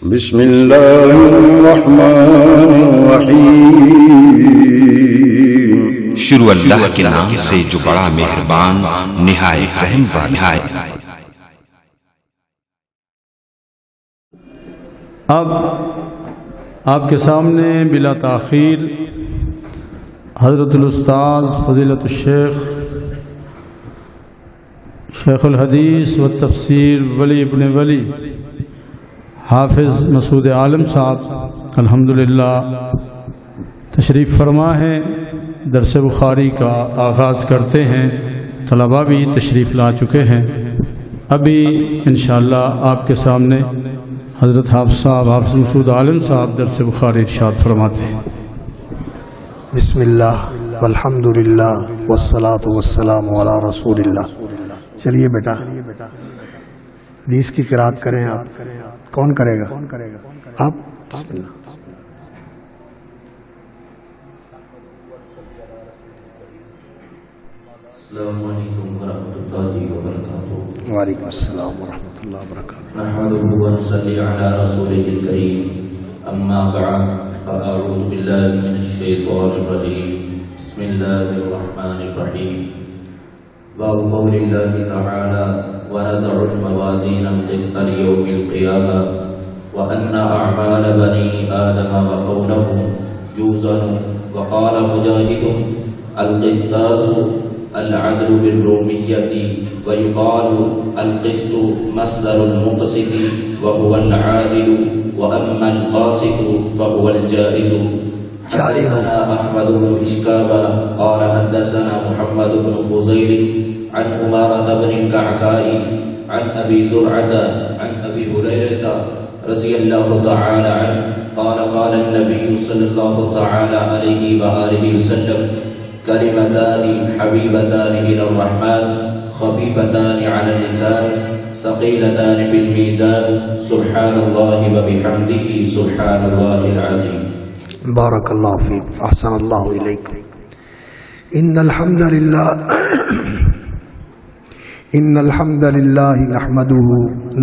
بسم اللہ الرحمن الرحیم۔ شروع اللہ کے نام سے جو بڑا مہربان نہایت رحم والا ہے۔ اب آپ کے سامنے بلا تاخیر حضرت الاستاذ فضیلت الشیخ شیخ الحدیث و تفسیر ولی ابن ولی حافظ مسعود عالم صاحب الحمدللہ تشریف فرما ہے۔ درس بخاری کا آغاز کرتے ہیں۔ طلباء بھی تشریف لا چکے ہیں۔ ابھی انشاءاللہ آپ کے سامنے حضرت حافظ صاحب حافظ مسعود عالم صاحب درس بخاری ارشاد فرماتے ہیں۔ بسم اللہ والحمدللہ والصلاة والسلام علی رسول اللہ۔ چلیے بیٹا حدیث کی قرات کریں۔ آپ کون کرے گا؟ آپ بسم اللہ۔ السلام علیکم ورحمۃ اللہ وبرکاتہ۔ وعلیکم السلام ورحمۃ اللہ وبرکاتہ۔ نحمده ونصلي على رسوله الكريم، اما بعد فاعوذ باللہ من الشیطان الرجیم، بسم اللہ الرحمن الرحیم۔ باب قول اللہ تعالی ونزع الموازین القسط لیوم القیامہ وان اعمال بنی آدم وقولهم یوزن وقال مجاہد القسطاس العدل بالرومیة ويقال القسط مصدر المقسط وهو العادل وأما القاسط فهو الجائز۔ حدثنا أحمد بن إشكابة قال حدثنا محمد بن فضيل عن عمارة بن الكعكاء عن أبي زرعة عن أبي هريرة رضي الله تعالى عنه قال قال النبي صلى الله تعالى عليه وآله وسلم كلمتان حبيبتان إلى الرحمن خفيفتان على اللسان ثقيلتان في الميزان سبحان الله وبحمده سبحان الله العظيم۔ بارک اللہ فیک، احسن اللہ الیک۔ ان الحمد للہ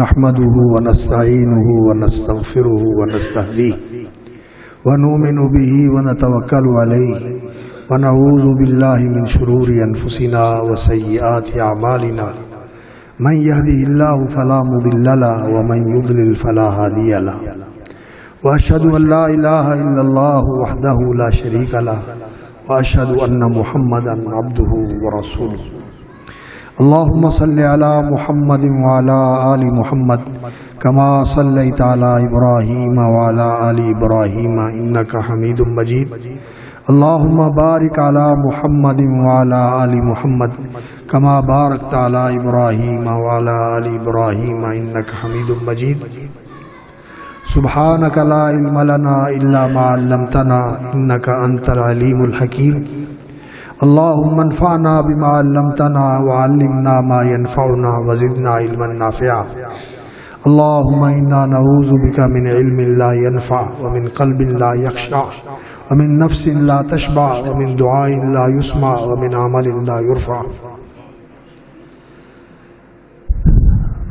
نحمده ونستعینه ونستغفره ونستهدیه ونؤمن به ونتوکل علیہ ونعوذ باللہ من شرور انفسنا وسیئات اعمالنا من يهده اللہ فلا مضل له ومن يضلل فلا هادی له واشهد ان لا الہ الا اللہ وحدہ لا شریک له واشهد ان محمدا عبدہ ورسولہ۔ اللهم صل على محمد وعلى آل محمد كما صليت على إبراهيم وعلى آل إبراهيم إنك حميد مجيد۔ اللهم بارك على محمد وعلى آل محمد كما باركت على إبراهيم وعلى آل إبراهيم إنك حميد مجيد۔ سبحانك لا علم لنا إلا ما علمتنا إنك أنت العليم الحكيم۔ اللهم انفعنا بما علمتنا وعلمنا ما ينفعنا وزدنا علما نافعا۔ اللهم إنا نعوذ بك من علم لا ينفع ومن قلب لا يخشع ومن نفس لا تشبع ومن دعاء لا يسمع ومن عمل لا يرفع۔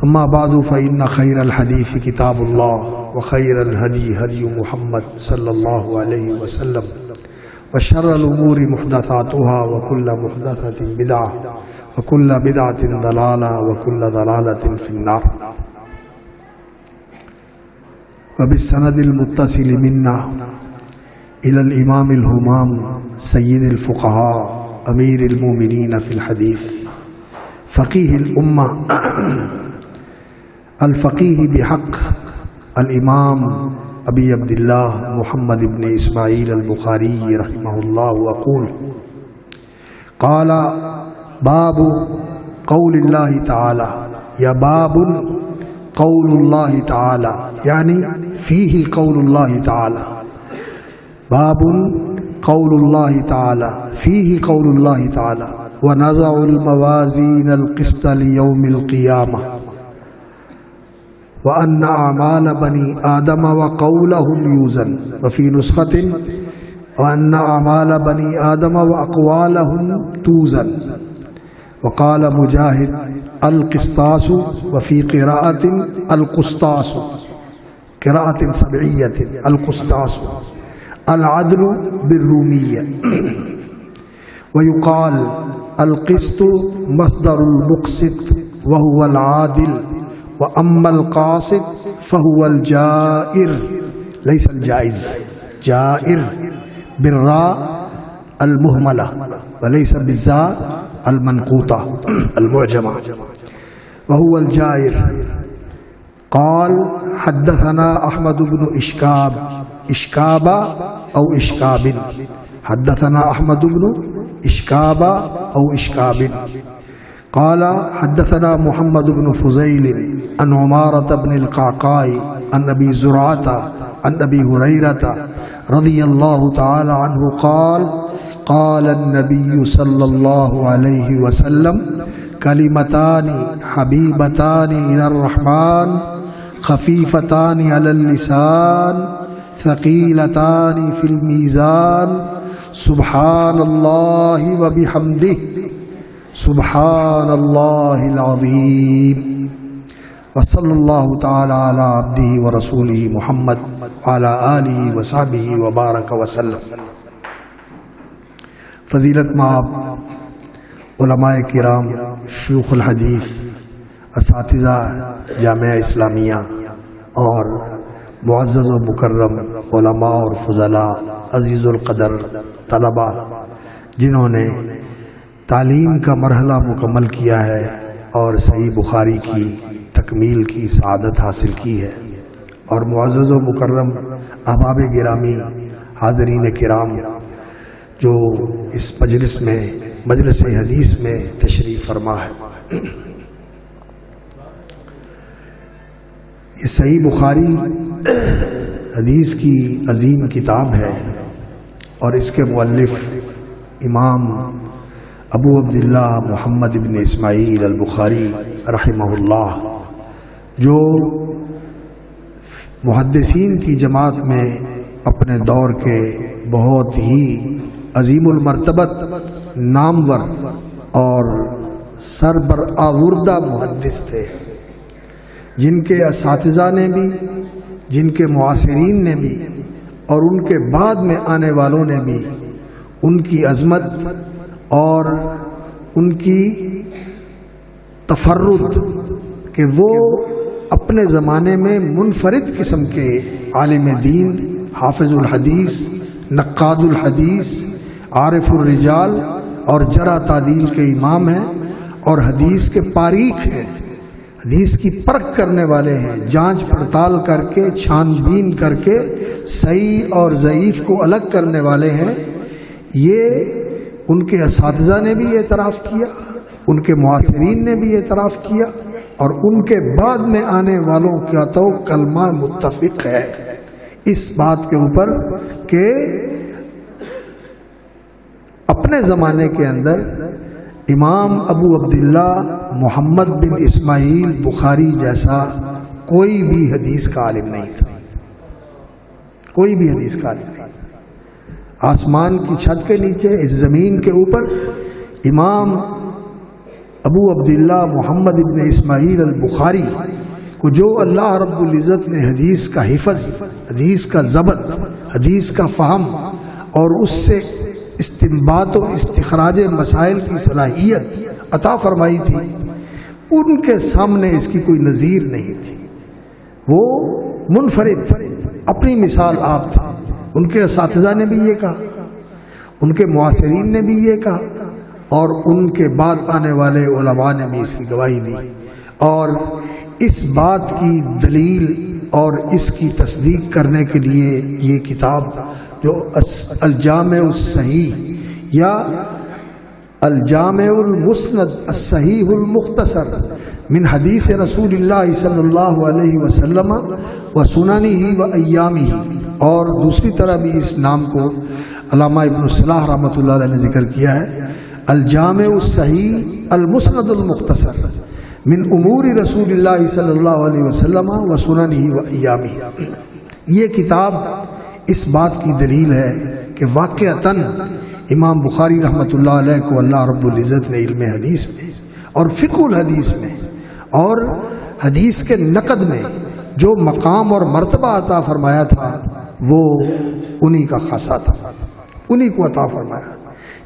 اما بعد فإن خير الحديث كتاب الله وخير الهدي هدي محمد صلى الله عليه وسلم وشر الأمور محدثاتها وكل محدثة بدعة وكل بدعة ضلالة وكل ضلالة في النار۔ وبالسند المتصل منا إلى الإمام الهمام سيد الفقهاء أمير المؤمنين في الحديث فقيه الأمة الفقيه بحق الإمام أبي عبد الله محمد بن إسماعيل البخاري رحمه الله وأقول قال باب قول الله تعالى يا باب قول الله تعالى يعني فيه قول الله تعالى باب قول الله تعالى فيه قول الله تعالى ونزع الموازين القسط ليوم القيامة وأن أعمال بني آدم وقولهم يوزن وفي نسخة وأن أعمال بني آدم وأقوالهم توزن وقال مجاهد القسطاس وفي قراءة القسطاس قراءة سبعية القسطاس العدل بالرومية. ويقال القسط مصدر المقسط وهو العادل، وأما القاسط فهو الجائر ليس الجائز، جائر بالراء المهملة وليس بالزاء المنقوطة المعجمة، وهو الجائر. قال حدثنا أحمد بن إشكاب أو إشكاب، حدثنا أحمد بن إشكاب أو إشكاب. قال حدثنا محمد بن فضيل عن عمارة بن القعقاع عن أبي زرعة عن أبي هريرة رضي الله تعالى عنه قال قال النبي صلى الله عليه وسلم كلمتان حبيبتان إلى الرحمن خفيفتان على اللسان ثقيلتان في الميزان سبحان الله وبحمده سبحان الله العظيم. وصلی اللہ تعالی علی عبدہ ورسولہ محمد وعلی آلہ وصحبہ وبارک وسلم. فضیلت مآب علماء کرام، شیوخ الحدیث، اساتذہ جامعہ اسلامیہ اور معزز و مکرم علماء اور فضلاء، عزیز القدر طلباء جنہوں نے تعلیم کا مرحلہ مکمل کیا ہے اور صحیح بخاری کی تکمیل کی سعادت حاصل کی ہے، اور معزز و مکرم احباب گرامی، حاضرین کرام جو اس مجلس میں مجلس حدیث میں تشریف فرما ہے. یہ صحیح بخاری حدیث کی عظیم کتاب ہے، اور اس کے مؤلف امام ابو عبداللہ محمد بن اسماعیل البخاری رحمہ اللہ، جو محدثین کی جماعت میں اپنے دور کے بہت ہی عظیم المرتبت، نامور اور سربرآوردہ محدث تھے، جن کے اساتذہ نے بھی، جن کے معاصرین نے بھی، اور ان کے بعد میں آنے والوں نے بھی ان کی عظمت اور ان کی تفرد کہ وہ اپنے زمانے میں منفرد قسم کے عالم دین، حافظ الحدیث، نقاد الحدیث، عارف الرجال اور جرح تعدیل کے امام ہیں، اور حدیث کے پاریخ ہیں، حدیث کی پرکھ کرنے والے ہیں، جانچ پڑتال کر کے، چھان بین کر کے صحیح اور ضعیف کو الگ کرنے والے ہیں. یہ ان کے اساتذہ نے بھی اعتراف کیا، ان کے معاصرین نے بھی اعتراف کیا، اور ان کے بعد میں آنے والوں کا تو کلمہ متفق ہے اس بات کے اوپر کہ اپنے زمانے کے اندر امام ابو عبداللہ محمد بن اسماعیل بخاری جیسا کوئی بھی حدیث کا عالم نہیں تھا، کوئی بھی حدیث کا عالم نہیں تھا. آسمان کی چھت کے نیچے، اس زمین کے اوپر، امام ابو عبداللہ محمد بن اسماعیل البخاری کو جو اللہ رب العزت نے حدیث کا حفظ، حدیث کا ضبط، حدیث کا فہم اور اس سے استنباط و استخراج مسائل کی صلاحیت عطا فرمائی تھی، ان کے سامنے اس کی کوئی نظیر نہیں تھی. وہ منفرد، اپنی مثال آپ تھا. ان کے اساتذہ نے بھی یہ کہا، ان کے معاصرین نے بھی یہ کہا، اور ان کے بعد آنے والے علماء نے بھی اس کی گواہی دی. اور اس بات کی دلیل اور اس کی تصدیق کرنے کے لیے یہ کتاب جو الجامع الصحیح یا الجامع المسند الصحیح المختصر من حدیث رسول اللہ صلی اللہ علیہ وسلم و سننہ و ایامہ، اور دوسری طرح بھی اس نام کو علامہ ابن الصلاح رحمۃ اللہ علیہ نے ذکر کیا ہے، الجامع الصحیح المسند المختصر من امور رسول اللہ صلی اللہ علیہ وسلم و سننہ و ایامہ. یہ کتاب اس بات کی دلیل ہے کہ واقعتاً امام بخاری رحمۃ اللہ علیہ کو اللہ رب العزت نے علم حدیث میں اور فقہ الحدیث میں اور حدیث کے نقد میں جو مقام اور مرتبہ عطا فرمایا تھا وہ انہی کا خاصہ تھا، انہی کو عطا فرمایا،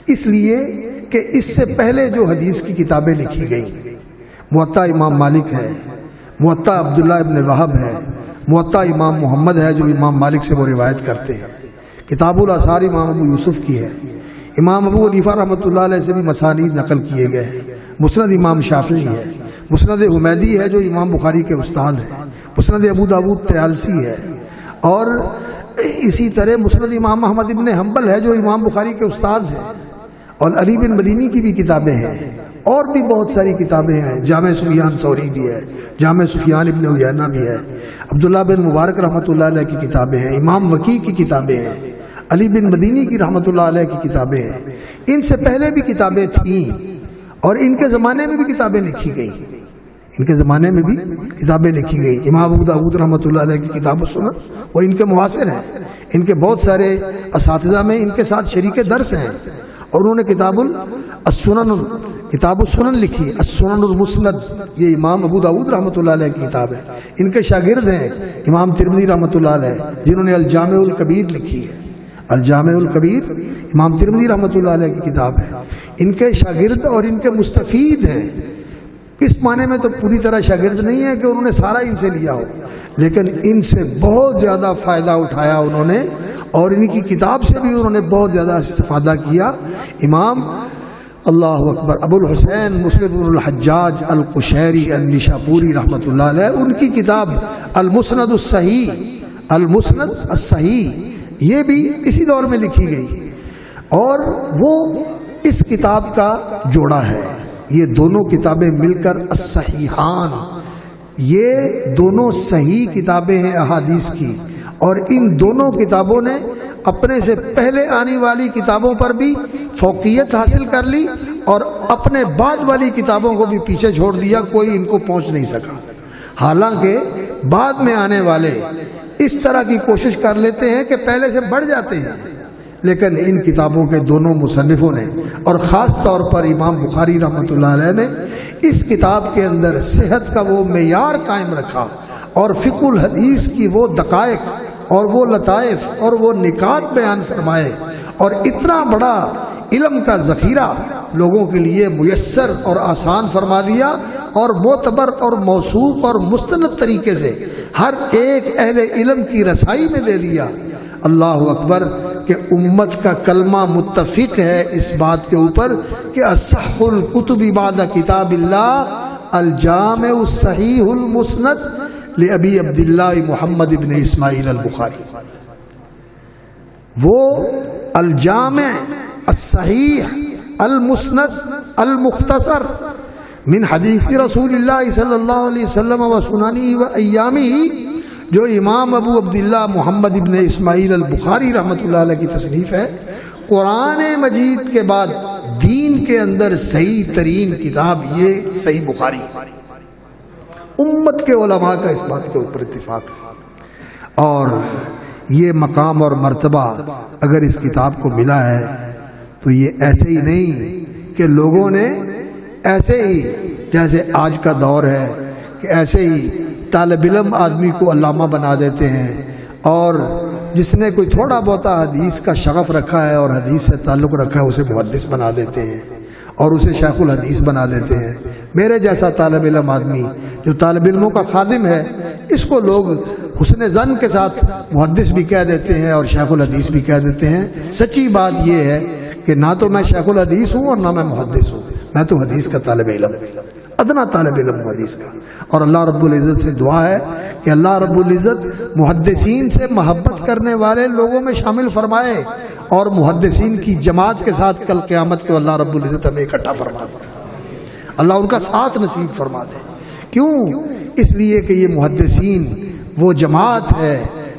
اس لیے کہ اس سے پہلے جو حدیث کی کتابیں لکھی گئیں، موطا امام مالک ہے، موطا عبداللہ ابن وہب ہے، موطا امام محمد ہے جو امام مالک سے وہ روایت کرتے ہیں، کتاب الاثار امام ابو یوسف کی ہے، امام ابو حنیفہ رحمۃ اللہ علیہ سے بھی مسانید نقل کیے گئے ہیں، مسند امام شافعی ہے، مسند حمیدی ہے جو امام بخاری کے استاد ہیں، مسند ابو داود طیالسی ہے، اور اسی طرح مسند امام احمد ابن حنبل ہے جو امام بخاری کے استاد ہیں، اور علی بن مدینی کی بھی کتابیں ہیں، اور بھی بہت ساری کتابیں ہیں، جامع سفیان ثوری بھی ہے، جامع سفیان ابن عیینہ بھی ہے، عبداللہ بن مبارک رحمۃ اللہ علیہ کی کتابیں ہیں، امام وکیع کی کتابیں ہیں، علی بن مدینی کی رحمۃ اللہ علیہ کی کتابیں ہیں، ان سے پہلے بھی کتابیں تھیں اور ان کے زمانے میں بھی کتابیں لکھی گئیں، ان کے زمانے میں بھی کتابیں لکھی گئی، امام ابو داود رحمۃ اللہ علیہ کی کتاب السنن وہ ان کے معاصر ہیں، ان کے بہت سارے اساتذہ میں ان کے ساتھ شریک درس ہیں، اور انہوں نے کتاب السنن لکھی، السنن المسند، یہ امام ابو داود رحمۃ اللہ علیہ کی کتاب ہے، ان کے شاگرد ہیں امام ترمذی رحمۃ اللہ علیہ جنہوں نے الجامع الکبیر لکھی ہے، الجامع الکبیر امام ترمذی رحمۃ اللہ علیہ کی کتاب ہے، ان کے شاگرد اور ان کے مستفید ہیں، اس معنی میں تو پوری طرح شاگرد نہیں ہے کہ انہوں نے سارا ان سے لیا ہو، لیکن ان سے بہت زیادہ فائدہ اٹھایا انہوں نے، اور ان کی کتاب سے بھی انہوں نے بہت زیادہ استفادہ کیا۔ امام اللہ اکبر ابو الحسین مسلم بن الحجاج القشیری النشاپوری رحمۃ اللہ علیہ، ان کی کتاب المسند الصحیح، المسند الصحیح یہ بھی اسی دور میں لکھی گئی، اور وہ اس کتاب کا جوڑا ہے، یہ دونوں کتابیں مل کر الصحیحان، یہ دونوں صحیح کتابیں ہیں احادیث کی، اور ان دونوں کتابوں نے اپنے سے پہلے آنے والی کتابوں پر بھی فوقیت حاصل کر لی، اور اپنے بعد والی کتابوں کو بھی پیچھے چھوڑ دیا، کوئی ان کو پہنچ نہیں سکا، حالانکہ بعد میں آنے والے اس طرح کی کوشش کر لیتے ہیں کہ پہلے سے بڑھ جاتے ہیں، لیکن ان کتابوں کے دونوں مصنفوں نے، اور خاص طور پر امام بخاری رحمۃ اللہ علیہ نے اس کتاب کے اندر صحت کا وہ معیار قائم رکھا، اور فقہ الحدیث کی وہ دقائق اور وہ لطائف اور وہ نکات بیان فرمائے، اور اتنا بڑا علم کا ذخیرہ لوگوں کے لیے میسر اور آسان فرما دیا، اور معتبر اور موثوق اور مستند طریقے سے ہر ایک اہل علم کی رسائی میں دے دیا۔ اللہ اکبر، کہ امت کا کلمہ متفق ہے اس بات کے اوپر کہ اصح الکتب بعد کتاب اللہ الجامع الصحیح المسند لابی عبداللہ محمد ابن اسماعیل البخاری، وہ الجامع الصحیح المسند المختصر من حدیث رسول اللہ صلی اللہ علیہ وسلم و سننہ و ایامہ، جو امام ابو عبداللہ محمد ابن اسماعیل البخاری رحمۃ اللہ علیہ کی تصنیف ہے، قرآن مجید کے بعد دین کے اندر صحیح ترین کتاب یہ صحیح بخاری، امت کے علماء کا اس بات کے اوپر اتفاق ہے، اور یہ مقام اور مرتبہ اگر اس کتاب کو ملا ہے تو یہ ایسے ہی نہیں کہ لوگوں نے ایسے ہی جیسے آج کا دور ہے کہ ایسے ہی طالب علم آدمی کو علامہ بنا دیتے ہیں، اور جس نے کوئی تھوڑا بہت حدیث کا شغف رکھا ہے اور حدیث سے تعلق رکھا ہے اسے محدث بنا دیتے ہیں اور اسے شیخ الحدیث بنا دیتے ہیں۔ میرے جیسا طالب علم آدمی جو طالب علموں کا خادم ہے، اس کو لوگ حسن ظن کے ساتھ محدث بھی کہہ دیتے ہیں اور شیخ الحدیث بھی کہہ دیتے ہیں۔ سچی بات یہ ہے کہ نہ تو میں شیخ الحدیث ہوں اور نہ میں محدث ہوں، میں تو حدیث کا طالب علم، ادنا طالب علم حدیث کا، اور اللہ رب العزت سے دعا ہے کہ اللہ رب العزت محدثین سے محبت کرنے والے لوگوں میں شامل فرمائے، اور محدثین کی جماعت کے ساتھ کل قیامت کو اللہ رب العزت ہمیں اکٹھا فرما دے، اللہ ان کا ساتھ نصیب فرما دے۔ کیوں؟ اس لیے کہ یہ محدثین وہ جماعت ہے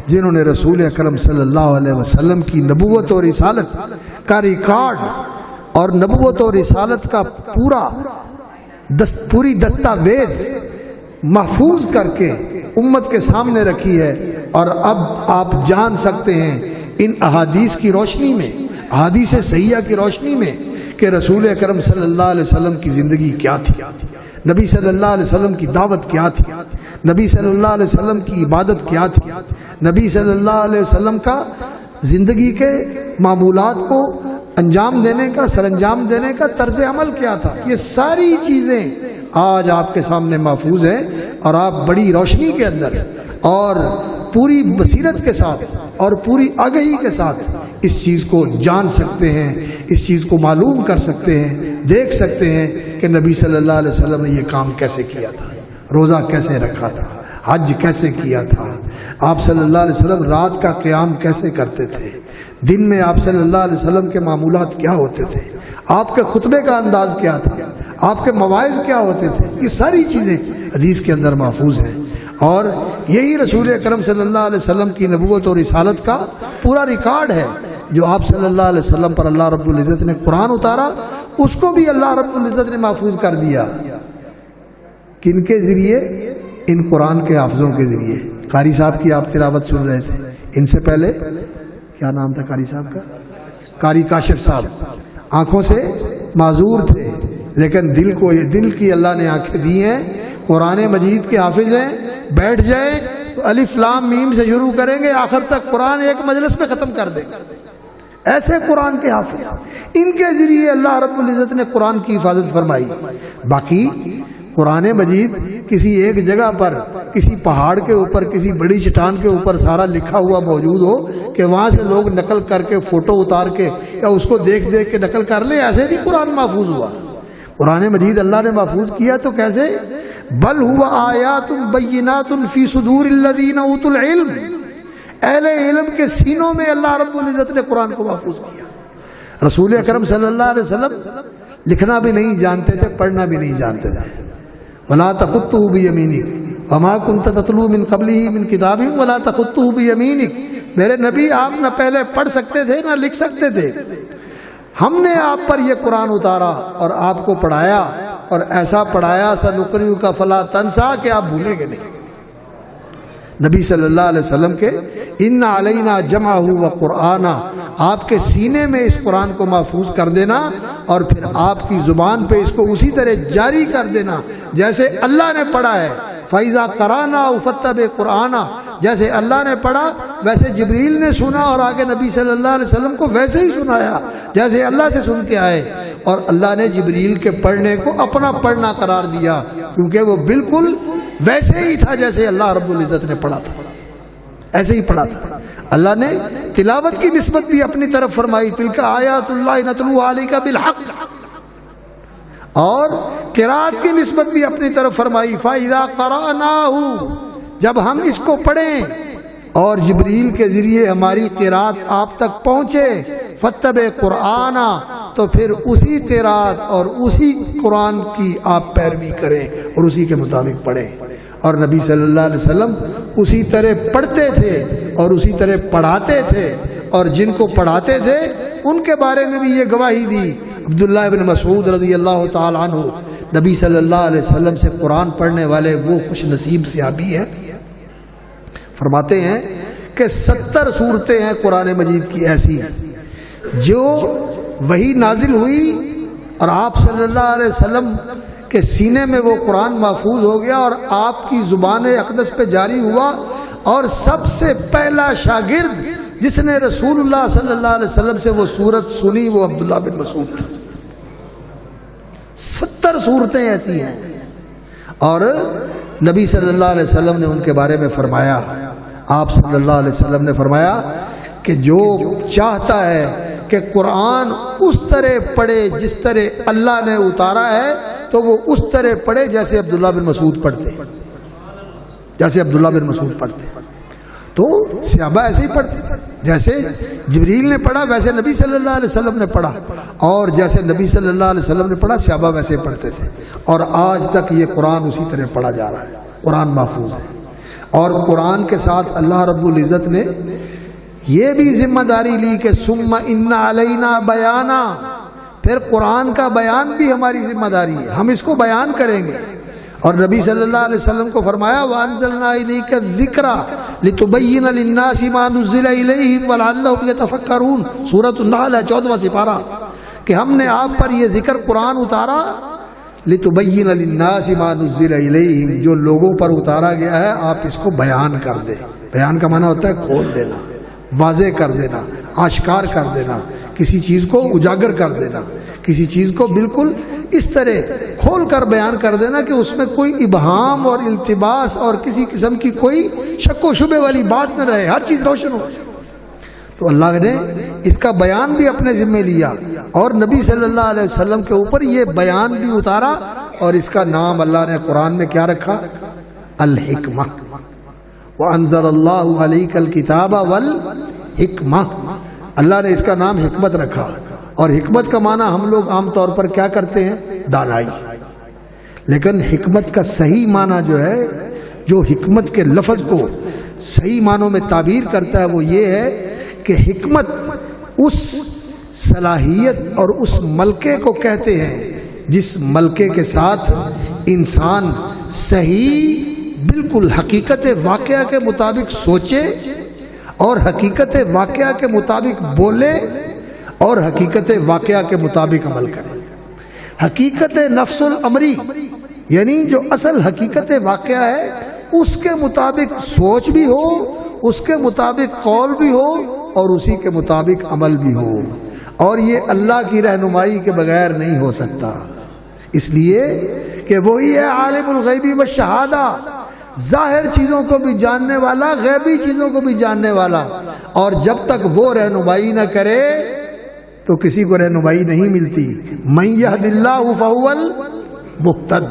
جنہوں نے رسول اکرم صلی اللہ علیہ وسلم کی نبوت اور رسالت کا ریکارڈ اور نبوت اور رسالت کا پوری دستاویز محفوظ کر کے امت کے سامنے رکھی ہے، اور اب آپ جان سکتے ہیں ان احادیث کی روشنی میں، احادیث صحیحہ کی روشنی میں، کہ رسول اکرم صلی اللہ علیہ وسلم کی زندگی کیا تھی، نبی صلی اللہ علیہ وسلم کی دعوت کیا تھی، نبی صلی اللہ علیہ وسلم کی عبادت کیا تھی، نبی صلی اللہ علیہ وسلم کا زندگی کے معمولات کو انجام دینے کا، سر انجام دینے کا طرز عمل کیا تھا. یہ ساری چیزیں آج آپ کے سامنے محفوظ ہیں، اور آپ بڑی روشنی کے اندر اور پوری بصیرت کے ساتھ اور پوری آگہی کے ساتھ اس چیز کو جان سکتے ہیں، اس چیز کو معلوم کر سکتے ہیں، دیکھ سکتے ہیں کہ نبی صلی اللہ علیہ وسلم نے یہ کام کیسے کیا تھا، روزہ کیسے رکھا تھا، حج کیسے کیا تھا، آپ صلی اللہ علیہ وسلم رات کا قیام کیسے کرتے تھے، دن میں آپ صلی اللہ علیہ وسلم کے معمولات کیا ہوتے تھے، آپ کے خطبے کا انداز کیا تھا، آپ کے مواعظ کیا ہوتے تھے. یہ ساری چیزیں حدیث کے اندر محفوظ ہیں، اور یہی رسول اکرم صلی اللہ علیہ وسلم کی نبوت اور رسالت کا پورا ریکارڈ ہے. جو آپ صلی اللہ علیہ وسلم پر اللہ رب العزت نے قرآن اتارا، اس کو بھی اللہ رب العزت نے محفوظ کر دیا. کن کے ذریعے؟ ان قرآن کے حافظوں کے ذریعے. قاری صاحب کی آپ تلاوت سن رہے تھے، ان سے پہلے کیا نام تھا قاری صاحب کا؟ قاری کاشف صاحب. آنکھوں سے معذور تھے، لیکن دل کی اللہ نے آنکھیں دی ہیں، قرآن مجید کے حافظ ہیں. بیٹھ جائیں تو الف لام میم سے شروع کریں گے، آخر تک قرآن ایک مجلس میں ختم کر دیں گے. ایسے قرآن کے حافظ، ان کے ذریعے اللہ رب العزت نے قرآن کی حفاظت فرمائی. باقی قرآن مجید کسی ایک جگہ پر، کسی پہاڑ کے اوپر، کسی بڑی چٹان کے اوپر سارا لکھا ہوا موجود ہو کہ وہاں سے لوگ نقل کر کے فوٹو اتار کے یا اس کو دیکھ دیکھ کے نقل کر لیں، ایسے بھی قرآن محفوظ ہوا. قرآن مجید اللہ نے محفوظ کیا تو کیسے؟ بل ہوا آیات بینات فی صدور الذین اوتوا العلم. اہل علم کے سینوں میں اللہ رب العزت نے قرآن کو محفوظ کیا. رسول اکرم صلی اللہ علیہ وسلم لکھنا بھی نہیں جانتے تھے، پڑھنا بھی نہیں جانتے تھے. ولا تخطه بیمینک وما كنت تتلو من قبله من کتاب ولا تخطه بیمینک. میرے نبی آپ نہ پہلے پڑھ سکتے تھے نہ لکھ سکتے تھے. ہم نے آپ پر یہ قرآن اتارا اور آپ کو پڑھایا، اور ایسا پڑھایا سنقرئک فلا تنسیٰ کہ آپ بھولیں گے نہیں. نبی صلی اللہ علیہ وسلم کے ان علینا جمعہ و قرآنہ، آپ کے سینے میں اس قرآن کو محفوظ کر دینا، اور پھر آپ کی زبان پہ اس کو اسی طرح جاری کر دینا جیسے اللہ نے پڑھا ہے. فَإِذَا قَرَأْنَاهُ فَاتَّبِعْ قُرْآنَهُ. جیسے اللہ نے پڑھا ویسے جبریل نے سنا، اور آگے نبی صلی اللہ علیہ وسلم کو ویسے ہی سنایا جیسے اللہ سے سن کے آئے. اور اللہ نے جبریل کے پڑھنے کو اپنا پڑھنا قرار دیا، کیونکہ وہ بالکل ویسے ہی تھا جیسے اللہ رب العزت نے پڑھا تھا، ایسے ہی پڑھا تھا. اللہ نے تلاوت کی نسبت بھی اپنی طرف فرمائی، تلک آیات اللہ نتلوها علیک بالحق. اور قرات کی نسبت بھی اپنی طرف فرمائی، فَإِذَا قَرَأْنَاهُ. جب ہم اس کو پڑھیں اور جبریل کے ذریعے ہماری قرات آپ تک پہنچے، فَاتَّبِعْ قُرْآنَهُ، تو پھر اسی قرات اور اسی قرآن کی آپ پیروی کریں اور اسی کے مطابق پڑھیں. اور نبی صلی اللہ علیہ وسلم اسی طرح پڑھتے تھے اور اسی طرح پڑھاتے تھے، اور جن کو پڑھاتے تھے ان کے بارے میں بھی یہ گواہی دی. عبداللہ ابن مسعود رضی اللہ تعالی عنہ نبی صلی اللہ علیہ وسلم سے قرآن پڑھنے والے وہ خوش نصیب صحابی ہیں. فرماتے ہیں کہ 70 صورتیں ہیں قرآن مجید کی ایسی جو وہی نازل ہوئی اور آپ صلی اللہ علیہ وسلم کے سینے میں وہ قرآن محفوظ ہو گیا اور آپ کی زبان اقدس پہ جاری ہوا. اور سب سے پہلا شاگرد جس نے رسول اللہ صلی اللہ علیہ وسلم سے وہ سورت سنی وہ عبداللہ بن مسعود تھا. 70 صورتیں ایسی ہیں، اور نبی صلی اللہ علیہ وسلم نے ان کے بارے میں فرمایا، آپ صلی اللہ علیہ وسلم نے فرمایا کہ جو چاہتا ہے کہ قرآن اس طرح پڑھے جس طرح اللہ نے اتارا ہے تو وہ اس طرح پڑھے جیسے عبداللہ بن مسعود پڑھتے، جیسے عبداللہ بن مسعود پڑھتے. تو صحابہ ایسے ہی پڑھتے، جیسے جبریل نے پڑھا ویسے نبی صلی اللہ علیہ وسلم نے پڑھا، اور جیسے نبی صلی اللہ علیہ وسلم نے پڑھا صحابہ ویسے پڑھتے تھے. اور آج تک یہ قرآن اسی طرح پڑھا جا رہا ہے. قرآن محفوظ ہے، اور قرآن کے ساتھ اللہ رب العزت نے یہ بھی ذمہ داری لی کہ ثم ان علینا بیانا، پھر قرآن کا بیان بھی ہماری ذمہ داری ہے، ہم اس کو بیان کریں گے. اور نبی صلی اللہ علیہ وسلم کو فرمایا وَأَنزَلْنَا إِلَيْكَ الذِّكْرَ لِتُبَيِّنَ لِلنَّاسِ مَا نُزِّلَ إِلَيْهِمْ وَلَعَلَّهُمْ يَتَفَكَّرُونَ. سورۃ النحل ہے 14واں سپارہ، کہ ہم نے آپ پر یہ ذکر قرآن اتارا لِتُبَيِّنَ لِلنَّاسِ مَا نُزِّلَ إِلَيْهِمْ، جو لوگوں پر اتارا گیا ہے آپ اس کو بیان کر دیں۔ بیان کا معنی ہوتا ہے کھول دینا، واضح کر دینا، آشکار کر دینا، کسی چیز کو اجاگر کر دینا، کسی چیز کو بالکل اس طرح کھول کر بیان کر دینا کہ اس میں کوئی ابہام اور التباس اور کسی قسم کی کوئی شک و شبے والی بات نہ رہے، ہر چیز روشن ہو۔ تو اللہ نے اس کا بیان بھی اپنے ذمہ لیا اور نبی صلی اللہ علیہ وسلم کے اوپر یہ بیان بھی اتارا، اور اس کا نام اللہ نے قرآن میں کیا رکھا؟ الحکمہ۔ وَأَنزَلَ اللَّهُ عَلَيْكَ الْكِتَابَ وَالْحِکمَہ، اللہ نے اس کا نام حکمت رکھا۔ اور حکمت کا معنی ہم لوگ عام طور پر کیا کرتے ہیں؟ دانائی، لیکن حکمت کا صحیح معنی جو ہے، جو حکمت کے لفظ کو صحیح معنوں میں تعبیر کرتا ہے وہ یہ ہے کہ حکمت اس صلاحیت اور اس ملکے کو کہتے ہیں جس ملکے کے ساتھ انسان صحیح بالکل حقیقت واقعہ کے مطابق سوچے اور حقیقت واقعہ کے مطابق بولے اور حقیقت واقعہ کے مطابق عمل کرے۔ حقیقت نفس الامری یعنی جو اصل حقیقت واقعہ ہے اس کے مطابق سوچ بھی ہو، اس کے مطابق قول بھی ہو اور اسی کے مطابق عمل بھی ہو، اور یہ اللہ کی رہنمائی کے بغیر نہیں ہو سکتا، اس لیے کہ وہی ہے عالم الغیبی والشہادہ، ظاہر چیزوں کو بھی جاننے والا، غیبی چیزوں کو بھی جاننے والا، اور جب تک وہ رہنمائی نہ کرے تو کسی کو رہنمائی نہیں ملتی۔ من یہد اللہ فہو المہتد،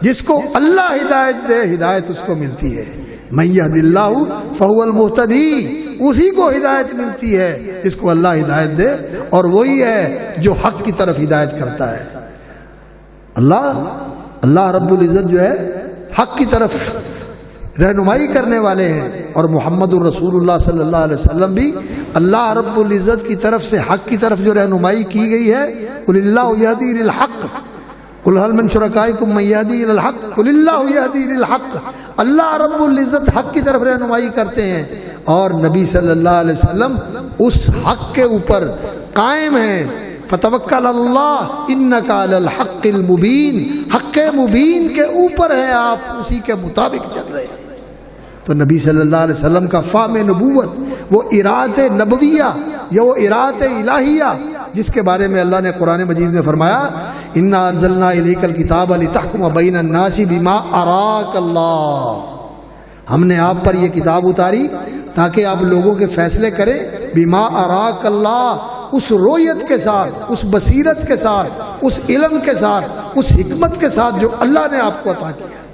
جس کو اللہ ہدایت دے ہدایت اس کو ملتی ہے۔ من یہد اللہ فہو المہتدی، اسی کو ہدایت ملتی ہے جس کو اللہ ہدایت دے، اور وہی ہے جو حق کی طرف ہدایت کرتا ہے۔ اللہ رب العزت جو ہے حق کی طرف رہنمائی کرنے والے ہیں، اور محمد الرسول اللہ صلی اللہ علیہ وسلم بھی اللہ رب العزت کی طرف سے حق کی طرف جو رہنمائی کی گئی ہے، قل اللہ یہدی للحق قل هل من شرکائکم من یہدی للحق قل اللہ یہدی للحق، اللہ رب العزت حق کی طرف رہنمائی کرتے ہیں، اور نبی صلی اللہ علیہ وسلم اس حق کے اوپر قائم ہیں۔ فتوکل اللہ انک علی الحق المبین، حق مبین کے اوپر ہے، آپ اسی کے مطابق چل رہے ہیں۔ تو نبی صلی اللہ علیہ وسلم کا فہم نبوت، وہ ارادت نبویہ یا وہ ارادت الہیہ جس کے بارے میں اللہ نے قرآن مجید میں فرمایا انا انزلنا الیک الکتاب لتحکم بین الناس بما اراک اللہ، ہم نے آپ پر یہ کتاب اتاری تاکہ آپ لوگوں کے فیصلے کریں، بما اراک اللہ، اس رویت کے ساتھ، اس بصیرت کے ساتھ، اس علم کے ساتھ، اس حکمت کے ساتھ جو اللہ نے آپ کو عطا کیا،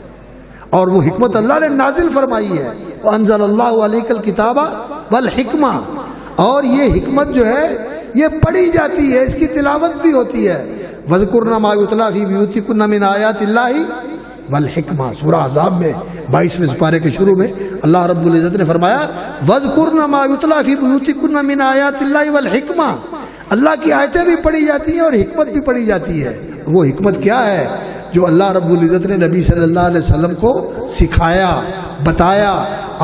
اور وہ حکمت اللہ نے نازل فرمائی ہے۔ وانزل اللہ علیک الکتاب والحکمہ، اور یہ حکمت جو ہے یہ پڑھی جاتی ہے، اس کی تلاوت بھی ہوتی ہے۔ وَذْكُرْنَ مَا يُتْلَى فِي بُيُوتِكُنَّ مِنْ آيَاتِ اللَّهِ وَالْحِكْمَةِ، سورہ احزاب میں 22ویں سپارے کے شروع میں اللہ رب العزت نے فرمایا وَذْكُرْنَ مَا يُتْلَى فِي بُيُوتِكُنَّ مِنْ آيَاتِ اللَّهِ وَالْحِكْمَةِ، اللہ کی آیتیں بھی پڑھی جاتی ہیں اور حکمت بھی پڑھی جاتی ہے۔ وہ حکمت کیا ہے؟ جو اللہ رب العزت نے نبی صلی اللہ علیہ وسلم کو سکھایا، بتایا،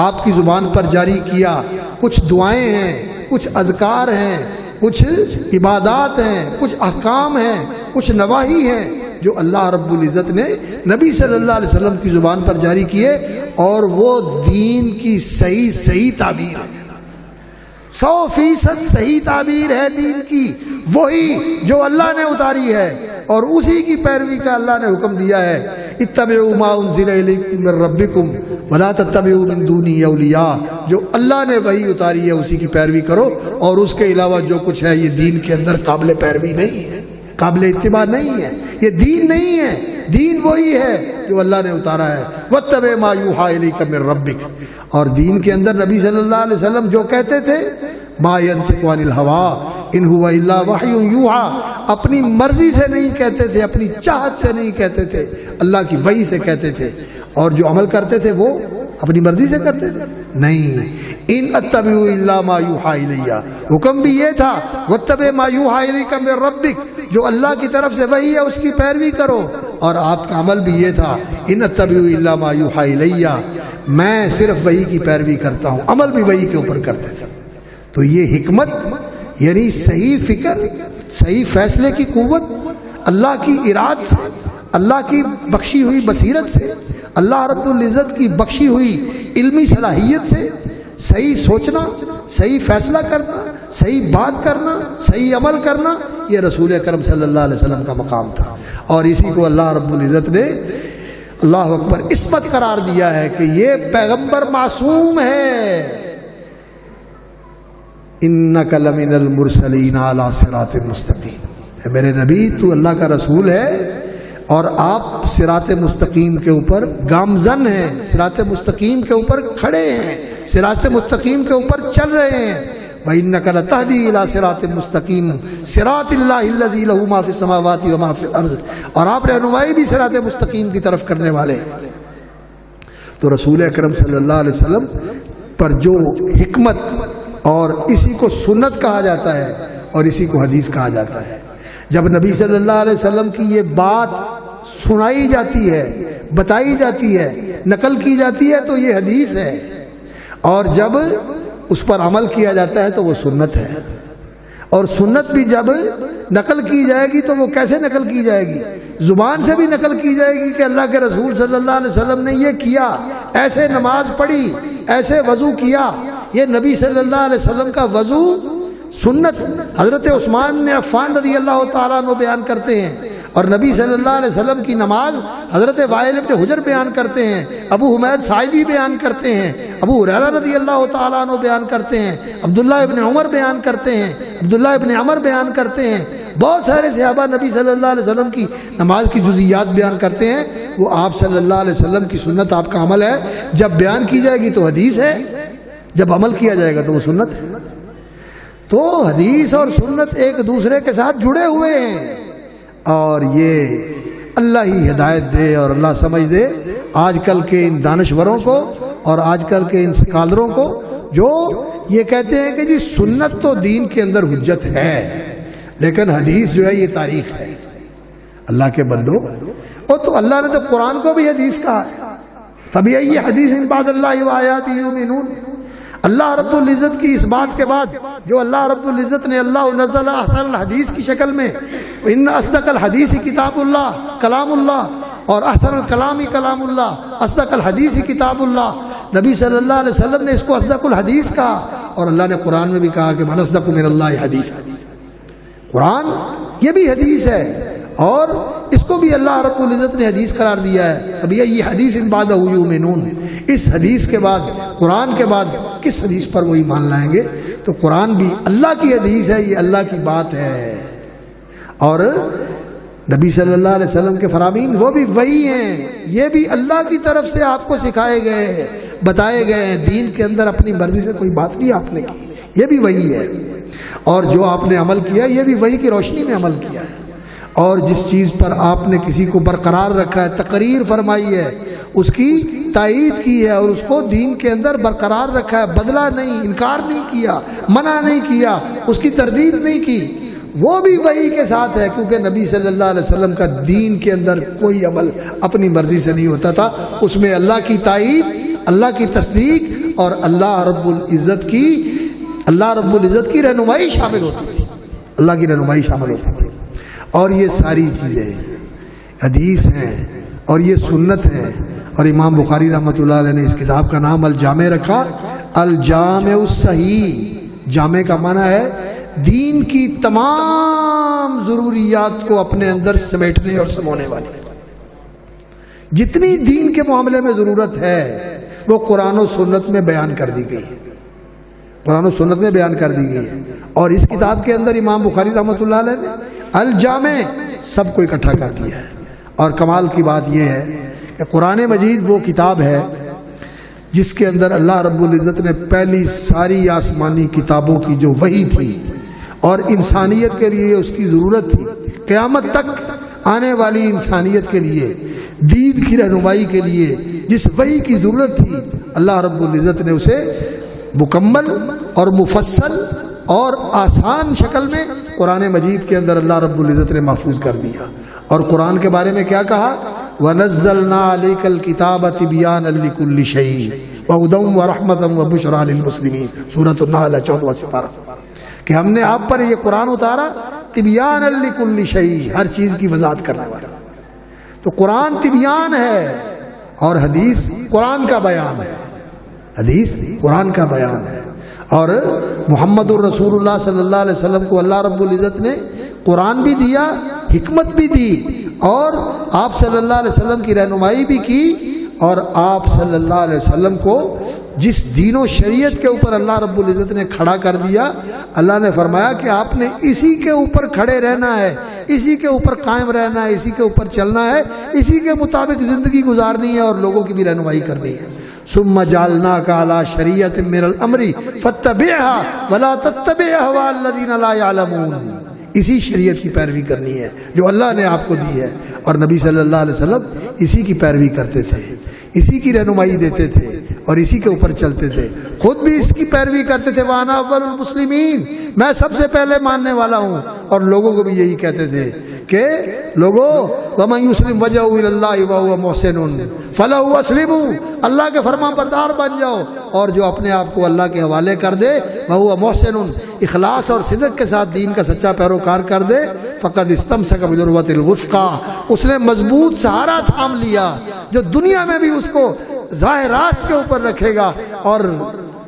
آپ کی زبان پر جاری کیا۔ کچھ دعائیں ہیں، کچھ اذکار ہیں، کچھ عبادات ہیں، کچھ احکام ہیں، کچھ نواہی ہیں جو اللہ رب العزت نے نبی صلی اللہ علیہ وسلم کی زبان پر جاری کیے، اور وہ دین کی صحیح تعبیر ہے، 100% صحیح تعبیر ہے دین کی، وہی جو اللہ نے اتاری ہے، اور اسی کی پیروی کا اللہ نے حکم دیا ہے۔ اتبعوا ما انزل الیکم من ربکم ولا تتبعوا من دونہ اولیاء، جو اللہ نے وہی اتاری ہے اسی کی پیروی کرو، اور اس کے علاوہ جو کچھ ہے یہ دین کے اندر قابل پیروی نہیں ہے، قابل اتباع نہیں ہے، یہ دین نہیں ہے، دین وہی ہے جو اللہ نے اتارا ہے۔ واتبع ما یوحی الیک من ربک، اور دین کے اندر نبی صلی اللہ علیہ وسلم جو کہتے تھے ما ینطق عن الہوی ان هو الا وحی یوحی، اپنی مرضی سے نہیں کہتے تھے، اپنی چاہت سے نہیں کہتے تھے، اللہ کی وحی سے کہتے تھے، اور جو عمل کرتے تھے وہ اپنی مرضی سے کرتے تھے نہیں۔ ان اتبع الا ما یوحی الی، حکم بھی یہ تھا واتبع ما یوحی الیک من ربک، جو اللہ کی طرف سے وحی ہے اس کی پیروی کرو، اور آپ کا عمل بھی یہ تھا ان اتبع الا ما یوحی الی، میں صرف وحی کی پیروی کرتا ہوں، عمل بھی وحی کے اوپر کرتے تھے۔ تو یہ حکمت یعنی صحیح فکر، صحیح فیصلے کی قوت، اللہ کی ارادت سے اللہ کی بخشی ہوئی بصیرت سے، اللہ رب العزت کی بخشی ہوئی علمی صلاحیت سے صحیح سوچنا، صحیح فیصلہ کرنا، صحیح بات کرنا، صحیح عمل کرنا، یہ رسول اکرم صلی اللہ علیہ وسلم کا مقام تھا، اور اسی کو اللہ رب العزت نے اللہ اکبر عصمت قرار دیا ہے کہ یہ پیغمبر معصوم ہے۔ انک لمن المرسلین علی صراط مستقیم، اے میرے نبی تو اللہ کا رسول ہے اور آپ صراط مستقیم کے اوپر گامزن ہیں، صراط مستقیم کے اوپر کھڑے ہیں، صراط مستقیم کے اوپر چل رہے ہیں۔ وَإِنَّكَ لَتَهْدِي إِلَىٰ صِرَاطٍ مُسْتَقِيمٍ صِرَاطِ اللَّهِ الَّذِي لَهُ مَا فِي السَّمَاوَاتِ وَمَا فِي الْأَرْضِ، اور آپ رہنمائی بھی صراط مستقیم کی طرف کرنے والے ہیں۔ تو رسول اکرم صلی اللہ علیہ وسلم پر جو حکمت، اور اسی کو سنت کہا جاتا ہے اور اسی کو حدیث کہا جاتا ہے۔ جب نبی صلی اللہ علیہ وسلم کی یہ بات سنائی جاتی ہے، بتائی جاتی ہے، نقل کی جاتی ہے تو یہ حدیث ہے، اور جب اس پر عمل کیا جاتا ہے تو وہ سنت ہے۔ اور سنت بھی جب نقل کی جائے گی تو وہ کیسے نقل کی جائے گی؟ زبان سے بھی نقل کی جائے گی کہ اللہ کے رسول صلی اللہ علیہ وسلم نے یہ کیا، ایسے نماز پڑھی، ایسے وضو کیا۔ یہ نبی صلی اللہ علیہ وسلم کا وضو سنت حضرت عثمان بن عفان رضی اللہ تعالیٰ عنہ بیان کرتے ہیں، اور نبی صلی اللہ علیہ وسلم کی نماز حضرت وائل بن حجر بیان کرتے ہیں، ابو حمید ساعدی بیان کرتے ہیں، ابو ہریرہ رضی اللہ تعالیٰ عنہ بیان کرتے ہیں، عبداللہ ابن عمر بیان کرتے ہیں، عبداللہ ابن عمر بیان کرتے ہیں، بہت سارے صحابہ نبی صلی اللہ علیہ وسلم کی نماز کی جزیات بیان کرتے ہیں۔ وہ آپ صلی اللہ علیہ وسلم کی سنت، آپ کا عمل ہے۔ جب بیان کی جائے گی تو حدیث ہے، جب عمل کیا جائے گا تو وہ سنت ہے۔ تو حدیث اور سنت ایک دوسرے کے ساتھ جڑے ہوئے ہیں، اور یہ اللہ ہی ہدایت دے اور اللہ سمجھ دے آج کل کے ان دانشوروں کو اور آج کل کے ان سکالروں کو جو یہ کہتے ہیں کہ جی سنت تو دین کے اندر حجت ہے لیکن حدیث جو ہے یہ تاریخ ہے۔ اللہ کے بندو، اور تو اللہ نے تو قرآن کو بھی حدیث کہا ہے، فَبِأَيِّ حَدِيثٍ بَعْدَ اللَّهِ وَآيَاتِهِ يُؤْمِنُونَ۔ اللہ رب العزت کی اس بات کے بعد جو اللہ رب العزت نے اللہ نزل احسن الحدیث کی شکل میں ان اصدق الحدیث کتاب اللہ کلام اللہ اور احسن الکلام کلام اللہ، اصدق الحدیث کتاب اللہ، نبی صلی اللہ علیہ وسلم نے اس کو اصدق الحدیث کہا، اور اللہ نے قرآن میں بھی کہا کہ من اصدق من اللہ حدیث۔ قرآن یہ بھی حدیث ہے، اور اس کو بھی اللہ رب العزت نے حدیث قرار دیا ہے۔ ابھی یہ حدیث بعدہ یؤمنون، اس حدیث کے بعد، قرآن کے بعد کس حدیث پر وہ ایمان لائیں گے؟ تو قرآن بھی اللہ کی حدیث ہے، یہ اللہ کی بات ہے، اور نبی صلی اللہ علیہ وسلم کے فرامین وہ بھی وہی ہیں، یہ بھی اللہ کی طرف سے آپ کو سکھائے گئے ہیں، بتائے گئے ہیں۔ دین کے اندر اپنی مرضی سے کوئی بات نہیں آپ نے کی، یہ بھی وہی ہے، اور جو آپ نے عمل کیا یہ بھی وہی کی روشنی میں عمل کیا ہے، اور جس چیز پر آپ نے کسی کو برقرار رکھا ہے، تقریر فرمائی ہے، اس کی تائید کی ہے اور اس کو دین کے اندر برقرار رکھا ہے، بدلہ نہیں، انکار نہیں کیا، منع نہیں کیا، اس کی تردید نہیں کی، وہ بھی وہی کے ساتھ ہے، کیونکہ نبی صلی اللہ علیہ وسلم کا دین کے اندر کوئی عمل اپنی مرضی سے نہیں ہوتا تھا، اس میں اللہ کی تائید، اللہ کی تصدیق اور اللہ رب العزت کی رہنمائی شامل ہوتی تھی، اللہ کی رہنمائی شامل ہوتی تھی۔ اور یہ ساری چیزیں حدیث ہیں اور یہ سنت ہیں، اور امام بخاری رحمۃ اللہ علیہ نے اس کتاب کا نام الجامع رکھا، الجامع الصحیح۔ جامع کا معنی ہے دین کی تمام ضروریات کو اپنے اندر سمیٹنے اور سمونے والی، جتنی دین کے معاملے میں ضرورت ہے وہ قرآن و سنت میں بیان کر دی گئی ہے، قرآن و سنت میں بیان کر دی گئی ہے۔ اور اس کتاب کے اندر امام بخاری رحمۃ اللہ علیہ نے الجامع سب کو اکٹھا کر دیا ہے، اور کمال کی بات یہ ہے کہ قرآن مجید وہ کتاب ہے جس کے اندر اللہ رب العزت نے پہلی ساری آسمانی کتابوں کی جو وحی تھی اور انسانیت کے لیے اس کی ضرورت تھی، قیامت تک آنے والی انسانیت کے لیے، دین کی رہنمائی کے لیے جس وحی کی ضرورت تھی، اللہ رب العزت نے اسے مکمل اور مفصل اور آسان شکل میں قرآن مجید کے اندر اللہ رب العزت نے محفوظ کر دیا۔ اور قرآن کے بارے میں کیا کہا؟ وَنَزَّلْنَا عَلَيْكَ الْكِتَابَ تِبْيَانًا لِكُلِّ شَيْءٍ وَهُدًى وَرَحْمَةً وَبُشْرَىٰ لِلْمُسْلِمِينَ، سورۃ النحل 14واں سپارہ، کہ ہم نے آپ پر یہ قرآن اتارا تِبْيَانًا لِكُلِّ شَيْءٍ، ہر چیز کی وضاحت کرنے والا۔ تو قرآن تبیان ہے اور حدیث قرآن کا بیان ہے، حدیث قرآن کا بیان ہے۔ اور محمد الرسول اللہ صلی اللہ علیہ وسلم کو اللہ رب العزت نے قرآن بھی دیا، حکمت بھی دی، اور آپ صلی اللہ علیہ وسلم کی رہنمائی بھی کی، اور آپ صلی اللہ علیہ وسلم کو جس دین و شریعت کے اوپر اللہ رب العزت نے کھڑا کر دیا، اللہ نے فرمایا کہ آپ نے اسی کے اوپر کھڑے رہنا ہے، اسی کے اوپر قائم رہنا ہے، اسی کے اوپر چلنا ہے، اسی کے مطابق زندگی گزارنی ہے اور لوگوں کی بھی رہنمائی کرنی ہے۔ ثم جعلناک علی شریعۃ من الامر فاتبعها ولا تتبع اهواء الذین لا يعلمون، اسی شریعت کی پیروی کرنی ہے جو اللہ نے آپ کو دی ہے، اور نبی صلی اللہ علیہ وسلم اسی کی پیروی کرتے تھے، اسی کی رہنمائی دیتے تھے اور اسی کے اوپر چلتے تھے، خود بھی اس کی پیروی کرتے تھے۔ وَأَنَا أَوَّلُ الْمُسْلِمِينَ، میں سب سے پہلے ماننے والا ہوں، اور لوگوں کو بھی یہی کہتے تھے کہ لوگوں وَمَن يُسْلِمْ وَجْهَهُ إِلَى اللَّهِ وَهُوَ مُحْسِنٌ فَلَهُ أَسْلِمُوا، اللہ کے فرمان بردار بن جاؤ، اور جو اپنے آپ کو اللہ کے حوالے کر دے وَهُوَ مُحْسِنٌ، اخلاص اور صدق کے ساتھ دین کا سچا پیروکار کر دے، فقد استمسک بالعروۃ الوثقی، اس نے مضبوط سہارا تھام لیا جو دنیا میں بھی اس کو راہ راست کے اوپر رکھے گا، اور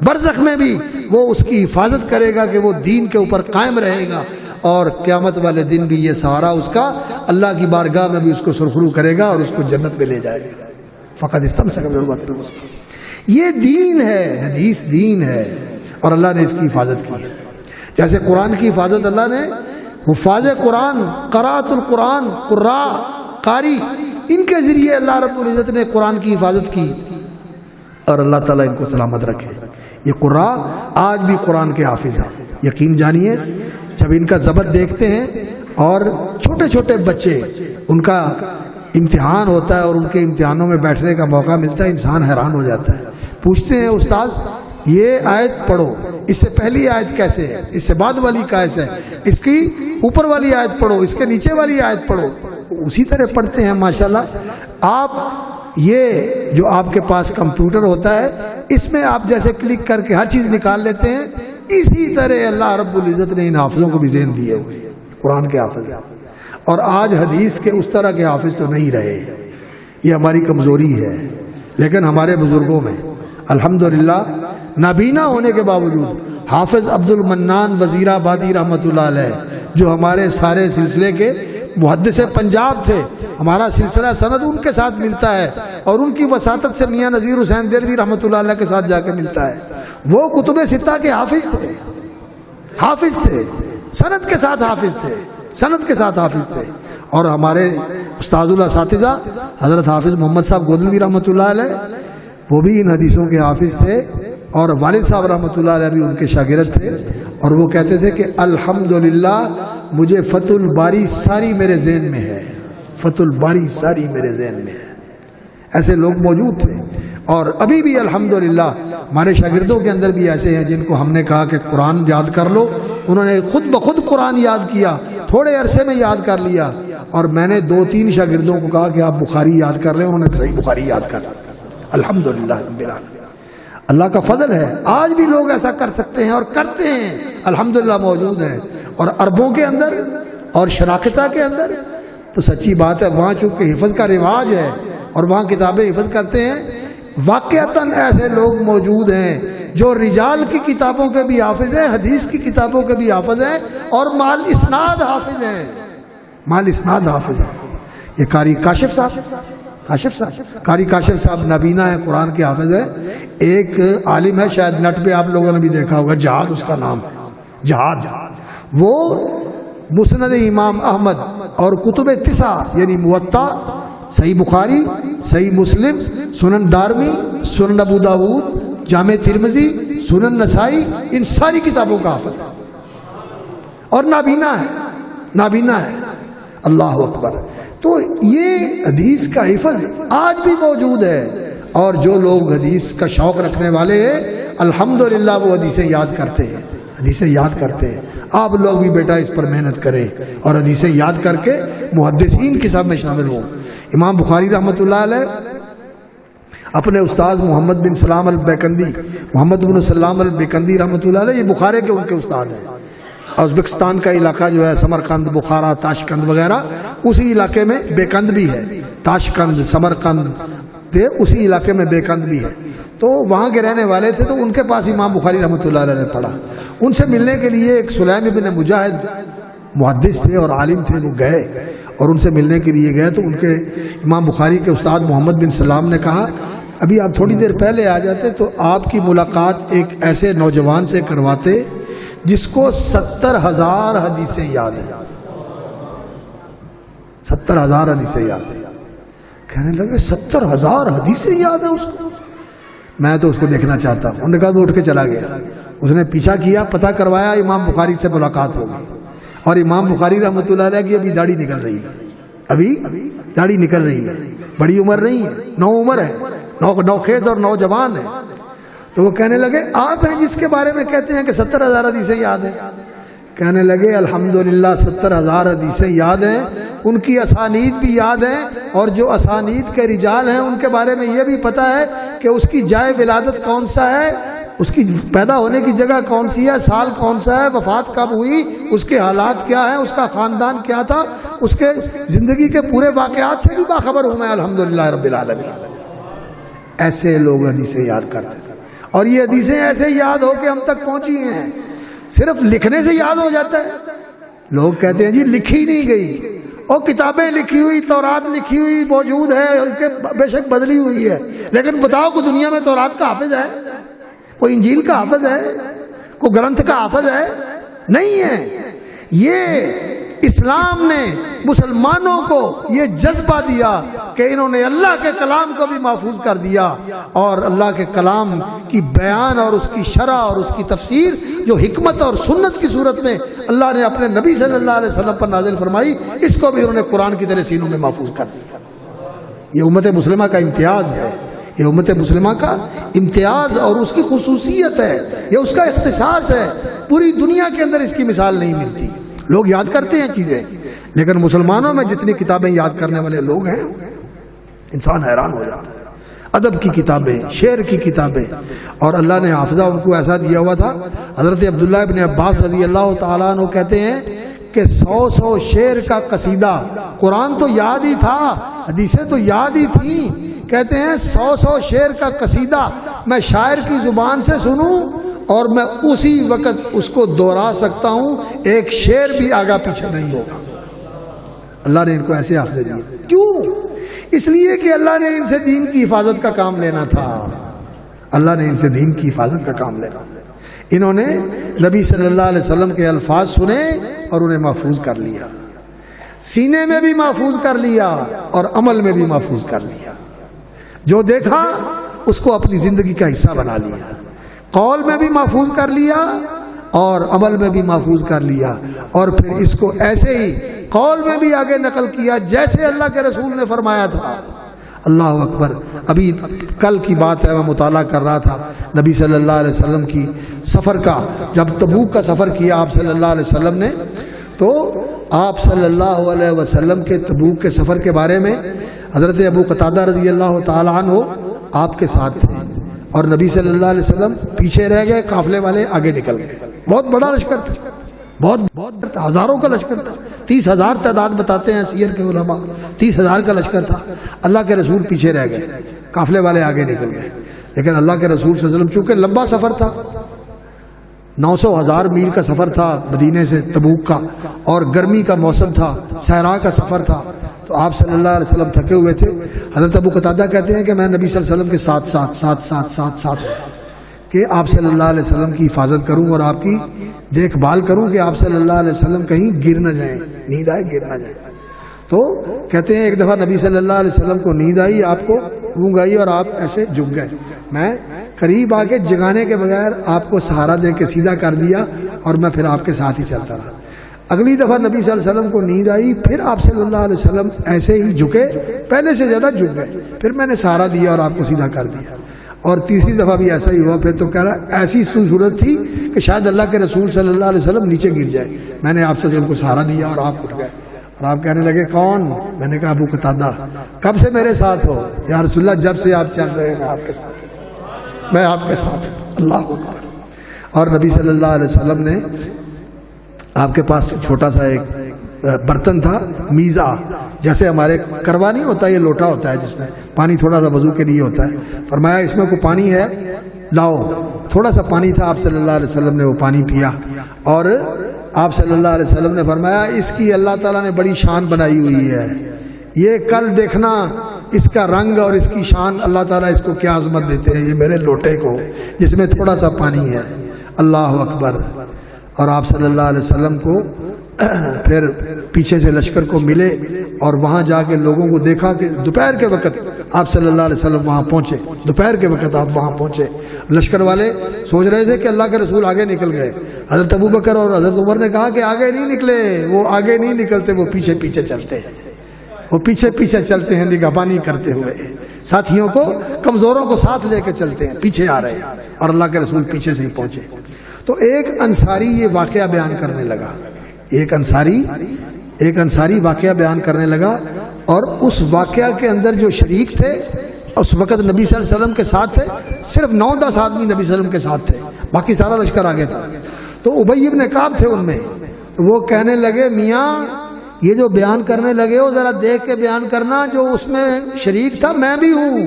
برزخ میں بھی وہ اس کی حفاظت کرے گا کہ وہ دین کے اوپر قائم رہے گا، اور قیامت والے دن بھی یہ سہارا اس کا اللہ کی بارگاہ میں بھی اس کو سرخرو کرے گا اور اس کو جنت میں لے جائے گا۔ فقد استمسک بالعروۃ الوثقی، یہ دین ہے، حدیث دین ہے، اور اللہ نے اس کی حفاظت کی ہے۔ جیسے قرآن کی حفاظت اللہ نے حفاظ قرآن، قراءۃ القرآن، قراء، قاری، ان کے ذریعے اللہ رب العزت نے قرآن کی حفاظت کی، اور اللہ تعالیٰ ان کو سلامت رکھے۔ یہ قراء آج بھی قرآن کے حافظ ہیں، یقین جانیے جب ان کا ضبط دیکھتے ہیں، اور چھوٹے چھوٹے بچے ان کا امتحان ہوتا ہے اور ان کے امتحانوں میں بیٹھنے کا موقع ملتا ہے، انسان حیران ہو جاتا ہے، پوچھتے ہیں استاد یہ آیت پڑھو، اس سے پہلی آیت کیسے ہے، اس سے بعد والی کیسے ہے، اس کی اوپر والی آیت پڑھو، اس کے نیچے والی آیت پڑھو، اسی طرح پڑھتے ہیں ماشاءاللہ۔ آپ یہ جو آپ کے پاس کمپیوٹر ہوتا ہے، اس میں آپ جیسے کلک کر کے ہر چیز نکال لیتے ہیں، اسی طرح اللہ رب العزت نے ان حافظوں کو بھی ذہن دیے ہوئے ہیں، قرآن کے حافظ، اور آج حدیث کے اس طرح کے حافظ تو نہیں رہے، یہ ہماری کمزوری ہے۔ لیکن ہمارے بزرگوں میں الحمدللہ نابینا ہونے کے باوجود حافظ عبد المنان وزیر آبادی رحمۃ اللہ علیہ، جو ہمارے سارے سلسلے کے محدث پنجاب تھے، ہمارا سلسلہ سند ان کے ساتھ ملتا ہے، اور ان کی وساطت سے میاں نذیر حسین دہلوی رحمۃ اللہ علیہ کے ساتھ جا کے ملتا ہے۔ وہ کتب ستہ کے حافظ تھے، حافظ تھے، سند کے ساتھ حافظ تھے، سند کے ساتھ حافظ تھے۔ اور ہمارے استاد الاساتذہ حضرت حافظ محمد صاحب گودلوی رحمۃ اللہ علیہ، وہ بھی ان حدیثوں کے حافظ تھے، اور والد صاحب رحمۃ اللہ علیہ بھی ان کے شاگرد تھے، اور وہ کہتے تھے کہ الحمدللہ مجھے فتح الباری ساری میرے ذہن میں ہے، فتح الباری ساری میرے ذہن میں ہے۔ ایسے لوگ موجود تھے، اور ابھی بھی الحمدللہ ہمارے شاگردوں کے اندر بھی ایسے ہیں جن کو ہم نے کہا کہ قرآن یاد کر لو، انہوں نے خود بخود قرآن یاد کیا، تھوڑے عرصے میں یاد کر لیا۔ اور میں نے 2-3 شاگردوں کو کہا کہ آپ بخاری یاد کر لیں، انہوں نے صحیح بخاری یاد کر لیا۔ الحمدللہ رب العالمین، اللہ کا فضل ہے، آج بھی لوگ ایسا کر سکتے ہیں اور کرتے ہیں، الحمدللہ موجود ہیں۔ اور عربوں کے اندر اور شراکتہ کے اندر تو سچی بات ہے، وہاں چونکہ حفظ کا رواج ہے اور وہاں کتابیں حفظ کرتے ہیں، واقعتاً ایسے لوگ موجود ہیں جو رجال کی کتابوں کے بھی حافظ ہیں، حدیث کی کتابوں کے بھی حافظ ہیں، اور مال اسناد حافظ ہیں، مال اسناد حافظ ہیں۔ یہ قاری کاشف صاحب، قاری کاشف صاحب نابینا ہے، قرآن کے حافظ ہیں۔ ایک عالم ہے، شاید نیٹ پہ آپ لوگوں نے بھی دیکھا ہوگا، جہاد اس کا نام ہے، جہاد۔ وہ مسند امام احمد اور کتب 9 یعنی موطا، صحیح بخاری، صحیح مسلم، سنن دارمی، سنن ابو داود، جامع ترمذی، سنن نسائی، ان ساری کتابوں کا حافظ ہے، اور نابینا ہے، نابینا ہے، اللہ اکبر۔ تو یہ حدیث کا حفظ آج بھی موجود ہے، اور جو لوگ حدیث کا شوق رکھنے والے ہیں الحمدللہ وہ حدیثیں یاد کرتے ہیں، حدیثیں یاد کرتے ہیں۔ آپ لوگ بھی بیٹا اس پر محنت کریں اور حدیثیں یاد کر کے محدثین کے ساتھ میں شامل ہوں۔ امام بخاری رحمۃ اللہ علیہ اپنے استاد محمد بن سلام البیکندی، محمد بن سلام البیکندی رحمۃ اللہ علیہ، یہ بخارے کے ان کے استاد ہیں۔ ازبکستان کا علاقہ جو ہے سمرقند، بخارا، تاشقند وغیرہ، اسی علاقے میں بیکند بھی ہے، تاشقند سمرقند تھے، اسی علاقے میں بیکند بھی ہے، تو وہاں کے رہنے والے تھے، تو ان کے پاس امام بخاری رحمۃ اللہ علیہ نے پڑھا۔ ان سے ملنے کے لیے ایک سلیم بن مجاہد محدث تھے اور عالم تھے، وہ گئے اور ان سے ملنے کے لیے گئے، تو ان کے امام بخاری کے استاد محمد بن سلام نے کہا ابھی آپ تھوڑی دیر پہلے آ جاتے تو آپ کی ملاقات ایک ایسے نوجوان سے کرواتے جس کو 70,000 حدیثیں یاد ہیں، 70,000 حدیثیں یاد ہیں۔ کہنے لگے 70,000 حدیثیں یاد ہیں اس کو، میں تو اس کو دیکھنا چاہتا ہوں۔ انہوں نے کہا تو اٹھ کے چلا گیا، اس نے پیچھا کیا، پتہ کروایا، امام بخاری سے ملاقات ہو گئی، اور امام بخاری رحمۃ اللہ علیہ کی ابھی داڑھی نکل رہی ہے، ابھی داڑھی نکل رہی ہے، بڑی عمر نہیں ہے، نو عمر ہے، نوخیز اور نوجوان ہے۔ تو وہ کہنے لگے آپ ہیں جس کے بارے میں کہتے ہیں کہ 70,000 حدیثیں یاد ہیں؟ کہنے لگے الحمدللہ 70,000 حدیثیں یاد ہیں، ان کی اسانید بھی یاد ہیں، اور جو اسانید کے رجال ہیں ان کے بارے میں یہ بھی پتہ ہے کہ اس کی جائے ولادت کون سا ہے، اس کی پیدا ہونے کی جگہ کون سی ہے، سال کون سا ہے، وفات کب ہوئی، اس کے حالات کیا ہیں، اس کا خاندان کیا تھا، اس کے زندگی کے پورے واقعات سے بھی باخبر ہوں میں الحمدللہ رب العالمین۔ ایسے لوگ حدیثیں یاد کرتے تھے، اور یہ حدیثیں ایسے یاد ہو کہ ہم تک پہنچی ہیں، صرف لکھنے سے یاد ہو جاتا ہے۔ لوگ کہتے ہیں جی لکھی نہیں گئی، اور کتابیں لکھی ہوئی، تورات لکھی ہوئی موجود ہے، ان کے بے شک بدلی ہوئی ہے، لیکن بتاؤ کہ دنیا میں تورات کا حافظ ہے، کوئی انجیل کا حافظ ہے، کوئی گرنتھ کا حافظ ہے؟ نہیں ہے۔ یہ اسلام نے مسلمانوں کو یہ جذبہ دیا کہ انہوں نے اللہ کے کلام کو بھی محفوظ کر دیا، اور اللہ کے کلام کی بیان اور اس کی شرح اور اس کی تفسیر جو حکمت اور سنت کی صورت میں اللہ نے اپنے نبی صلی اللہ علیہ وسلم پر نازل فرمائی، اس کو بھی انہوں نے قرآن کی طرح سینوں میں محفوظ کر دیا۔ یہ امت مسلمہ کا امتیاز ہے، یہ امت مسلمہ کا امتیاز اور اس کی خصوصیت ہے، یہ اس کا اختصاص ہے، پوری دنیا کے اندر اس کی مثال نہیں ملتی۔ لوگ یاد کرتے ہیں چیزیں، لیکن مسلمانوں میں جتنی کتابیں یاد کرنے والے لوگ ہیں انسان حیران ہو جاتا ہے۔ ادب کی کتابیں، شعر کی کتابیں، اور اللہ نے حافظہ ان کو ایسا دیا ہوا تھا۔ حضرت عبداللہ ابن عباس رضی اللہ تعالیٰ عنہ کہتے ہیں کہ 100 شعر کا قصیدہ، قرآن تو یاد ہی تھا، حدیثیں تو یاد ہی تھیں، کہتے ہیں 100 شعر کا قصیدہ میں شاعر کی زبان سے سنوں اور میں اسی وقت اس کو دوہرا سکتا ہوں، ایک شعر بھی آگا پیچھے نہیں ہوگا۔ اللہ نے ان کو ایسے حافظ دیے، کیوں؟ اس لیے کہ اللہ نے ان سے دین کی حفاظت کا کام لینا تھا، اللہ نے ان سے دین کی حفاظت کا کام لینا تھا۔ انہوں نے نبی صلی اللہ علیہ وسلم کے الفاظ سنے اور انہیں محفوظ کر لیا، سینے میں بھی محفوظ کر لیا اور عمل میں بھی محفوظ کر لیا۔ جو دیکھا اس کو اپنی زندگی کا حصہ بنا لیا، قول میں بھی محفوظ کر لیا اور عمل میں بھی محفوظ کر لیا، اور پھر اس کو ایسے ہی قول میں بھی آگے نقل کیا جیسے اللہ کے رسول نے فرمایا تھا۔ اللہ اکبر۔ ابھی کل کی بات ہے، میں مطالعہ کر رہا تھا نبی صلی اللہ علیہ وسلم کی سفر کا، جب تبوک کا سفر کیا آپ صلی اللہ علیہ وسلم نے، تو آپ صلی اللہ علیہ وسلم کے تبوک کے سفر کے بارے میں حضرت ابو قتادہ رضی اللہ تعالیٰ عنہ آپ کے ساتھ تھے، اور نبی صلی اللہ علیہ وسلم پیچھے رہ گئے، قافلے والے آگے نکل گئے۔ بہت بڑا لشکر تھا، بہت ہزاروں کا لشکر تھا، 30,000 تعداد بتاتے ہیں سیر کے علماء، 30,000 کا لشکر تھا۔ اللہ کے رسول پیچھے رہ گئے، قافلے والے آگے نکل گئے، لیکن اللہ کے رسول صلی اللہ علیہ وسلم چونکہ لمبا سفر تھا، 900,000 میل کا سفر تھا مدینے سے تبوک کا، اور گرمی کا موسم تھا، صحرا کا سفر تھا، تو آپ صلی اللہ علیہ وسلم تھکے ہوئے تھے۔ حضرت ابو قتادہ کہتے ہیں کہ میں نبی صلی اللہ علیہ وسلم کے ساتھ کہ آپ صلی اللہ علیہ وسلم کی حفاظت کروں اور آپ کی دیکھ بھال کروں کہ آپ صلی اللہ علیہ وسلم کہیں گر نہ جائیں، نیند آئے گر نہ جائیں۔ تو کہتے ہیں ایک دفعہ نبی صلی اللہ علیہ وسلم کو نیند آئی، آپ کو اونگ آئی اور آپ ایسے جھک گئے، میں قریب آ کے جگانے کے بغیر آپ کو سہارا دے کے سیدھا کر دیا، اور میں پھر آپ کے ساتھ ہی چلتا رہا۔ اگلی دفعہ نبی صلی اللہ علیہ وسلم کو نیند آئی، پھر آپ صلی اللہ علیہ وسلم ایسے ہی جھکے، پہلے سے زیادہ جھک گئے، پھر میں نے سہارا دیا اور آپ کو سیدھا کر دیا، اور تیسری دفعہ بھی ایسا ہی ہوا۔ پھر تو کہہ رہا ایسی صورت تھی کہ شاید اللہ کے رسول صلی اللہ علیہ وسلم نیچے گر جائے، میں نے آپ صلی اللہ علیہ وسلم کو سہارا دیا اور آپ اٹھ گئے، اور آپ کہنے لگے کون؟ میں نے کہا ابو قتادہ۔ کب سے میرے ساتھ ہو؟ یا رسول اللہ جب سے آپ چل رہے ہیں میں آپ کے ساتھ ہوں، میں آپ کے ساتھ ہوں۔ اللہ اکبر۔ اور نبی صلی اللہ علیہ وسلم نے آپ کے پاس چھوٹا سا ایک برتن تھا، میزا، جیسے ہمارے کروا نہیں ہوتا، یہ لوٹا ہوتا ہے جس میں پانی تھوڑا سا وضو کے لیے ہوتا ہے، فرمایا اس میں کوئی پانی ہے لاؤ، تھوڑا سا پانی تھا، آپ صلی اللہ علیہ وسلم نے وہ پانی پیا، اور آپ صلی اللہ علیہ وسلم نے فرمایا اس کی اللہ تعالیٰ نے بڑی شان بنائی ہوئی ہے، یہ کل دیکھنا اس کا رنگ اور اس کی شان، اللہ تعالیٰ اس کو کیا عظمت دیتے ہیں، یہ میرے لوٹے کو جس میں تھوڑا سا پانی ہے، اللہ اکبر۔ اور آپ صلی اللہ علیہ وسلم کو پھر پیچھے سے لشکر کو ملے اور وہاں جا کے لوگوں کو دیکھا کہ دوپہر کے وقت آپ صلی اللہ علیہ وسلم وہاں پہنچے، دوپہر کے وقت آپ وہاں پہنچے، لشکر والے سوچ رہے تھے کہ اللہ کے رسول آگے نکل گئے، حضرت ابوبکر اور حضرت عمر نے کہا کہ آگے نہیں نکلے، وہ آگے نہیں نکلتے، وہ پیچھے پیچھے چلتے ہیں، وہ پیچھے پیچھے چلتے ہیں نگہبانی کرتے ہوئے، ساتھیوں کو کمزوروں کو ساتھ لے کے چلتے ہیں، پیچھے آ رہے ہیں، اور اللہ کے رسول پیچھے سے ہی پہنچے۔ تو ایک انصاری یہ واقعہ بیان کرنے لگا، ایک انصاری واقعہ بیان کرنے لگا، اور اس واقعہ کے اندر جو شریک تھے اس وقت نبی صلی اللہ علیہ وسلم کے ساتھ تھے، صرف 9-10 آدمی نبی صلی اللہ علیہ وسلم کے ساتھ تھے، باقی سارا لشکر آگے تھا۔ تو ابی ابن کعب تھے ان میں، تو وہ کہنے لگے میاں یہ جو بیان کرنے لگے ہو ذرا دیکھ کے بیان کرنا، جو اس میں شریک تھا میں بھی ہوں۔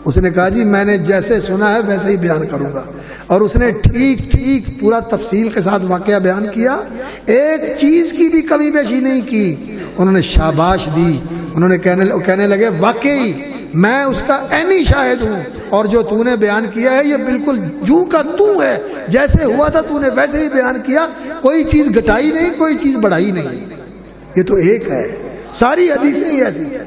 اس نے کہا جی میں نے جیسے سنا ہے ویسے ہی بیان کروں گا، اور اس نے ٹھیک پورا تفصیل کے ساتھ واقعہ بیان کیا، ایک چیز کی بھی کمی بیشی نہیں کی۔ انہوں نے شاباش دی، انہوں نے کہنے لگے واقعی میں اس کا عینی شاہد ہوں، اور جو تو نے بیان کیا ہے یہ بالکل جو کا تو ہے، جیسے ہوا تھا تو نے ویسے ہی بیان کیا، کوئی چیز گھٹائی نہیں، کوئی چیز بڑھائی نہیں، یہ تو ایک ہے۔ ساری حدیثیں ہی ایسی ہیں،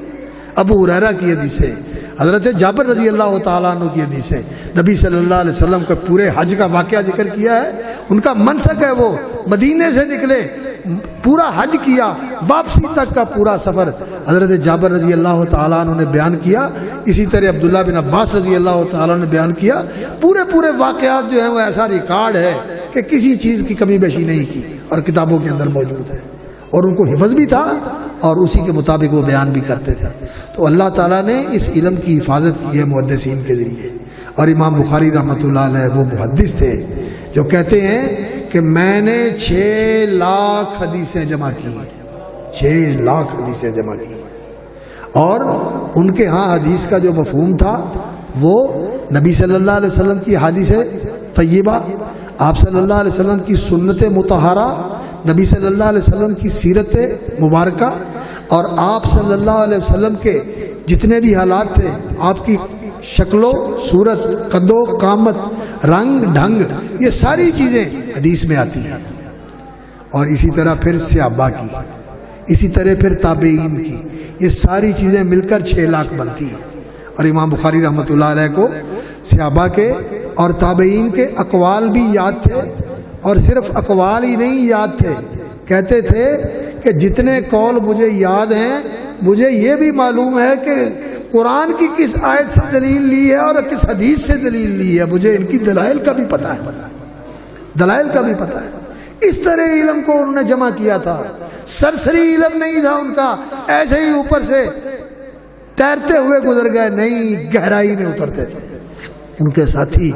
ابو ہریرہ کی حدیثیں، حضرت جابر رضی اللہ تعالیٰ عنہ کی حدیثیں، نبی صلی اللہ علیہ وسلم کا پورے حج کا واقعہ ذکر کیا ہے، ان کا منسک ہے وہ مدینے سے نکلے، پورا حج کیا، واپسی تک کا پورا سفر حضرت جابر رضی اللہ تعالیٰ عنہ نے بیان کیا، اسی طرح عبداللہ بن عباس رضی اللہ تعالیٰ نے بیان کیا، پورے واقعات جو ہیں وہ ایسا ریکارڈ ہے کہ کسی چیز کی کمی بیشی نہیں کی، اور کتابوں کے اندر موجود ہے، اور ان کو حفظ بھی تھا اور اسی کے مطابق وہ بیان بھی کرتے تھے۔ تو اللہ تعالیٰ نے اس علم کی حفاظت کی ہے محدثین کے ذریعے، اور امام بخاری رحمۃ اللہ علیہ وہ محدث تھے جو کہتے ہیں کہ میں نے 6 لاکھ حدیثیں جمع کی ہیں، 6 لاکھ حدیثیں جمع کی ہیں، اور ان کے ہاں حدیث کا جو مفہوم تھا وہ نبی صلی اللہ علیہ وسلم کی حدیث طیبہ، آپ صلی اللہ علیہ وسلم کی سنت مطہرہ، نبی صلی اللہ علیہ وسلم کی سیرت مبارکہ، اور آپ صلی اللہ علیہ وسلم کے جتنے بھی حالات تھے، آپ کی شکل و صورت، قد و قامت، رنگ ڈھنگ، یہ ساری چیزیں حدیث میں آتی ہیں، اور اسی طرح پھر صحابہ کی، اسی طرح پھر تابعین کی، یہ ساری چیزیں مل کر 6 لاکھ بنتی ہیں۔ اور امام بخاری رحمۃ اللہ علیہ کو صحابہ کے اور تابعین کے اقوال بھی یاد تھے، اور صرف اقوال ہی نہیں یاد تھے، کہتے تھے کہ جتنے قول مجھے یاد ہیں مجھے یہ بھی معلوم ہے کہ قرآن کی کس آیت سے دلیل لی ہے اور کس حدیث سے دلیل لی ہے، مجھے ان کی دلائل کا بھی پتہ ہے، دلائل کا بھی پتہ ہے۔ اس طرح علم کو انہوں نے جمع کیا تھا، سرسری علم نہیں تھا ان کا، ایسے ہی اوپر سے تیرتے ہوئے گزر گئے، نہیں گہرائی میں اترتے تھے۔ ان کے ساتھی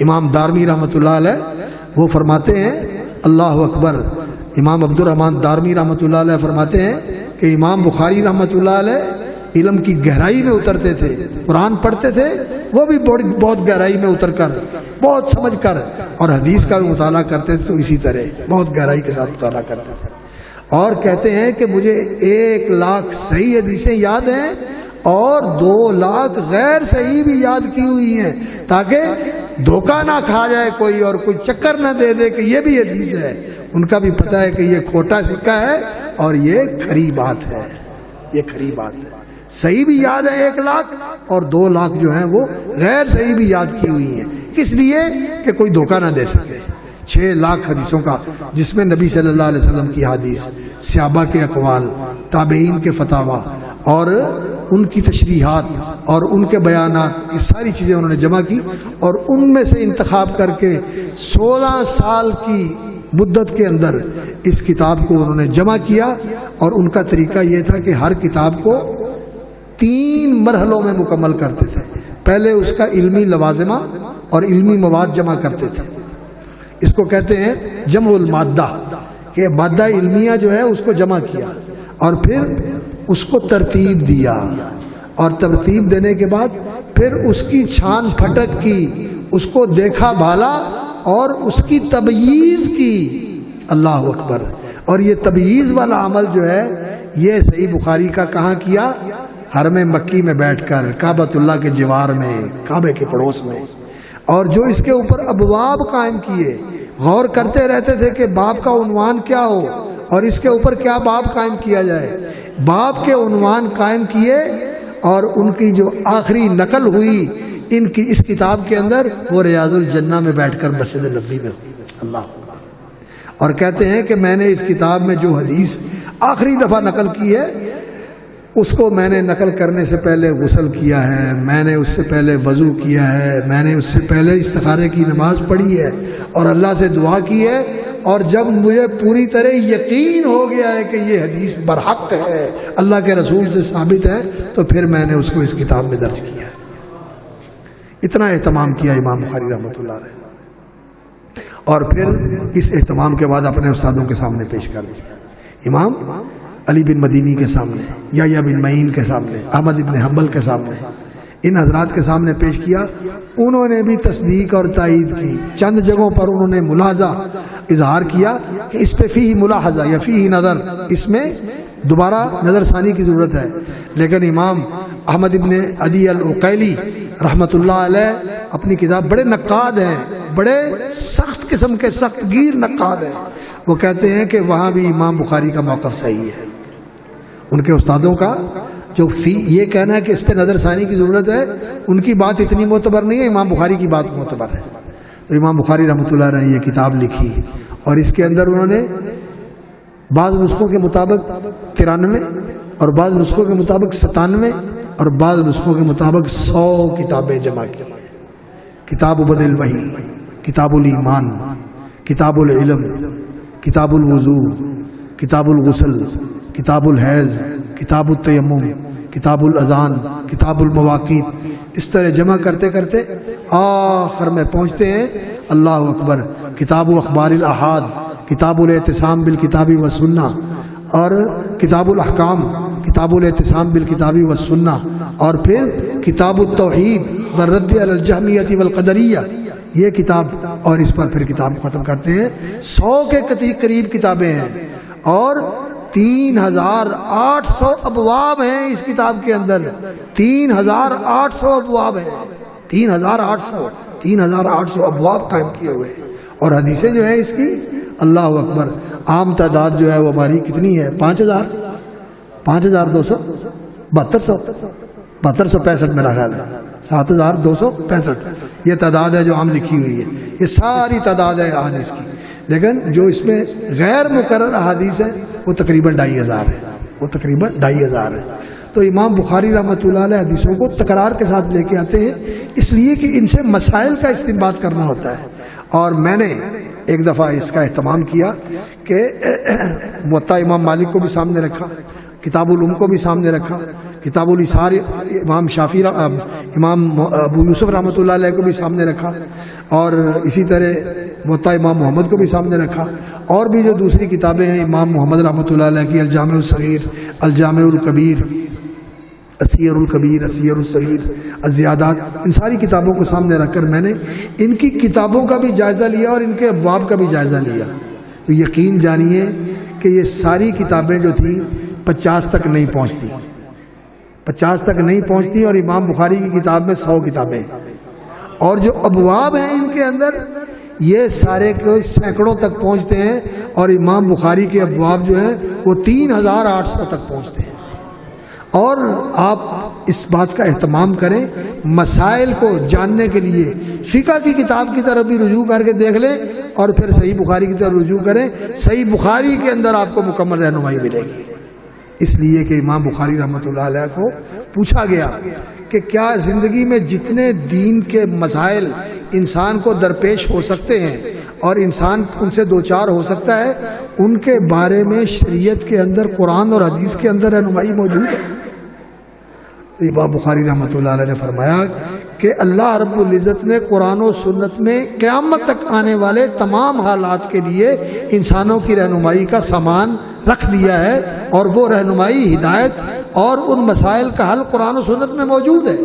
امام دارمی رحمۃ اللہ علیہ وہ فرماتے ہیں، اللہ اکبر، امام عبد الرحمن دارمی رحمۃ اللہ علیہ فرماتے ہیں کہ امام بخاری رحمۃ اللہ علیہ علم کی گہرائی میں اترتے تھے، قرآن پڑھتے تھے وہ بھی بہت گہرائی میں اتر کر، بہت سمجھ کر، اور حدیث کا بھی مطالعہ کرتے تھے تو اسی طرح بہت گہرائی کے ساتھ مطالعہ کرتے تھے۔ اور کہتے ہیں کہ مجھے 1 لاکھ صحیح حدیثیں یاد ہیں اور 2 لاکھ غیر صحیح بھی یاد کی ہوئی ہیں، تاکہ دھوکہ نہ کھا جائے کوئی اور کوئی چکر نہ دے دے کہ یہ بھی حدیث ہے، ان کا بھی پتہ ہے کہ یہ کھوٹا سکہ ہے اور یہ کھری بات ہے، یہ کھری بات ہے۔ صحیح بھی یاد ہے 1 لاکھ، اور 2 لاکھ جو ہیں وہ غیر صحیح بھی یاد کی ہوئی ہیں، کس لیے کہ کوئی دھوکہ نہ دے سکے۔ 6 لاکھ حدیثوں کا، جس میں نبی صلی اللہ علیہ وسلم کی حدیث، صحابہ کے اقوال، تابعین کے فتاوی اور ان کی تشریحات اور ان کے بیانات، یہ ساری چیزیں انہوں نے جمع کی، اور ان میں سے انتخاب کر کے 16 سال کی مدت کے اندر اس کتاب کو انہوں نے جمع کیا۔ اور ان کا طریقہ یہ تھا کہ ہر کتاب کو 3 مرحلوں میں مکمل کرتے تھے۔ پہلے اس کا علمی لوازمہ اور علمی مواد جمع کرتے تھے، اس کو کہتے ہیں جمع المادہ، کہ مادہ علمیہ جو ہے اس کو جمع کیا، اور پھر اس کو ترتیب دیا، اور ترتیب دینے کے بعد پھر اس کی چھان پھٹک کی، اس کو دیکھا بھالا اور اس کی تبییض کی۔ اللہ اکبر۔ اور یہ تبییض والا عمل جو ہے یہ صحیح بخاری کا کہاں کیا؟ حرم مکی میں بیٹھ کر، کعبۃ اللہ کے جوار میں، کعبے کے پڑوس میں، اور جو اس کے اوپر ابواب قائم کیے، غور کرتے رہتے تھے کہ باب کا عنوان کیا ہو اور اس کے اوپر کیا باب قائم کیا جائے۔ باب کے عنوان قائم کیے اور ان کی جو آخری نقل ہوئی ان کی اس کتاب کے اندر وہ ریاض الجنہ میں بیٹھ کر مسجد نبوی میں ہوئی۔ اللہ اکبر۔ اور کہتے ہیں کہ میں نے اس کتاب میں جو حدیث آخری دفعہ نقل کی ہے اس کو میں نے نقل کرنے سے پہلے غسل کیا ہے، میں نے اس سے پہلے وضو کیا ہے، میں نے اس سے پہلے استخارے کی نماز پڑھی ہے اور اللہ سے دعا کی ہے، اور جب مجھے پوری طرح یقین ہو گیا ہے کہ یہ حدیث برحق ہے، اللہ کے رسول سے ثابت ہے، تو پھر میں نے اس کو اس کتاب میں درج کیا ہے۔ اتنا اہتمام کیا امام بخاری رحمۃ اللہ علیہ، اور پھر اس اہتمام کے بعد اپنے استادوں کے سامنے پیش کر دیا۔ امام علی بن مدینی کے سامنے، یحییٰ بن معین کے سامنے، احمد بن حنبل کے سامنے، ان حضرات کے سامنے پیش کیا۔ انہوں نے بھی تصدیق اور تائید کی۔ چند جگہوں پر انہوں نے ملاحظہ اظہار کیا کہ اس پہ فیہ ملاحظہ یا فیہ نظر، اس میں دوبارہ نظر ثانی کی ضرورت ہے، لیکن امام احمد بن عدی العقیلی رحمۃ اللہ علیہ اپنی کتاب، بڑے نقاد ہیں، بڑے سخت قسم کے سخت گیر نقاد ہیں، وہ کہتے ہیں کہ وہاں بھی امام بخاری کا موقف صحیح ہے۔ ان کے استادوں کا جو یہ کہنا ہے کہ اس پہ نظر ثانی کی ضرورت ہے، ان کی بات اتنی معتبر نہیں ہے، امام بخاری کی بات معتبر ہے۔ تو امام بخاری رحمۃ اللہ علیہ نے یہ کتاب لکھی، اور اس کے اندر انہوں نے بعض نسخوں کے مطابق 93 اور بعض نسخوں کے مطابق 97 اور بعض نسخوں کے مطابق 100 کتابیں جمع کی۔ کتاب بدء الوحی، کتاب الایمان، کتاب العلم، کتاب الوضو، کتاب الغسل، کتاب الحیض، کتاب التیمم، کتاب الاذان، کتاب المواقیت، اس طرح جمع کرتے کرتے آخر میں پہنچتے ہیں اللہ اکبر کتاب اخبار الاحاد، کتاب الاعتصام بالکتاب والسنہ، اور کتاب الاحکام، کتاب الاعتصام بالکتاب والسنہ، اور پھر کتاب التوحید والرد علی الجہمیہ والقدریہ، یہ کتاب، اور اس پر پھر کتاب ختم کرتے ہیں۔ 100 کے قریب کتابیں ہیں، اور 3800 ابواب ہیں اس کتاب کے اندر، 3800 ابواب ہیں، 3800 ابواب قائم کیے ہوئے ہیں، اور حدیثیں جو ہیں اس کی اللہ اکبر عام تعداد جو ہے وہ ہماری کتنی ہے؟ 7265 میرا خیال ہے، 7265 یہ تعداد ہے جو عام لکھی ہوئی ہے، یہ ساری تعداد ہے احادیث کی، لیکن جو اس میں غیر مقرر احادیث ہیں وہ تقریباً 2500 ہے، وہ تقریباً 2500 ہے۔ تو امام بخاری رحمۃ اللہ علیہ حدیثوں کو تکرار کے ساتھ لے کے آتے ہیں، اس لیے کہ ان سے مسائل کا استنباط کرنا ہوتا ہے۔ اور میں نے ایک دفعہ اس کا اہتمام کیا کہ موطا امام مالک کو بھی سامنے رکھا، کتاب العلم کو بھی سامنے رکھا، کتاب الاشار امام شافعی امام ابو یوسف رحمۃ اللہ علیہ کو بھی سامنے رکھا، اور اسی طرح موطا امام محمد کو بھی سامنے رکھا، اور بھی جو دوسری کتابیں ہیں امام محمد رحمۃ اللہ علیہ کی، الجامع الصغیر، الجامع الکبیر، السیر الکبیر، السیر الصغیر، الزیادات، ان ساری کتابوں کو سامنے رکھ کر میں نے ان کی کتابوں کا بھی جائزہ لیا اور ان کے ابواب کا بھی جائزہ لیا۔ تو یقین جانیے کہ یہ ساری کتابیں جو تھیں 50 تک نہیں پہنچتی، 50 تک نہیں پہنچتی، اور امام بخاری کی کتاب میں 100 کتابیں ہیں، اور جو ابواب ہیں ان کے اندر یہ سارے کو سینکڑوں تک پہنچتے ہیں، اور امام بخاری کے ابواب جو ہیں وہ 3800 تک پہنچتے ہیں۔ اور آپ اس بات کا اہتمام کریں، مسائل کو جاننے کے لیے فقہ کی کتاب کی طرف بھی رجوع کر کے دیکھ لیں، اور پھر صحیح بخاری کی طرف رجوع کریں، صحیح بخاری کے اندر آپ کو مکمل رہنمائی ملے گی۔ اس لیے کہ امام بخاری رحمۃ اللہ علیہ کو پوچھا گیا کہ کیا زندگی میں جتنے دین کے مسائل انسان کو درپیش ہو سکتے ہیں اور انسان ان سے دوچار ہو سکتا ہے، ان کے بارے میں شریعت کے اندر، قرآن اور حدیث کے اندر رہنمائی موجود ہے؟ تو امام بخاری رحمۃ اللہ علیہ نے فرمایا کہ اللہ رب العزت نے قرآن و سنت میں قیامت تک آنے والے تمام حالات کے لیے انسانوں کی رہنمائی کا سامان رکھ دیا ہے، اور وہ رہنمائی ہدایت اور ان مسائل کا حل قرآن و سنت میں موجود ہے۔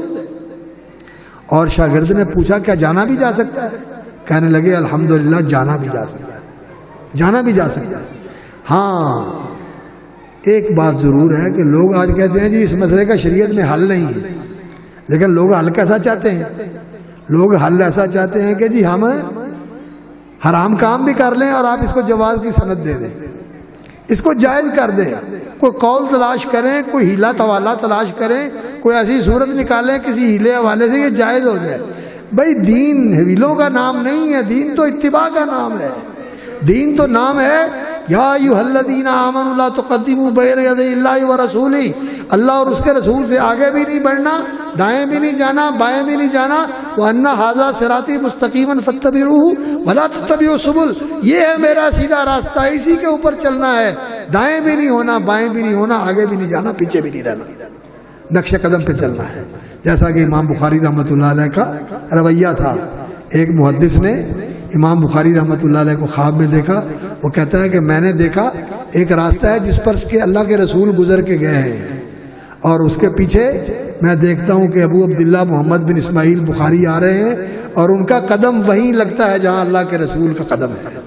اور شاگرد نے پوچھا کیا جانا بھی جا سکتا ہے؟ کہنے لگے الحمدللہ جانا بھی جا سکتا ہے، جانا بھی جا سکتا ہے۔ ہاں ایک بات ضرور ہے کہ لوگ آج کہتے ہیں جی اس مسئلے کا شریعت میں حل نہیں ہے، لیکن لوگ حل کیسا چاہتے ہیں؟ لوگ حل ایسا چاہتے ہیں کہ جی ہم حرام کام بھی کر لیں اور آپ اس کو جواز کی سند دے دیں، اس کو جائز کر دیں، کوئی قول تلاش کریں، کوئی ہیلا توالا تلاش کریں، کوئی ایسی صورت نکالیں کسی ہیلے حوالے سے کہ جائز ہو جائے۔ بھائی دین حویلوں کا نام نہیں ہے، دین تو اتباع کا نام ہے، دین تو نام ہے یا ایھا الذین آمنوا لا تقدموا بین یدی اللہ ورسولہ، اللہ اور اس کے رسول سے آگے بھی نہیں بڑھنا، دائیں بھی نہیں جانا، بائیں بھی نہیں جانا۔ وَأَنَّ هَذَا صِرَاطِي مُسْتَقِيمًا فَاتَّبِعُوهُ وَلَا تَتَّبِعُوا السُّبُلَ، یہ ہے میرا سیدھا راستہ، اسی کے اوپر چلنا ہے، دائیں بھی نہیں ہونا، بائیں بھی نہیں ہونا، آگے بھی نہیں جانا، پیچھے بھی نہیں رہنا، نقش قدم پہ چلنا ہے۔ جیسا کہ امام بخاری رحمۃ اللہ علیہ کا رویہ تھا، ایک محدث نے امام بخاری رحمۃ اللہ علیہ کو خواب میں دیکھا، وہ کہتا ہے کہ میں نے دیکھا ایک راستہ ہے جس پر کے اللہ کے رسول گزر کے گئے ہیں، اور اس کے پیچھے میں دیکھتا ہوں کہ ابو عبداللہ محمد بن اسماعیل بخاری آ رہے ہیں، اور ان کا قدم وہیں لگتا ہے جہاں اللہ کے رسول کا قدم ہے،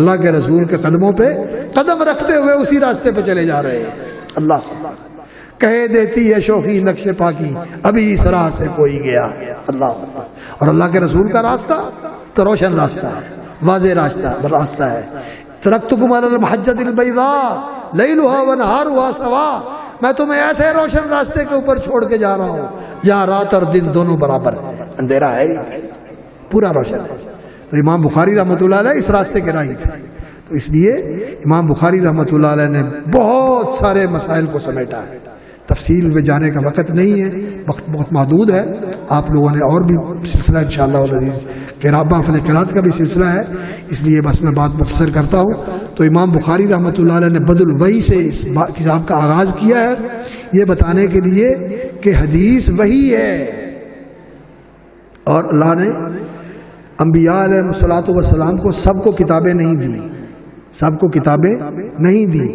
اللہ کے رسول کے قدموں پہ قدم رکھتے ہوئے اسی راستے پہ چلے جا رہے ہیں۔ اللہ کہے دیتی ہے شوخی نقش پاکی، ابھی اس راہ سے کوئی گیا۔ اللہ اور اللہ کے رسول کا راستہ تو روشن راستہ ہے، واضح راستہ ہے۔ ترکتکم علی المحجۃ البیضاء لیلھا ونہارھا سواء، میں تمہیں ایسے روشن راستے کے اوپر چھوڑ کے جا رہا ہوں جہاں رات اور دن دونوں برابر ہیں، اندھیرا ہے ہی نہیں، پورا روشن ہے۔ تو امام بخاری رحمۃ اللہ علیہ اس راستے کے راہی تھے، تو اس لیے امام بخاری رحمۃ اللہ علیہ نے بہت سارے مسائل کو سمیٹا ہے۔ تفصیل میں جانے کا وقت نہیں ہے، وقت بہت محدود ہے۔ آپ لوگوں نے اور بھی سلسلہ انشاءاللہ العزیز فن قرات کا بھی سلسلہ ہے، اس لیے بس میں بات مختصر کرتا ہوں۔ تو امام بخاری رحمۃ اللہ علیہ نے بدء الوحی سے اس کتاب کا آغاز کیا ہے، یہ بتانے کے لیے کہ حدیث وحی ہے، اور اللہ نے انبیاء علیہ الصلوۃ والسلام کو سب کو کتابیں نہیں دی، سب کو کتابیں نہیں دی،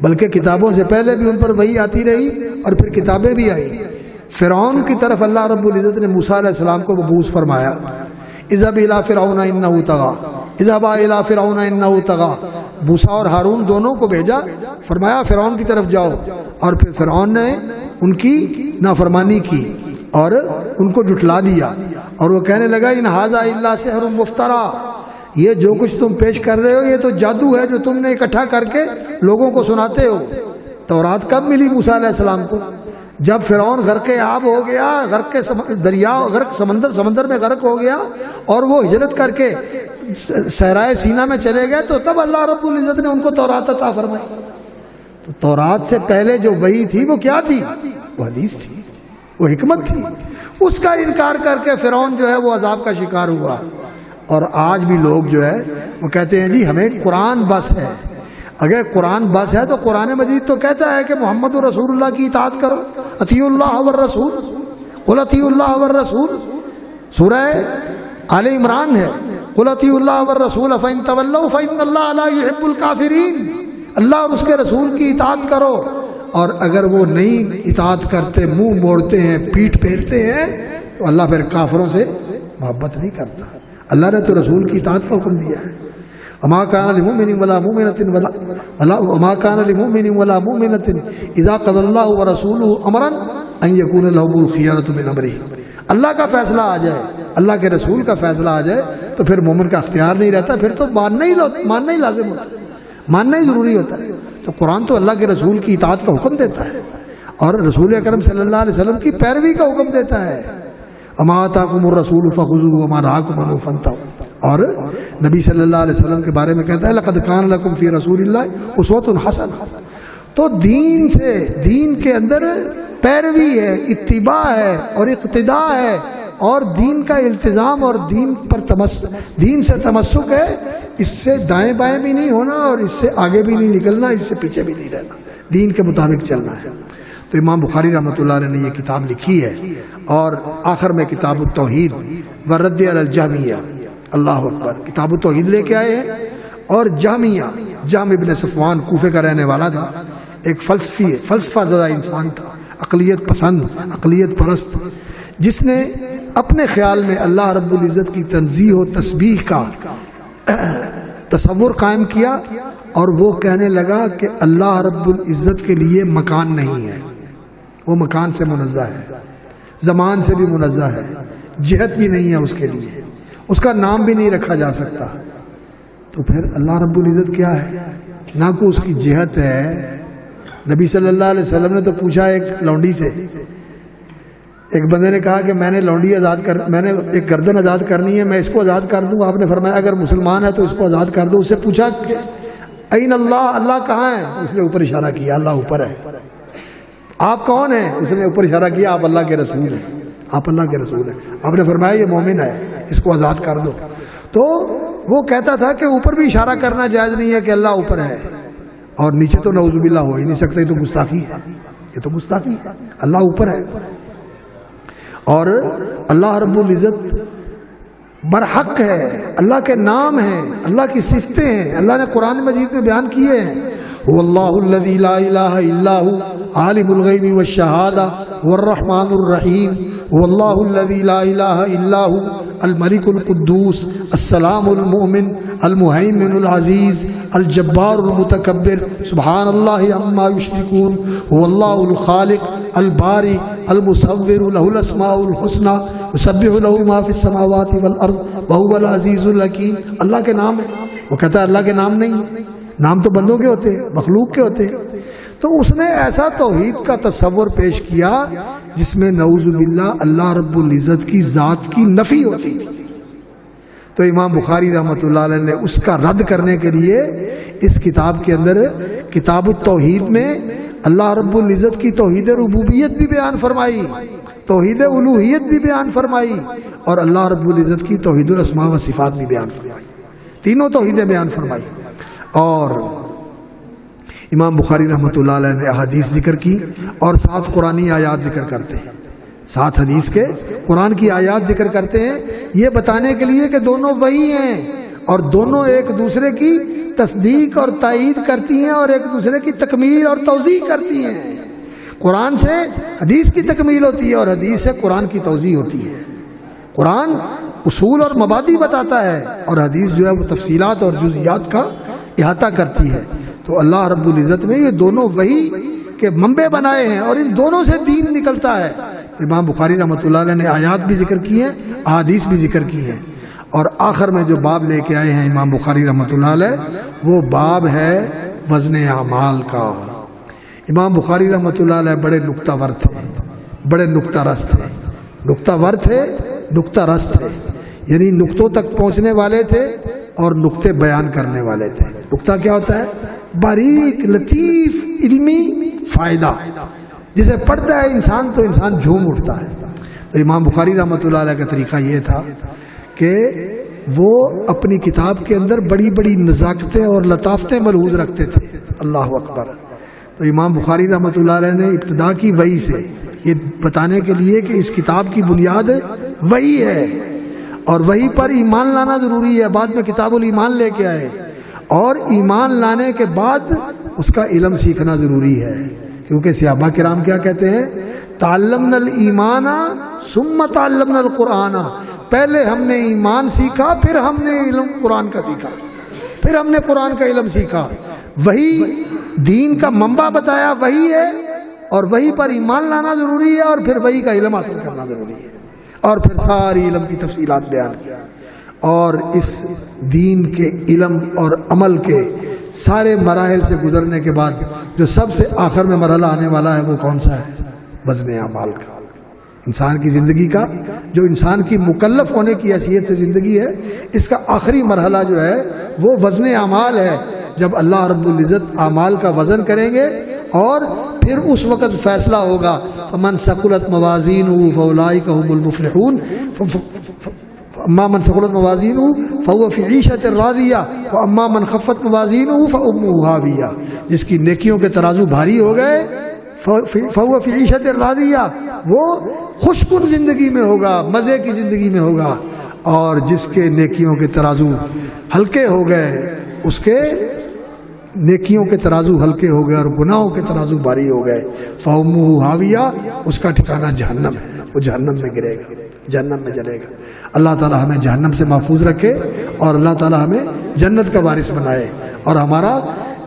بلکہ کتابوں سے پہلے بھی ان پر وحی آتی رہی اور پھر کتابیں بھی آئی۔ فرعون کی طرف اللہ رب العزت نے موسیٰ علیہ السلام کو مبعوث فرمایا، اذهب الى فرعون انه طغى، اذهب الى فرعون انه طغى، موسیٰ اور ہارون دونوں کو بھیجا، فرمایا فرعون کی طرف جاؤ، اور پھر فرعون نے ان کی نافرمانی کی اور ان کو جھٹلا دیا، اور وہ کہنے لگا ان ھذا الا سحر مفترى، یہ جو کچھ تم پیش کر رہے ہو یہ تو جادو ہے جو تم نے اکٹھا کر کے لوگوں کو سناتے ہو۔ تورات کب ملی موسیٰ علیہ السلام کو؟ جب فرعون غرق آب ہو گیا، غرق دریا، غرق سمندر میں غرق ہو گیا، اور وہ ہجرت کر کے صحرائے سینا میں چلے گئے، تو تب اللہ رب العزت نے ان کو تورات عطا فرمائی۔ تو تورات سے پہلے جو وحی تھی وہ کیا تھی؟ وہ حدیث تھی، وہ حکمت تھی۔ اس کا انکار کر کے فرعون جو ہے وہ عذاب کا شکار ہوا۔ اور آج بھی لوگ جو ہے وہ کہتے ہیں جی ہمیں قرآن بس ہے۔ اگر قرآن بس ہے تو قرآن مجید تو کہتا ہے کہ محمد رسول اللہ کی اطاعت کرو، اطیعوا اللہ والرسول، قل اطیعوا اللہ والرسول، سورہ آل عمران ہے، قل اطیعوا اللہ والرسول فإن تولوا فإن اللہ لا يحب الکافرین، اللہ اور اس کے رسول کی اطاعت کرو، اور اگر وہ نہیں اطاعت کرتے، منہ موڑتے ہیں، پیٹھ پھیرتے ہیں، تو اللہ پھر کافروں سے محبت نہیں کرتا۔ اللہ نے تو رسول کی اطاعت کا حکم دیا ہے، وما كان لمؤمن ولا مؤمنة وما كان لمؤمن ولا مؤمنة اذا قضى الله ورسوله امرا ان يكون لهم الخيارة من امرهم، اللہ کا فیصلہ آ جائے، اللہ کے رسول کا فیصلہ آ جائے تو پھر مومن کا اختیار نہیں رہتا، پھر تو ماننا ہی لازم ہوتا ہے، ماننا ہی ضروری ہوتا ہے۔ تو قرآن تو اللہ کے رسول کی اطاعت کا حکم دیتا ہے، اور رسول اکرم صلی اللہ علیہ وسلم کی پیروی کا حکم دیتا ہے، وما آتاکم الرسول فخذوه وما نهاکم عنہ فانتہوا، اور نبی صلی اللہ علیہ وسلم کے بارے میں کہتا ہے لقد کان لکم فی رسول اللہ اسوۃ حسنہ۔ تو دین کے اندر پیروی ہے، اتباع ہے اور اقتداء ہے، اور دین کا التزام اور دین سے تمسک ہے، اس سے دائیں بائیں بھی نہیں ہونا اور اس سے آگے بھی نہیں نکلنا، اس سے پیچھے بھی نہیں رہنا، دین کے مطابق چلنا ہے۔ تو امام بخاری رحمۃ اللہ علیہ نے یہ کتاب لکھی ہے، اور آخر میں کتاب التوحید والرد علی الجہمیہ، اللہ اکبر، کتاب التوحید لے کے آئے ہیں، اور جہمیہ، جہم ابن صفوان کوفے کا رہنے والا تھا، ایک فلسفہ زدہ انسان تھا، عقلیت پسند، عقلیت پرست، جس نے اپنے خیال میں اللہ رب العزت کی تنزیہ و تسبیح کا تصور قائم کیا، اور وہ کہنے لگا کہ اللہ رب العزت کے لیے مکان نہیں ہے، وہ مکان سے منزہ ہے، زمان سے بھی منزہ ہے، جہت بھی نہیں ہے اس کے لیے، اس کا نام بھی نہیں رکھا جا سکتا۔ تو پھر اللہ رب العزت کیا ہے؟ نہ کو اس کی جہت ہے۔ نبی صلی اللہ علیہ وسلم نے تو پوچھا ایک لونڈی سے، ایک بندے نے کہا کہ میں نے لونڈی میں نے ایک گردن آزاد کرنی ہے، میں اس کو آزاد کر دوں؟ آپ نے فرمایا اگر مسلمان ہے تو اس کو آزاد کر دو۔ اس سے پوچھا کہ این اللہ، اللہ کہاں ہے؟ اس نے اوپر اشارہ کیا، اللہ اوپر ہے۔ آپ کون ہیں؟ اس نے اوپر اشارہ کیا، آپ اللہ کے رسول ہیں، آپ اللہ کے رسول ہیں۔ آپ نے فرمایا یہ مومن ہے، اس کو آزاد کر دو۔ تو وہ کہتا تھا کہ اوپر بھی اشارہ کرنا جائز نہیں ہے کہ اللہ اوپر ہے، اور نیچے تو نعوذ باللہ ہو ہی نہیں سکتا، یہ تو گستاخی ہے، یہ تو گستاخی ہے، اللہ اوپر ہے۔ اور اللہ رب العزت برحق ہے، اللہ کے نام ہیں، اللہ کی صفتیں ہیں، اللہ نے قرآن مجید میں بیان کیے ہیں۔ هو اللہ الذی لا الہ الا هو عالم الغیب والشہادہ والرحمن الرحیم۔ هو اللہ الذی لا الہ الا هو الملک القدوس السلام المؤمن المہیمن العزیز الجبار المتکبر سبحان اللہ عما یشرکون۔ هو اللہ الخالق الباری المصور له الاسماء الحسنى یسبح له ما فی السماوات والارض وهو العزیز الحکیم۔ اللہ کے نام ہے، وہ کہتا ہے اللہ کے نام نہیں ہے، نام تو بندوں کے ہوتے ہیں، مخلوق کے ہوتے ہیں۔ تو اس نے ایسا توحید کا تصور پیش کیا جس میں نعوذ باللہ اللہ رب العزت کی ذات کی نفی ہوتی تھی۔ تو امام بخاری رحمۃ اللہ علیہ نے اس کا رد کرنے کے لیے اس کتاب کے اندر کتاب التوحید میں اللہ رب العزت کی توحید ربوبیت بھی بیان فرمائی، توحید الوہیت بھی بیان فرمائی، اور اللہ رب العزت کی توحید الاسماء و صفات بھی بیان فرمائی، تینوں توحیدیں بیان فرمائی۔ اور امام بخاری رحمۃ اللہ علیہ نے احادیث ذکر کی، اور 7 قرآنی آیات ذکر کرتے ہیں، 7 حدیث کے قرآن کی آیات ذکر کرتے ہیں، یہ بتانے کے لیے کہ دونوں وہی ہیں، اور دونوں ایک دوسرے کی تصدیق اور تائید کرتی ہیں، اور ایک دوسرے کی تکمیل اور توضیح کرتی ہیں۔ قرآن سے حدیث کی تکمیل ہوتی ہے، اور حدیث سے قرآن کی توضیح ہوتی ہے۔ قرآن اصول اور مبادی بتاتا ہے، اور حدیث جو ہے وہ تفصیلات اور جزئیات کا احاطہ کرتی ہے۔ تو اللہ رب العزت نے یہ دونوں وحی کے منبع بنائے ہیں، اور ان دونوں سے دین نکلتا ہے۔ امام بخاری رحمۃ اللہ علیہ نے آیات بھی ذکر کی ہیں، احادیث بھی ذکر کی ہیں، اور آخر میں جو باب لے کے آئے ہیں امام بخاری رحمۃ اللہ علیہ، وہ باب ہے وزن اعمال کا۔ امام بخاری رحمۃ اللہ علیہ بڑے نکتہ ور تھے، بڑے نکتہ رس تھے، نکتہ ور تھے، نکتہ رس تھے، یعنی نکتوں تک پہنچنے والے تھے اور نکتے بیان کرنے والے تھے۔ نکتہ کیا ہوتا ہے؟ باریک لطیف علمی فائدہ، جسے پڑھتا ہے انسان تو انسان جھوم اٹھتا ہے۔ تو امام بخاری رحمۃ اللہ علیہ کا طریقہ یہ تھا کہ وہ اپنی کتاب کے اندر بڑی بڑی نزاکتیں اور لطافتیں ملحوظ رکھتے تھے۔ اللہ اکبر۔ تو امام بخاری رحمۃ اللہ علیہ نے ابتدا کی وحی سے، یہ بتانے کے لیے کہ اس کتاب کی بنیاد وحی ہے، اور وحی پر ایمان لانا ضروری ہے۔ بعد میں کتاب الایمان لے کے آئے، اور ایمان لانے کے بعد اس کا علم سیکھنا ضروری ہے، کیونکہ صحابہ کرام کیا کہتے ہیں؟ تعلمنا الایمان ثم تعلمنا القرآن، پہلے ہم نے ایمان سیکھا، پھر ہم نے علم قرآن کا سیکھا، پھر ہم نے قرآن کا علم سیکھا۔ وہی دین کا منبع بتایا وہی ہے، اور وہی پر ایمان لانا ضروری ہے، اور پھر وہی کا علم حاصل کرنا ضروری ہے، اور پھر ساری علم کی تفصیلات بیان کیا۔ اور اس دین کے علم اور عمل کے سارے مراحل سے گزرنے کے بعد جو سب سے آخر میں مرحلہ آنے والا ہے وہ کون سا ہے؟ وزن اعمال کا۔ انسان کی زندگی کا جو انسان کی مکلف ہونے کی حیثیت سے زندگی ہے، اس کا آخری مرحلہ جو ہے وہ وزن اعمال ہے، جب اللہ رب العزت اعمال کا وزن کریں گے، اور پھر اس وقت فیصلہ ہوگا فمن ثقلت موازینہ فاولئک هم المفلحون، اما من ثقلت موازینہ فهو فی عیشۃ راضیہ واما من خفت موازینہ فامہ ہاویہ۔ جس کی نیکیوں کے ترازو بھاری ہو گئے فهو فی عیشۃ راضیہ، وہ خوش کن زندگی میں ہوگا، مزے کی زندگی میں ہوگا، اور جس کے نیکیوں کے ترازو ہلکے ہو گئے اس کے نیکیوں کے ترازو ہلکے ہو گئے اور گناہوں کے ترازو بھاری ہو گئے، فَأُمُّهُ حَاوِيَةٌ، اس کا ٹھکانہ جہنم ہے، وہ جہنم میں گرے گا، جہنم میں جلے گا۔ اللہ تعالی ہمیں جہنم سے محفوظ رکھے اور اللہ تعالی ہمیں جنت کا وارث بنائے، اور ہمارا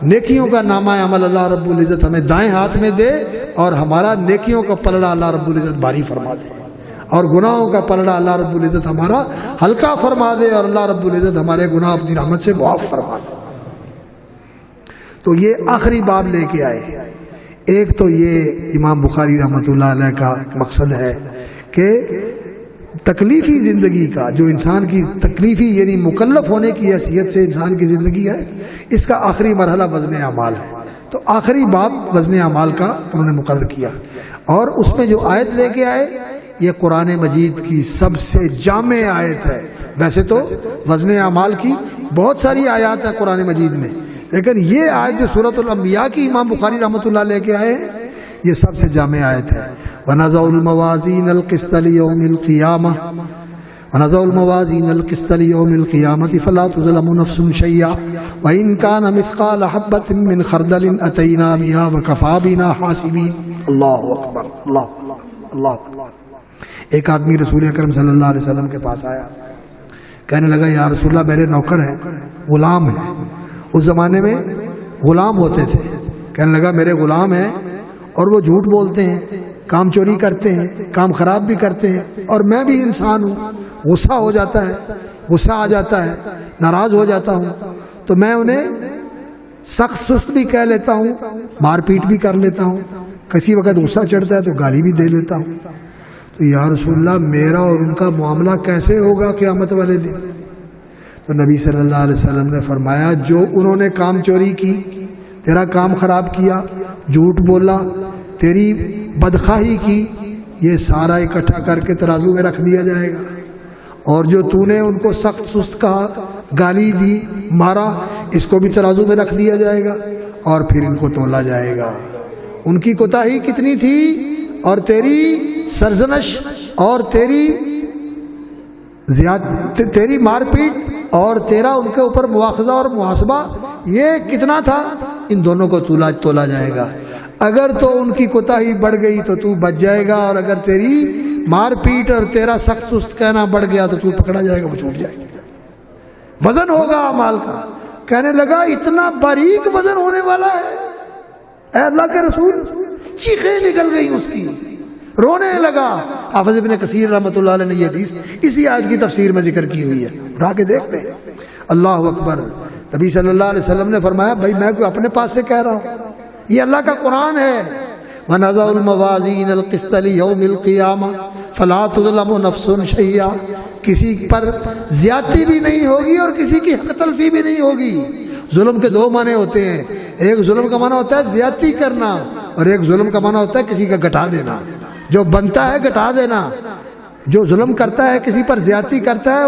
نیکیوں کا نامہ عمل اللہ رب العزت ہمیں دائیں ہاتھ میں دے، اور ہمارا نیکیوں کا پلڑا اللہ رب العزت بھاری فرما دے، اور گناہوں کا پلڑا اللہ رب العزت ہمارا ہلکا فرما دے، اور اللہ رب العزت ہمارے گناہ اپنی رحمت سے معاف فرما دے۔ تو یہ آخری باب لے کے آئے۔ ایک تو یہ امام بخاری رحمۃ اللہ علیہ کا مقصد ہے کہ تکلیفی زندگی کا، جو انسان کی تکلیفی یعنی مکلف ہونے کی حیثیت سے انسان کی زندگی ہے، اس کا آخری مرحلہ وزن اعمال ہے۔ تو آخری باب وزن اعمال کا انہوں نے مقرر کیا، اور اس میں جو آیت لے کے آئے یہ قرآن مجید کی سب سے جامع آیت ہے۔ ویسے تو وزن اعمال کی بہت ساری آیات ہیں قرآن مجید میں، لیکن یہ آیت جو سورۃ الانبیاء کی امام بخاری رحمۃ اللہ لے کے آئے یہ سب سے جامع آیت ہے۔ وَنَضَعُ الْمَوَازِينَ الْقِسْطَ لِيَوْمِ الْقِيَامَةِ وَنَضَعُ الْمَوَازِينَ الْقِسْطَ لِيَوْمِ الْقِيَامَةِ فَلَا تُظْلَمُ نَفْسٌ شَيْئًا وَإِنْ كَانَ مِثْقَالَ حَبَّةٍ مِّنْ خَرْدَلٍ أَتَيْنَا بِهَا وَكَفَىٰ بِنَا حَاسِبِينَ۔ اللہ اکبر، اللہ اکبر، اللہ اکبر۔ ایک آدمی رسول اکرم صلی اللہ علیہ وسلم کے پاس آیا، کہنے لگا یا رسول اللہ میرے نوکر ہیں، غلام ہیں۔ اس زمانے میں غلام ہوتے تھے۔ کہنے لگا میرے غلام ہیں اور وہ جھوٹ بولتے ہیں، کام چوری کرتے ہیں، کام خراب بھی کرتے ہیں، اور میں بھی انسان ہوں، غصہ ہو جاتا ہے، غصہ آ جاتا ہے، ناراض ہو جاتا ہوں، تو میں انہیں سخت سست بھی کہہ لیتا ہوں، مار پیٹ بھی کر لیتا ہوں، کسی وقت غصہ چڑھتا ہے تو گالی بھی دے لیتا ہوں۔ تو یا رسول اللہ میرا اور ان کا معاملہ کیسے ہوگا قیامت والے دن؟ تو نبی صلی اللہ علیہ وسلم نے فرمایا جو انہوں نے کام چوری کی، تیرا کام خراب کیا، جھوٹ بولا، تیری بدخواہی کی، یہ سارا اکٹھا کر کے ترازو میں رکھ دیا جائے گا، اور جو تو نے ان کو سخت سست کہا، گالی دی، مارا، اس کو بھی ترازو میں رکھ دیا جائے گا، اور پھر ان کو تولا جائے گا۔ ان کی کوتاہی کتنی تھی، اور تیری سرزنش اور تیری مار پیٹ اور تیرا ان کے اوپر مواخذہ اور محاسبہ یہ کتنا تھا، ان دونوں کو تولا جائے گا۔ اگر تو ان کی کوتاہی بڑھ گئی تو تو بچ جائے گا، اور اگر تیری مار پیٹ اور تیرا سخت سست کہنا بڑھ گیا تو پکڑا جائے گا، وہ چھوٹ جائے گا۔ وزن ہوگا اعمال کا۔ کہنے لگا اتنا باریک وزن ہونے والا ہے؟ اے اللہ کے رسول، چیخیں نکل گئی اس کی، رونے لگا۔ حافظ ابن کثیر رحمۃ اللہ علیہ نے یہ حدیث اسی آیت کی تفسیر میں ذکر کی ہوئی ہے، اٹھا کے دیکھ لیں۔ اللہ اکبر۔ نبی صلی اللہ علیہ وسلم نے فرمایا بھائی میں کوئی اپنے پاس سے کہہ رہا ہوں، یہ اللہ کا قرآن ہے۔ وَنَضَعُ الْمَوَازِينَ الْقِسْطَ لِيَوْمِ الْقِيَامَةِ فَلَا تُظْلَمُ نَفْسٌ شَيْئًا، کسی پر زیادتی بھی نہیں ہوگی اور کسی کی حق تلفی بھی نہیں ہوگی۔ ظلم کے دو معنی ہوتے ہیں، ایک ظلم کا معنی ہوتا ہے زیادتی کرنا، اور ایک ظلم کا معنی ہوتا ہے کسی کا گھٹا دینا۔ جو بنتا ہے گھٹا دینا، جو ظلم کرتا ہے کسی پر زیادتی کرتا ہے،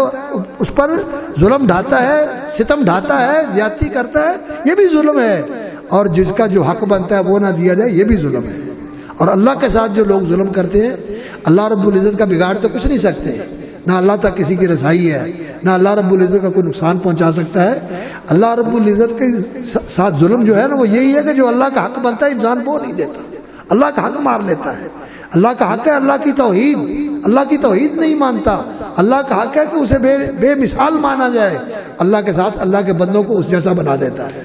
اس پر ظلم ڈھاتا ہے، ستم ڈھاتا ہے، زیادتی کرتا ہے، یہ بھی ظلم ہے۔ اور جس کا جو حق بنتا ہے وہ نہ دیا جائے، یہ بھی ظلم ہے۔ اور اللہ کے ساتھ جو لوگ ظلم کرتے ہیں، اللہ رب العزت کا بگاڑ تو کچھ نہیں سکتے، نہ اللہ تک کسی کی رسائی ہے، نہ اللہ رب العزت کا کوئی نقصان پہنچا سکتا ہے۔ اللہ رب العزت کے ساتھ ظلم جو ہے نا، وہ یہی ہے کہ جو اللہ کا حق بنتا ہے انسان وہ نہیں دیتا، اللہ کا حق مار لیتا ہے۔ اللہ کا حق ہے اللہ کی توحید، اللہ کی توحید نہیں مانتا، اللہ کا حق ہے کہ اسے بے مثال مانا جائے، اللہ کے ساتھ اللہ کے بندوں کو اس جیسا بنا دیتا ہے۔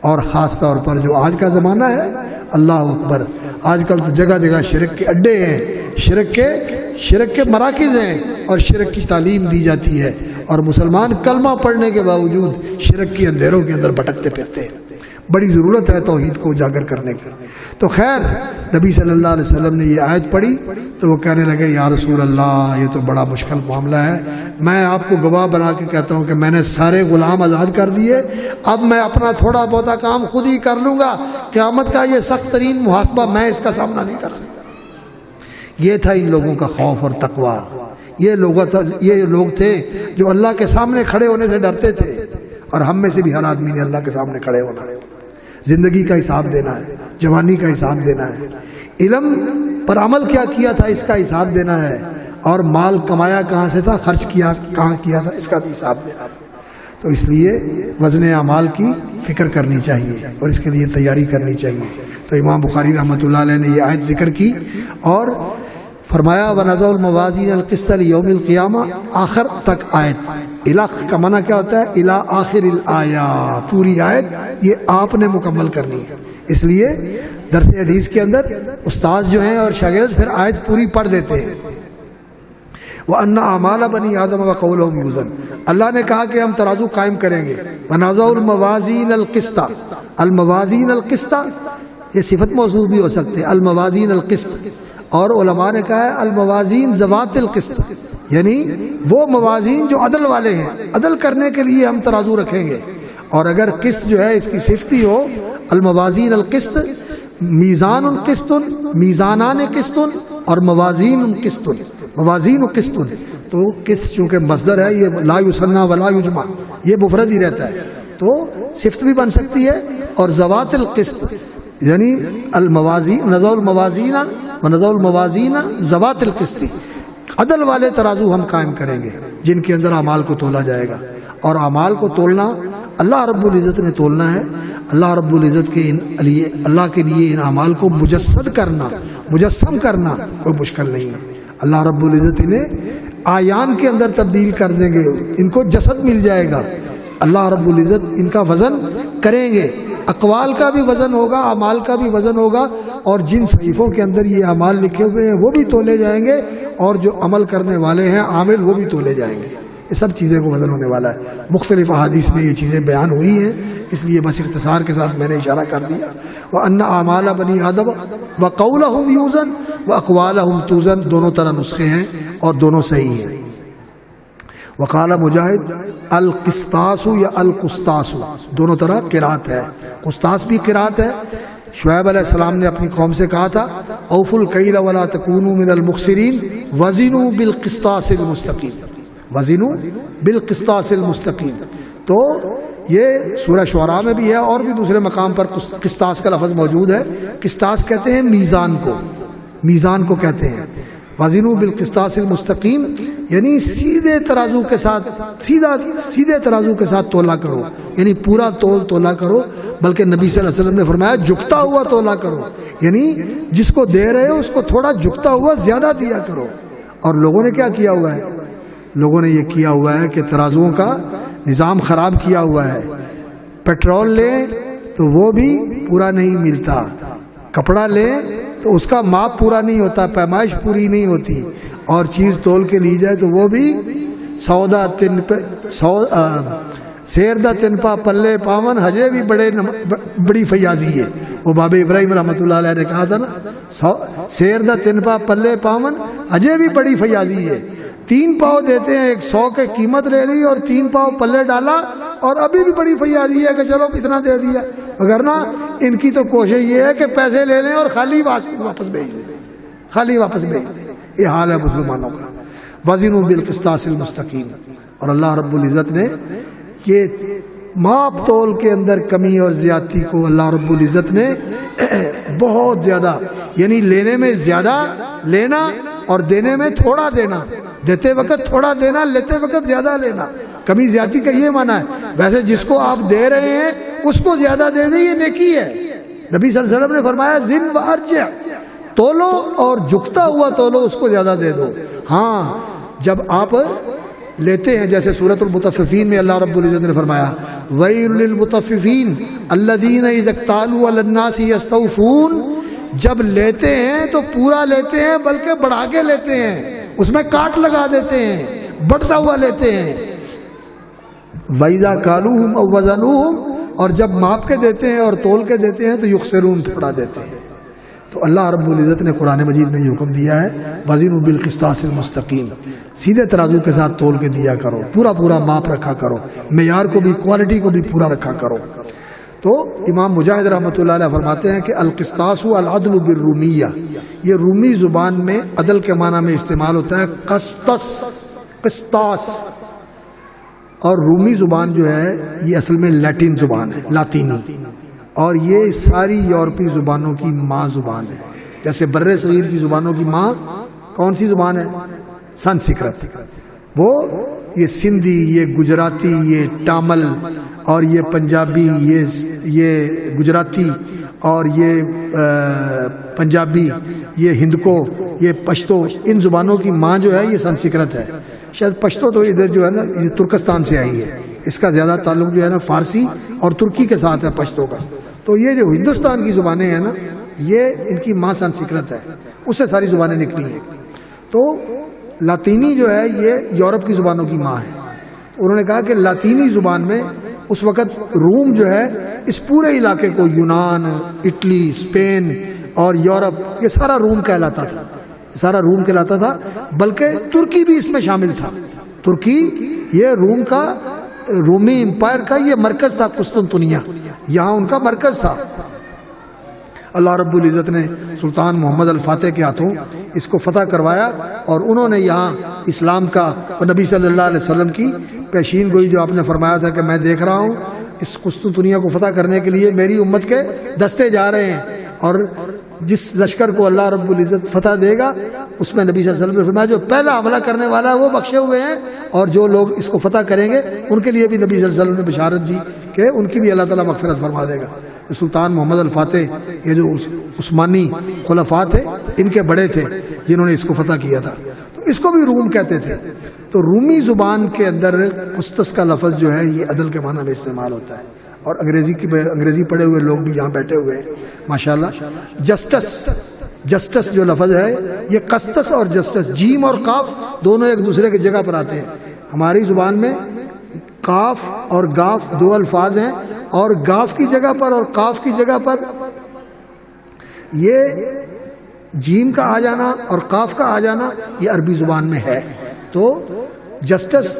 اور خاص طور پر جو آج کا زمانہ ہے، اللہ اکبر، آج کل تو جگہ جگہ شرک کے اڈے ہیں، شرک کے مراکز ہیں، اور شرک کی تعلیم دی جاتی ہے، اور مسلمان کلمہ پڑھنے کے باوجود شرک کی اندھیروں کے اندر بھٹکتے پھرتے ہیں۔ بڑی ضرورت ہے توحید کو اجاگر کرنے کی۔ تو خیر نبی صلی اللہ علیہ وسلم نے یہ آیت پڑھی تو وہ کہنے لگے یا رسول اللہ یہ تو بڑا مشکل معاملہ ہے، میں آپ کو گواہ بنا کے کہتا ہوں کہ میں نے سارے غلام آزاد کر دیے، اب میں اپنا تھوڑا بہت کام خود ہی کر لوں گا، قیامت کا یہ سخت ترین محاسبہ میں اس کا سامنا نہیں کر سکتا۔ یہ تھا ان لوگوں کا خوف اور تقویٰ۔ یہ لوگ تھے جو اللہ کے سامنے کھڑے ہونے سے ڈرتے تھے، اور ہم میں سے بھی ہر آدمی نے اللہ کے سامنے کھڑے ہونا ہے، زندگی کا حساب دینا ہے، جوانی کا حساب دینا ہے، علم پر عمل کیا کیا تھا اس کا حساب دینا ہے، اور مال کمایا کہاں سے تھا، خرچ کیا کہاں کیا تھا، اس کا بھی حساب دینا ہے۔ تو اس لیے وزن اعمال کی فکر کرنی چاہیے اور اس کے لیے تیاری کرنی چاہیے۔ تو امام بخاری رحمۃ اللہ علیہ نے یہ آیت ذکر کی اور فرمایا وَنَضَعُ الْمَوَازِينَ الْقِسْطَ لِيَوْمِ الْقِيَامَةِ، آخر تک آیت۔ الہ کا معنی کیا ہوتا ہے؟ الہ آخر الآیہ، پوری آیت یہ آپ نے مکمل کرنی ہے۔ اس لیے درس حدیث کے اندر استاذ جو ہیں اور شاگرد پھر آیت پوری پڑھ دیتے ہیں۔ وَأَنَّ أَعْمَالَ بَنِي آدَمَ وَقَوْلُهُمْ يُوزَنُ، اللہ نے کہا کہ ہم ترازو قائم کریں گے۔ وَنَضَعُ الْمَوَازِينَ الْقِسْطَ، الموازین القسط یہ صفت موصوف بھی ہو سکتے، الموازین القسط، اور علماء نے کہا ہے الموازین ذوات القسط، یعنی وہ موازین جو عدل والے ہیں، عدل کرنے کے لیے ہم ترازو رکھیں گے۔ اور اگر قسط جو ہے اس کی صفتی ہو الموازین القسط، میزان قسط، میزانان قسط اور موازین قسط، موازین قسط، تو قسط چونکہ مصدر ہے یہ لا یثنی ولا یجمع، یہ مفرد ہی رہتا ہے تو صفت بھی بن سکتی ہے۔ اور ذوات القسط یعنی الموازین، نضع الموازین ونضع الموازین ذوات القسط، عدل والے ترازو ہم قائم کریں گے جن کے اندر اعمال کو تولا جائے گا۔ اور اعمال کو تولنا اللہ رب العزت نے تولنا ہے۔ اللہ رب العزت کے اللہ کے لیے ان اعمال کو مجسد کرنا، مجسم کرنا کوئی مشکل نہیں ہے۔ اللہ رب العزت انہیں آیان کے اندر تبدیل کر دیں گے، ان کو جسد مل جائے گا۔ اللہ رب العزت ان کا وزن کریں گے، اقوال کا بھی وزن ہوگا، اعمال کا بھی وزن ہوگا، اور جن صحیفوں کے اندر یہ اعمال لکھے ہوئے ہیں وہ بھی تولے جائیں گے، اور جو عمل کرنے والے ہیں عامل وہ بھی تولے جائیں گے۔ یہ سب چیزیں کو وزن ہونے والا ہے۔ مختلف احادیث میں یہ چیزیں بیان ہوئی ہیں، اس لیے بس اختصار کے ساتھ میں نے اشارہ کر دیا۔ وَأَنَّ أَعْمَالَ بَنِي آدَمَ وَقَوْلَهُمْ يُوزَنُ وَأَقْوَالَهُمْ تُوزَنُ، دونوں طرح نسخے ہیں اور دونوں صحیح ہیں۔ وقال مجاہد القسطاس یا القسطاس، دونوں طرح قرات ہے، قسطاس بھی قرات ہے۔ شعیب علیہ السلام نے اپنی قوم سے کہا تھا اوفوا الکیل ولا تکونوا من المخسرین وزنوا بالقسطاس المستقیم، وزنوا بالقسطاس المستقیم۔ تو یہ سورہ شعراء میں بھی ہے اور بھی دوسرے مقام پر قسطاس کا لفظ موجود ہے۔ قسطاس کہتے ہیں میزان کو، میزان کو کہتے ہیں۔ وزنوا بالقسطاس المستقیم یعنی سیدھے ترازو کے ساتھ، سیدھے ترازو کے ساتھ تولا کرو، یعنی پورا تولا کرو، بلکہ نبی صلی اللہ علیہ وسلم نے فرمایا جھکتا ہوا تولا کرو، یعنی جس کو دے رہے ہو اس کو تھوڑا جھکتا ہوا زیادہ دیا کرو۔ اور لوگوں نے کیا کیا ہوا ہے؟ لوگوں نے یہ کیا ہوا ہے کہ ترازوؤں کا نظام خراب کیا ہوا ہے۔ پیٹرول لیں تو وہ بھی پورا نہیں ملتا، کپڑا لیں تو اس کا ماپ پورا نہیں ہوتا، پیمائش پوری نہیں ہوتی، اور چیز تول کے لی جائے تو وہ بھی سودا تن پہ سیر دا تن پا پلے پاون، ہجے بھی بڑی فیاضی ہے۔ وہ باب ابراہیم رحمۃ اللہ علیہ نے کہا تھا نا، سیر دا تن پا پلے پاون ہجے بھی بڑی فیاضی ہے۔ 3 پاؤ دیتے ہیں، 100 کے قیمت لے لی اور 3 پاؤ پلے ڈالا، اور ابھی بھی بڑی فیاضی ہے کہ چلو اتنا دے دیا، وگرنہ ان کی تو کوشش یہ ہے کہ پیسے لے لیں اور خالی واپس بھیج دیں، خالی واپس بھیج دیں۔ یہ حال ہے مسلمانوں کا۔ وزنوا بالقسطاس المستقیم، اور اللہ رب العزت نے یہ ماپ تول کے اندر کمی اور زیادتی کو اللہ رب العزت نے بہت زیادہ، یعنی لینے میں زیادہ لینا اور دینے میں تھوڑا دینا، دیتے وقت تھوڑا دینا، لیتے وقت زیادہ لینا، کمی زیادتی کا یہ معنی ہے۔ ویسے جس کو آپ دے رہے ہیں اس کو زیادہ دے دیں، یہ نیکی ہے۔ نبی صلی اللہ علیہ وسلم نے فرمایا زن و ارجع، تولو اور جھکتا ہوا تولو، اس کو زیادہ دے دو۔ ہاں جب آپ لیتے ہیں، جیسے سورۃ المطففین میں اللہ رب العزت نے فرمایا ویل للمطففین الذین اذا اکتالوا علی الناس یستوفون، جب لیتے ہیں تو پورا لیتے ہیں بلکہ بڑھا کے لیتے ہیں، اس میں کاٹ لگا دیتے ہیں، بڑھتا ہوا لیتے ہیں۔ وَإِذَا كَالُوهُمْ أَوْ وَزَنُوهُمْ، اور جب ماپ کے دیتے ہیں اور تول کے دیتے ہیں تو یخسرون، تھوڑا دیتے ہیں۔ تو اللہ رب العزت نے قرآن مجید میں یہ حکم دیا ہے وَزِنُوا بِالْقِسْطَاسِ الْمُسْتَقِيمِ، سیدھے ترازو کے ساتھ تول کے دیا کرو، پورا ماپ رکھا کرو، معیار کو بھی، کوالٹی کو بھی پورا رکھا کرو۔ تو امام مجاہد رحمۃ اللہ علیہ فرماتے ہیں کہ القسطاس العدل بالرومیہ، یہ رومی زبان میں عدل کے معنی میں استعمال ہوتا ہے قسطس، قسطاس، اور رومی زبان جو ہے یہ اصل میں لیٹن زبان ہے، لاطینی، اور یہ ساری یورپی زبانوں کی ماں زبان ہے۔ جیسے بر صغیر کی زبانوں کی ماں کون سی زبان ہے؟ سنسکرت، وہ یہ سندھی، یہ گجراتی، یہ ٹامل اور یہ پنجابی، یہ گجراتی اور یہ پنجابی، یہ ہندکو، یہ پشتو، ان زبانوں کی ماں جو ہے یہ سنسکرت ہے. شاید پشتو تو ادھر جو ہے نا یہ ترکستان سے آئی ہے، اس کا زیادہ تعلق جو ہے نا فارسی اور ترکی کے ساتھ ہے پشتو کا. تو یہ جو ہندوستان کی زبانیں ہیں نا یہ ان کی ماں سنسکرت ہے، اس سے ساری زبانیں نکلی ہیں. تو لاطینی جو ہے یہ یورپ کی زبانوں کی ماں ہے. انہوں نے کہا کہ لاطینی زبان میں اس وقت روم جو ہے اس پورے علاقے کو، یونان، اٹلی، اسپین اور یورپ، یہ سارا روم کہلاتا تھا، سارا روم کہلاتا تھا. بلکہ ترکی بھی اس میں شامل تھا. ترکی یہ روم کا، رومی امپائر کا یہ مرکز تھا، قسطنطنیہ یہاں ان کا مرکز تھا. اللہ رب العزت نے سلطان محمد الفاتح کے ہاتھوں اس کو فتح کروایا اور انہوں نے یہاں اسلام کا اور نبی صلی اللہ علیہ وسلم کی پیشین گوئی جو آپ نے فرمایا تھا کہ میں دیکھ رہا ہوں اس قسطنطنیہ کو فتح کرنے کے لیے میری امت کے دستے جا رہے ہیں، اور جس لشکر کو اللہ رب العزت فتح دے گا اس میں نبی صلی اللہ علیہ وسلم نے فرمایا جو پہلا حملہ کرنے والا ہے وہ بخشے ہوئے ہیں، اور جو لوگ اس کو فتح کریں گے ان کے لیے بھی نبی صلی اللہ علیہ وسلم نے بشارت دی کہ ان کی بھی اللہ تعالیٰ مغفرت فرما دے گا. سلطان محمد الفاتح یہ جو عثمانی خلفاء تھے ان کے بڑے تھے جنہوں نے اس کو فتح کیا تھا. تو اس کو بھی روم کہتے تھے. تو رومی زبان کے اندر قسطس کا لفظ جو ہے یہ عدل کے معنی میں استعمال ہوتا ہے. اور انگریزی پڑھے ہوئے لوگ بھی یہاں بیٹھے ہوئے ہیں ماشاءاللہ. جسٹس جو لفظ ہے یہ قسطس اور جسٹس، جیم اور قاف دونوں ایک دوسرے کی جگہ پر آتے ہیں. ہماری زبان میں قاف اور گاف دو الفاظ ہیں، اور گاف کی جگہ پر اور قاف کی جگہ پر یہ جیم کا آ جانا اور قاف کا آ جانا یہ عربی زبان میں ہے. تو جسٹس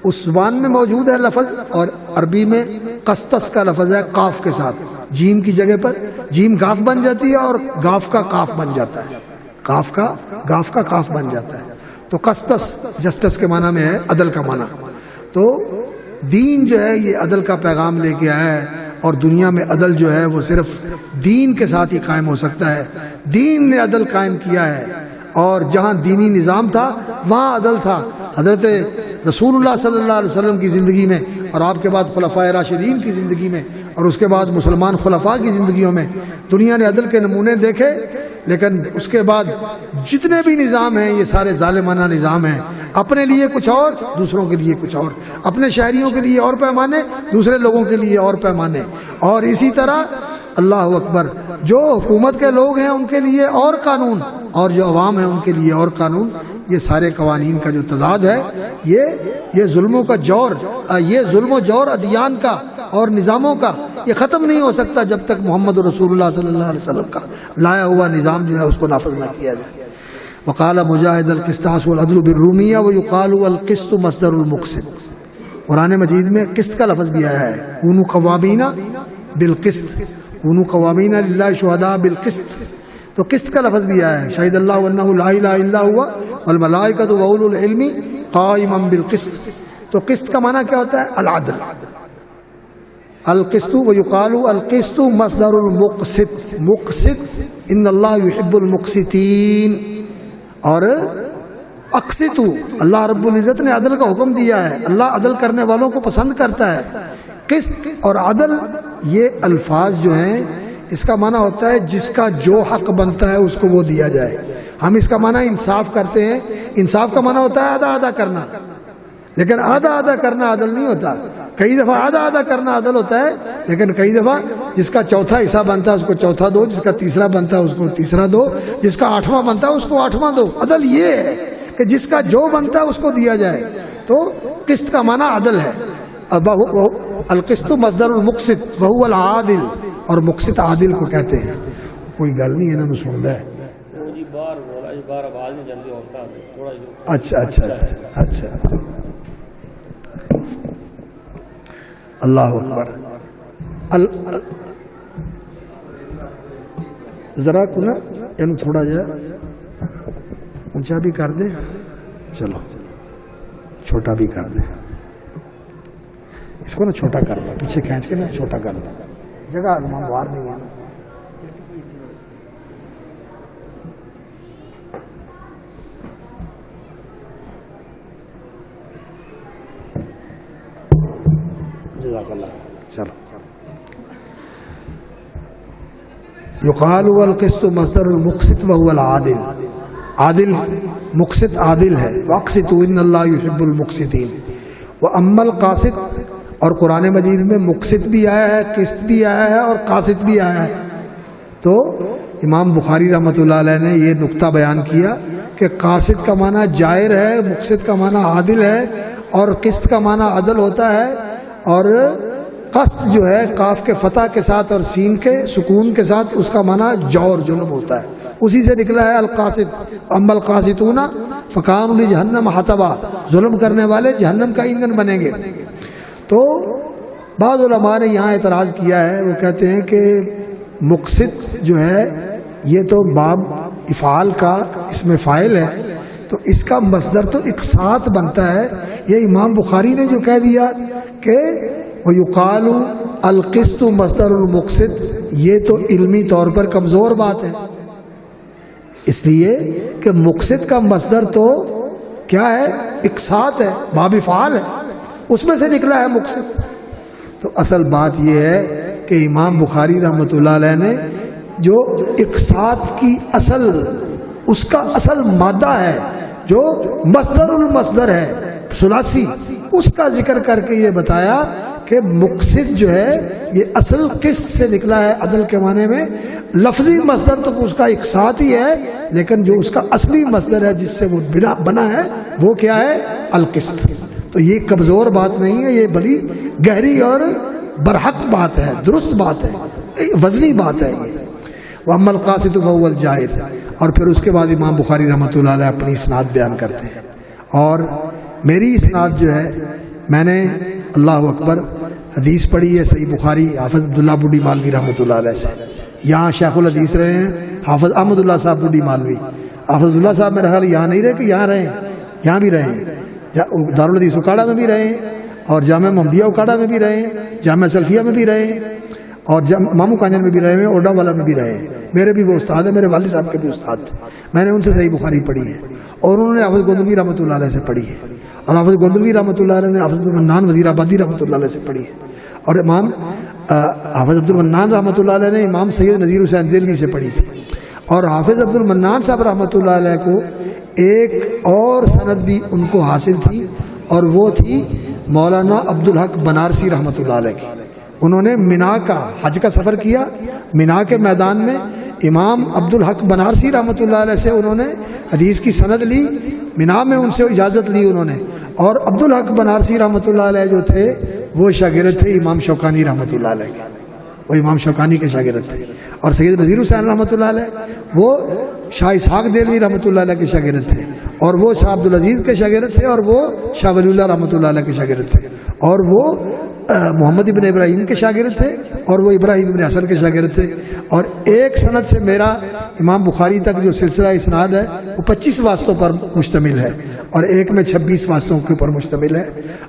اس زبان میں موجود ہے لفظ، اور عربی میں قسطس کا لفظ ہے قاف کے ساتھ. جیم کی جگہ پر جیم گاف بن جاتی ہے اور گاف کا قاف بن جاتا ہے، گاف کا قاف بن جاتا ہے. تو قسطس جسٹس کے معنی میں ہے عدل کا معنی. تو دین جو ہے یہ عدل کا پیغام لے کے آیا ہے، اور دنیا میں عدل جو ہے وہ صرف دین کے ساتھ ہی قائم ہو سکتا ہے. دین نے عدل قائم کیا ہے، اور جہاں دینی نظام تھا وہاں عدل تھا. حضرت رسول اللہ صلی اللہ علیہ وسلم کی زندگی میں، اور آپ کے بعد خلفائے راشدین کی زندگی میں، اور اس کے بعد مسلمان خلفاء کی زندگیوں میں دنیا نے عدل کے نمونے دیکھے. لیکن اس کے بعد جتنے بھی نظام ہیں یہ سارے ظالمانہ نظام ہیں. اپنے لیے کچھ اور، دوسروں کے لیے کچھ اور، اپنے شہریوں کے لیے اور پیمانے، دوسرے لوگوں کے لیے اور پیمانے. اور اسی طرح اللہ اکبر، جو حکومت کے لوگ ہیں ان کے لیے اور قانون، اور جو عوام ہیں ان کے لیے اور قانون. یہ سارے قوانین کا جو تضاد ہے یہ ظلموں کا جور، یہ ظلم و جور ادیان کا اور نظاموں کا یہ ختم نہیں ہو سکتا جب تک محمد رسول اللہ صلی اللہ علیہ وسلم کا لایا ہوا نظام جو ہے اس کو نافذ نہ کیا جائے. وقال مجاہد القسطاس والعدل بالرومیہ ویقال القسط مصدر المقسط. قرآن مجید میں قسط کا لفظ بھی آیا ہے، کونوا قوامین بالقسط، کونوا قوامین للہ شہداء بالقسط. تو قسط کا لفظ بھی آیا ہے، شہید اللہ انہ لا الہ الا ہوا والملائکۃ واولو العلم قائما بالقسط. تو قسط کا معنی کیا ہوتا ہے؟ العدل. القسط ویقال القسط مصدر المقسط، مقسط ان اللہ یحب المقسطین. اور اقسطوا، اللہ رب العزت نے عدل کا حکم دیا ہے، اللہ عدل کرنے والوں کو پسند کرتا ہے. قسط اور عدل یہ الفاظ جو ہیں اس کا معنی ہوتا ہے جس کا جو حق بنتا ہے اس کو وہ دیا جائے. ہم اس کا معنی انصاف کرتے ہیں. انصاف کا معنی ہوتا ہے آدھا آدھا کرنا، لیکن آدھا آدھا کرنا عدل نہیں ہوتا. کئی دفعہ آدھا آدھا کرنا عدل ہوتا ہے، لیکن کئی دفعہ جس کا چوتھا حصہ بنتا ہے اس کو چوتھا دو، جس کا تیسرا بنتا ہے اس کو تیسرا دو، جس کا آٹھواں بنتا ہے اس کو آٹھواں دو. عدل یہ ہے کہ جس کا جو بنتا ہے اس کو دیا جائے. تو قسط کا معنی عدل ہے. القسط مصدر المقسط وهو العادل، اور مقسط عادل کو کہتے ہیں. کوئی گل نہیں ہے نا، میں سنتا ہے. اچھا اچھا اچھا اچھا، اللہ اکبر. ذرا کو نا ان تھوڑا جا اونچا بھی کر دیں، چلو چھوٹا بھی کر دیں، اس کو نا چھوٹا کر دیں، پیچھے کھینچ کے نا چھوٹا کر دیں. جگہ باہر نہیں ہے نا. جزاک اللہ. چلو. یقال والقسط مصدر المقسط وهو العادل. عادل مقسط عادل ہے. واقسطوا ان اللہ یحب المقسطین. واما القاسط، اور قرآن مجید میں مقسط بھی آیا ہے، قسط بھی آیا ہے اور قاسط بھی آیا ہے. تو امام بخاری رحمۃ اللہ علیہ نے یہ نقطہ بیان کیا کہ قاسط کا معنی جائر ہے، مقسط کا معنی عادل ہے، اور قسط کا معنی عدل ہوتا ہے. اور قسط جو ہے قاف کے فتح کے ساتھ اور سین کے سکون کے ساتھ اس کا معنی جور ظلم ہوتا ہے، اسی سے نکلا ہے القاسط. اما القاسطون فکانوا لجہنم حطبا، ظلم کرنے والے جہنم کا ایندھن بنیں گے. تو بعض علماء نے یہاں اعتراض کیا ہے، وہ کہتے ہیں کہ مقسط جو ہے یہ تو باب افعال کا اس میں فاعل ہے، تو اس کا مصدر تو اقساط بنتا ہے. یہ امام بخاری نے جو کہہ دیا کہ وَيُقَالُ الْقِسْطُ مصدر المقسط، یہ تو علمی طور پر کمزور بات ہے، اس لیے کہ مقسط کا مصدر تو کیا ہے؟ اقساط ہے، باب افعال ہے، اس میں سے نکلا ہے مقسط. تو اصل بات یہ ہے کہ امام بخاری رحمۃ اللہ علیہ نے جو اقساط کی اصل، اس کا اصل مادہ ہے جو مصدر المصدر ہے ثلاثی، اس کا ذکر کر کے یہ بتایا کہ مقسط جو ہے یہ اصل قسط سے نکلا ہے عدل کے معنی میں. لفظی مصدر تو اس کا اقساط ہی ہے، لیکن جو اس کا اصلی مصدر ہے جس سے وہ بنا ہے وہ کیا ہے؟ القسط. تو یہ کمزور بات نہیں ہے، یہ بڑی گہری اور برحق بات ہے، درست بات ہے، وزنی بات ہے یہ. وَأَمَّا الْقَاسِطُ فَهُوَ الْجَائِرُ. اور پھر اس کے بعد امام بخاری رحمۃ اللہ علیہ اپنی اسناد بیان کرتے ہیں. اور میری اسناد جو ہے، میں نے اللہ اکبر حدیث پڑھی ہے صحیح بخاری حافظ عبداللہ بڈی مالوی رحمۃ اللہ علیہ سے. یہاں شیخ الحدیث رہے ہیں حافظ احمد اللہ صاحب بڈی مالوی. حافظ عبداللہ صاحب میرا خیال یہاں نہیں رہے کہ یہاں رہے ہیں، یہاں بھی رہے ہیں، دارالحدیث اکاڑا میں بھی رہے ہیں، اور جامعہ محمدیہ اکاڑا میں بھی رہے ہیں، جامعہ سلفیہ میں بھی رہے ہیں، اور مامو کانجن میں بھی رہے ہیں، اوڈا والا میں بھی رہے ہیں. میرے بھی وہ استاد ہیں، میرے والد صاحب کے بھی استاد تھے، میں نے ان سے صحیح بخاری پڑھی ہے، اور انہوں نے حافظ گوندلوی رحمۃ اللہ علیہ سے پڑھی ہے، اور حافظ گوندلوی رحمۃ اللہ علیہ نے حافظ عبدالمنان وزیر آبادی رحمۃ اللہ علیہ سے پڑھی ہے، اور امام حافظ عبدالمنان رحمۃ اللہ علیہ نے امام سید نذیر حسین دہلوی سے پڑھی تھی. اور حافظ عبدالمنان صاحب رحمۃ اللہ علیہ کو ایک اور سند بھی ان کو حاصل تھی، اور وہ تھی مولانا عبدالحق بنارسی رحمۃ اللہ علیہ کی. انہوں نے مینا کا حج کا سفر کیا، مینا کے میدان میں امام عبدالحق بنارسی رحمۃ اللہ علیہ سے انہوں نے حدیث کی سند لی، مینا میں ان سے اجازت لی انہوں نے. اور عبدالحق بنارسی رحمۃ اللہ علیہ جو تھے وہ شاگرد تھے امام شوکانی رحمۃ اللہ علیہ کے، وہ امام شوکانی کے شاگرد تھے. اور سید نذیر حسین رحمۃ اللہ علیہ وہ شاہ اسحاق دہلوی رحمۃ اللہ علیہ کے شاگرد تھے، اور وہ شاہ عبدالعزیز کے شاگرد تھے، اور وہ شاہ ولی اللہ رحمۃ اللہ علیہ کے شاگرد تھے، اور وہ محمد ابن ابراہیم کے شاگرد تھے، اور وہ ابراہیم ابن حسن کے شاگرد تھے. اور ایک سند سے میرا امام بخاری تک جو سلسلہ اسناد ہے وہ 25 واسطوں پر مشتمل ہے، اور ایک میں 26 واسطوں کے اوپر مشتمل ہے.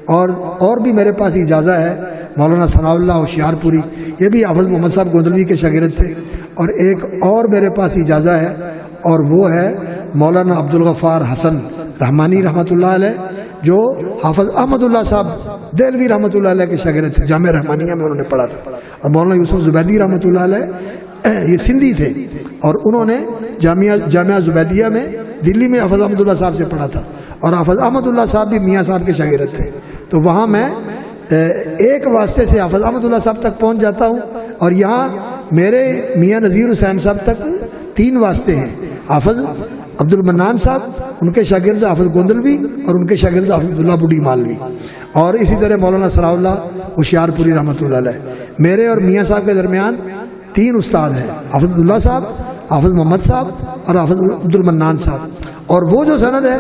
اور بھی میرے پاس اجازہ ہے مولانا ثناء اللہ ہوشیار پوری، یہ بھی حافظ محمد صاحب گوندلوی کے شاگرد تھے. اور ایک اور میرے پاس اجازہ ہے، اور وہ ہے مولانا عبدالغفار حسن رحمانی رحمۃ اللہ علیہ، جو حافظ احمد اللہ صاحب دہلوی رحمۃ اللہ علیہ کے شاگرد تھے، جامعہ رحمانیہ میں انہوں نے پڑھا تھا. اور مولانا یوسف زبیدی رحمۃ اللہ علیہ یہ سندھی تھے، اور انہوں نے جامعہ زبیدیہ میں دلی میں حافظ احمد اللہ صاحب سے پڑھا تھا. اور حافظ احمد اللہ صاحب بھی میاں صاحب کے شاگرد تھے. تو وہاں میں ایک واسطے سے حافظ احمد اللہ صاحب تک پہنچ جاتا ہوں، اور یہاں میرے میاں نذیر حسین صاحب تک 3 واسطے ہیں. حافظ عبدالمنان صاحب، ان کے شاگرد حافظ گوندلوی، اور ان کے شاگرد حافظ عبداللہ بڈی مالوی. اور اسی طرح مولانا ثناء اللہ ہوشیار پوری رحمۃ اللہ علیہ. میرے اور میاں صاحب کے درمیان 3 استاد ہیں، حافظ عبداللہ صاحب، حافظ محمد صاحب، اور حافظ عبدالمنان صاحب. اور وہ جو سند ہے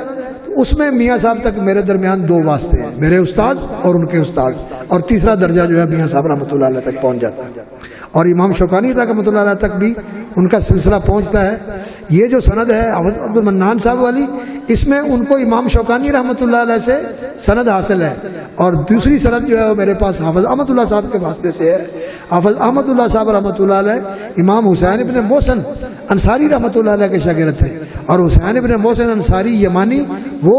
اس میں میاں صاحب تک میرے درمیان 2 واسطے ہیں، میرے استاد اور ان کے استاد، اور تیسرا درجہ جو ہے میاں صاحب رحمۃ اللہ علیہ تک پہنچ جاتا ہے. اور امام شوکانی رحمۃ اللہ علیہ تک بھی ان کا سلسلہ پہنچتا ہے. یہ جو سند ہے حافظ عبدالمنان صاحب والی، اس میں ان کو امام شوکانی رحمۃ اللہ علیہ سے سند حاصل ہے. اور دوسری سند جو ہے وہ میرے پاس حافظ احمد اللہ صاحب کے واسطے سے ہے. حافظ احمد اللہ صاحب رحمۃ اللہ علیہ امام حسین ابن محسن انصاری رحمۃ اللہ علیہ کے شاگرد تھے، اور حسین ابن محسن انصاری یمانی وہ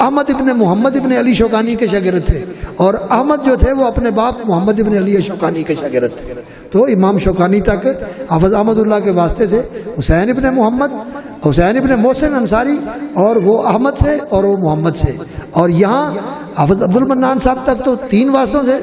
احمد ابن محمد ابن علی شوکانی کے شاگرد تھے، اور احمد جو تھے وہ اپنے باپ محمد ابن علی شوکانی کے شاگرد تھے۔ تو امام شوکانی تک حافظ احمد اللہ کے واسطے سے حسین ابن محسن انصاری، اور وہ احمد سے اور وہ محمد سے، اور یہاں حافظ عبد المنان صاحب تک تو 3 واسطوں سے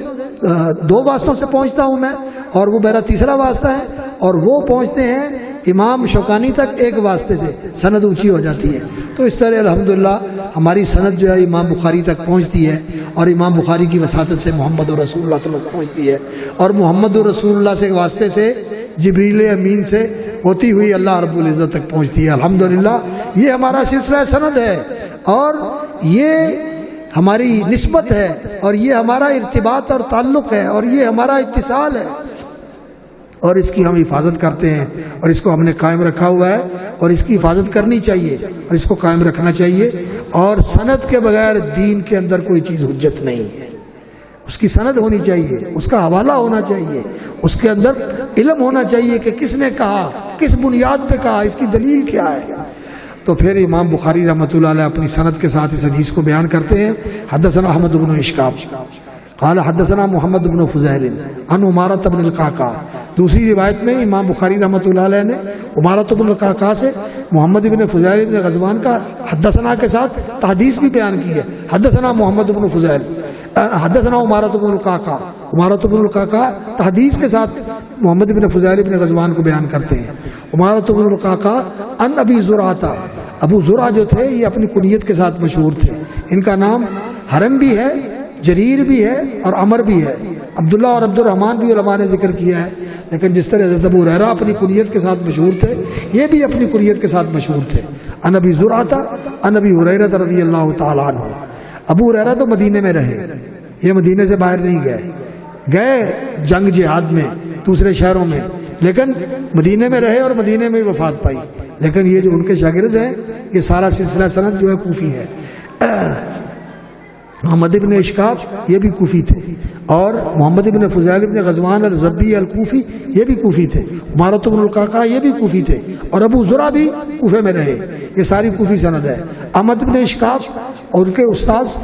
2 واسطوں سے پہنچتا ہوں میں، اور وہ میرا تیسرا واسطہ ہے، اور وہ پہنچتے ہیں امام شوکانی تک 1 واسطے سے، سند اونچی ہو جاتی ہے۔ تو اس طرح الحمدللہ ہماری سند جو ہے امام بخاری تک پہنچتی ہے، اور امام بخاری کی وساطت سے محمد رسول اللہ تک پہنچتی ہے، اور محمد رسول اللہ سے واسطے سے جبریل امین سے ہوتی ہوئی اللہ رب العزت تک پہنچتی ہے۔ الحمدللہ یہ ہمارا سلسلہ سند ہے، اور یہ ہماری نسبت ہے، اور یہ ہمارا ارتباط اور تعلق ہے، اور یہ ہمارا اتصال ہے، اور اس کی ہم حفاظت کرتے ہیں، اور اس کو ہم نے قائم رکھا ہوا ہے، اور اس کی حفاظت کرنی چاہیے، اور اس کو قائم رکھنا چاہیے۔ اور سند کے بغیر دین کے اندر کوئی چیز حجت نہیں ہے، اس کی سند ہونی چاہیے، اس کا حوالہ ہونا چاہیے، اس کے اندر علم ہونا چاہیے کہ کس نے کہا، کس بنیاد پہ کہا، اس کی دلیل کیا ہے۔ تو پھر امام بخاری رحمۃ اللہ علیہ اپنی سند کے ساتھ اس حدیث کو بیان کرتے ہیں۔ حدثنا احمد بن اشکاب قال حدثنا محمد بن فضیل عن عمارۃ بن القعقاع۔ دوسری روایت میں امام بخاری رحمۃ اللہ علیہ نے عمارۃ بن القعقاع سے محمد بن فضیل بن غزوان کا حدثنا کے ساتھ تحدیث بھی بیان کی ہے۔ حدثنا محمد بن فضیل حدثنا عمارۃ بن القعقاع، عمارۃ بن القعقاع تحدیث کے ساتھ محمد بن فضیل بن غزوان کو بیان کرتے ہیں۔ عمارۃ بن القعقاع ان ابی زرعہ، ابو زرعہ جو تھے یہ اپنی کنیت کے ساتھ مشہور تھے، ان کا نام حرم بھی ہے، جریر بھی ہے، اور عمر بھی ہے۔ عبداللہ اور عبد الرحمن بھی علماء نے ذکر کیا ہے، لیکن جس طرح حضرت ابو ہریرہ اپنی کنیت کے ساتھ مشہور تھے، یہ بھی اپنی کنیت کے ساتھ مشہور تھے۔ ان ابی زرعہ ان ابی ہریرہ رضی اللہ تعالی عنہ۔ ابو ہریرہ تو مدینے میں رہے، یہ مدینے سے باہر نہیں گئے جنگ جہاد میں دوسرے شہروں میں، لیکن مدینے میں رہے اور مدینے میں وفات پائی۔ لیکن یہ جو ان کے شاگرد ہیں یہ سارا سلسلہ سند جو ہے کوفی ہے۔ محمد بن اشکاب یہ بھی کوفی تھے، اور محمد بن فضیل بن غزوان الزبی الکوفی یہ بھی کوفی تھے، عمارۃ بن القعقاع یہ بھی کوفی تھے، اور ابو زرعہ بھی کوفے میں رہے۔ یہ ساری کوفی سند ہے۔ احمد بن اشکاب اور ان کے استاذ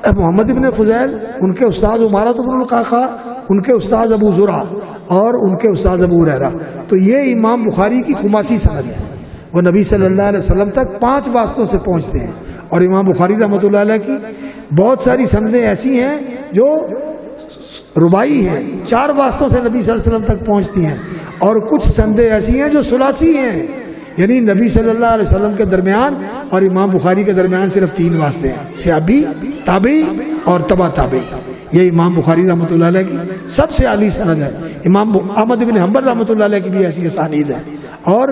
محمد بن فضیل، ان کے استاذ عمارۃ بن القعقاع، ان کے استاذ ابو زرعہ، اور ان کے استاذ ابو ہریرہ۔ تو یہ امام بخاری کی خماسی سند ہے، وہ نبی صلی اللہ علیہ وسلم تک 5 واسطوں سے پہنچتے ہیں۔ اور امام بخاری رحمۃ اللہ علیہ کی بہت ساری سندیں ایسی ہیں جو رباعی ہیں، 4 واسطوں سے نبی صلی اللہ علیہ وسلم تک پہنچتی ہیں، اور کچھ سندیں ایسی ہیں جو ثلاثی ہیں، یعنی نبی صلی اللہ علیہ وسلم کے درمیان اور امام بخاری کے درمیان صرف 3 واسطے ہیں، صحابی، تابعی اور تبع تابعی۔ یہ امام بخاری رحمۃ اللہ علیہ کی سب سے اعلیٰ سند ہے۔ امام احمد بن حنبل رحمۃ اللہ علیہ کی بھی ایسی اسانید ہیں، اور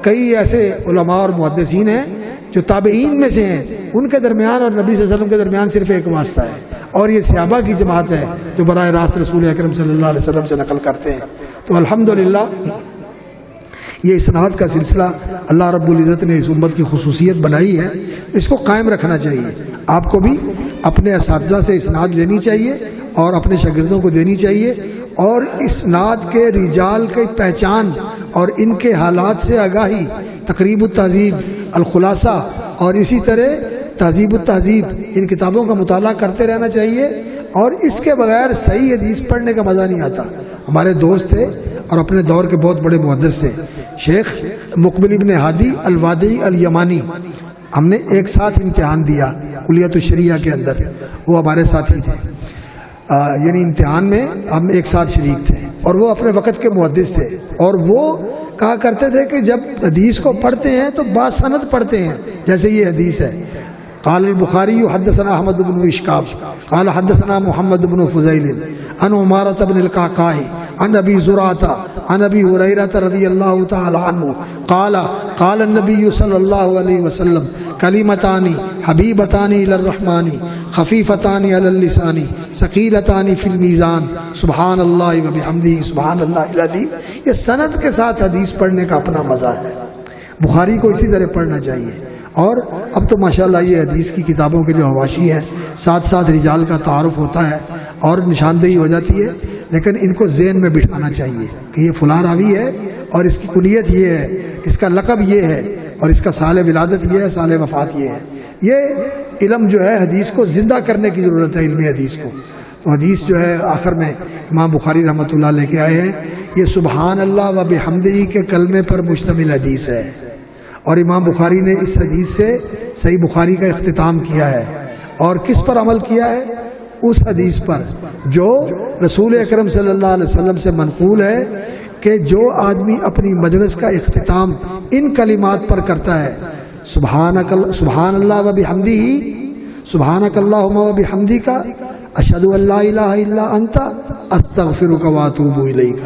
کئی ایسے علماء اور محدثین ہیں جو تابعین میں سے ہیں، ان کے درمیان اور نبی صلی اللہ علیہ وسلم کے درمیان صرف 1 واسطہ ہے، اور یہ صحابہ کی جماعت ہے جو براہ راست رسول اکرم صلی اللہ علیہ وسلم سے نقل کرتے ہیں۔ تو الحمدللہ یہ اسناد کا سلسلہ اللہ رب العزت نے اس امت کی خصوصیت بنائی ہے، اس کو قائم رکھنا چاہیے۔ آپ کو بھی اپنے اساتذہ سے اسناد لینی چاہیے اور اپنے شاگردوں کو دینی چاہیے، اور اسناد کے رجال کی پہچان اور ان کے حالات سے آگاہی، تقریب التہذیب، الخلاصہ، اور اسی طرح تہذیب التہذیب، ان کتابوں کا مطالعہ کرتے رہنا چاہیے۔ اور اس کے بغیر صحیح حدیث پڑھنے کا مزہ نہیں آتا۔ ہمارے دوست تھے اور اپنے دور کے بہت بڑے محدث تھے، شیخ مقبل ابن ہادی الوادعی الیمانی۔ ہم نے ایک ساتھ امتحان دیا کلیت الشریعہ کے اندر، وہ ہمارے ساتھی تھے، یعنی امتحان میں ہم ایک ساتھ شریک تھے، اور وہ اپنے وقت کے محدث تھے، اور وہ کہا کرتے تھے کہ جب حدیث کو پڑھتے ہیں تو باسند پڑھتے ہیں، جیسے یہ حدیث ہے۔ قال البخاری حدثنا احمد بن اشکاب قال حدثنا محمد بن فضیل عن عمارۃ بن القعقاع عن ابی زرعہ عن ابی ہریرہ رضی اللہ تعالی عنہ قال قال النبی صلی اللہ علیہ وسلم کلمتان حبیبتان الی الرحمن خفیفتان علی اللسان ثقیلتان فی المیزان سبحان اللہ وبحمدہ سبحان اللہ العظیم۔ یہ سند کے ساتھ حدیث پڑھنے کا اپنا مزہ ہے، بخاری کو اسی طرح پڑھنا چاہیے۔ اور اب تو ماشاءاللہ یہ حدیث کی کتابوں کے جو حواشی ہیں، ساتھ ساتھ رجال کا تعارف ہوتا ہے اور نشاندہی ہو جاتی ہے، لیکن ان کو ذہن میں بٹھانا چاہیے کہ یہ فلاں راوی ہے اور اس کی کنیت یہ ہے، اس کا لقب یہ ہے، اور اس کا سال ولادت یہ ہے، سال وفات یہ ہے۔ یہ علم جو ہے حدیث کو زندہ کرنے کی ضرورت ہے، علمی حدیث کو۔ تو حدیث جو ہے آخر میں امام بخاری رحمۃ اللہ لے کے آئے ہیں، یہ سبحان اللہ و بحمدہ کے کلمے پر مشتمل حدیث ہے، اور امام بخاری نے اس حدیث سے صحیح بخاری کا اختتام کیا ہے۔ اور کس پر عمل کیا ہے؟ اس حدیث پر جو رسول اکرم صلی اللہ علیہ وسلم سے منقول ہے کہ جو آدمی اپنی مجلس کا اختتام ان کلمات پر کرتا ہے، سبحان اللہ و بحمدہ، سبحانک اللہم و بحمدک، اشہد ان لا الہ الا انت، استغفرک و اتوب الیک،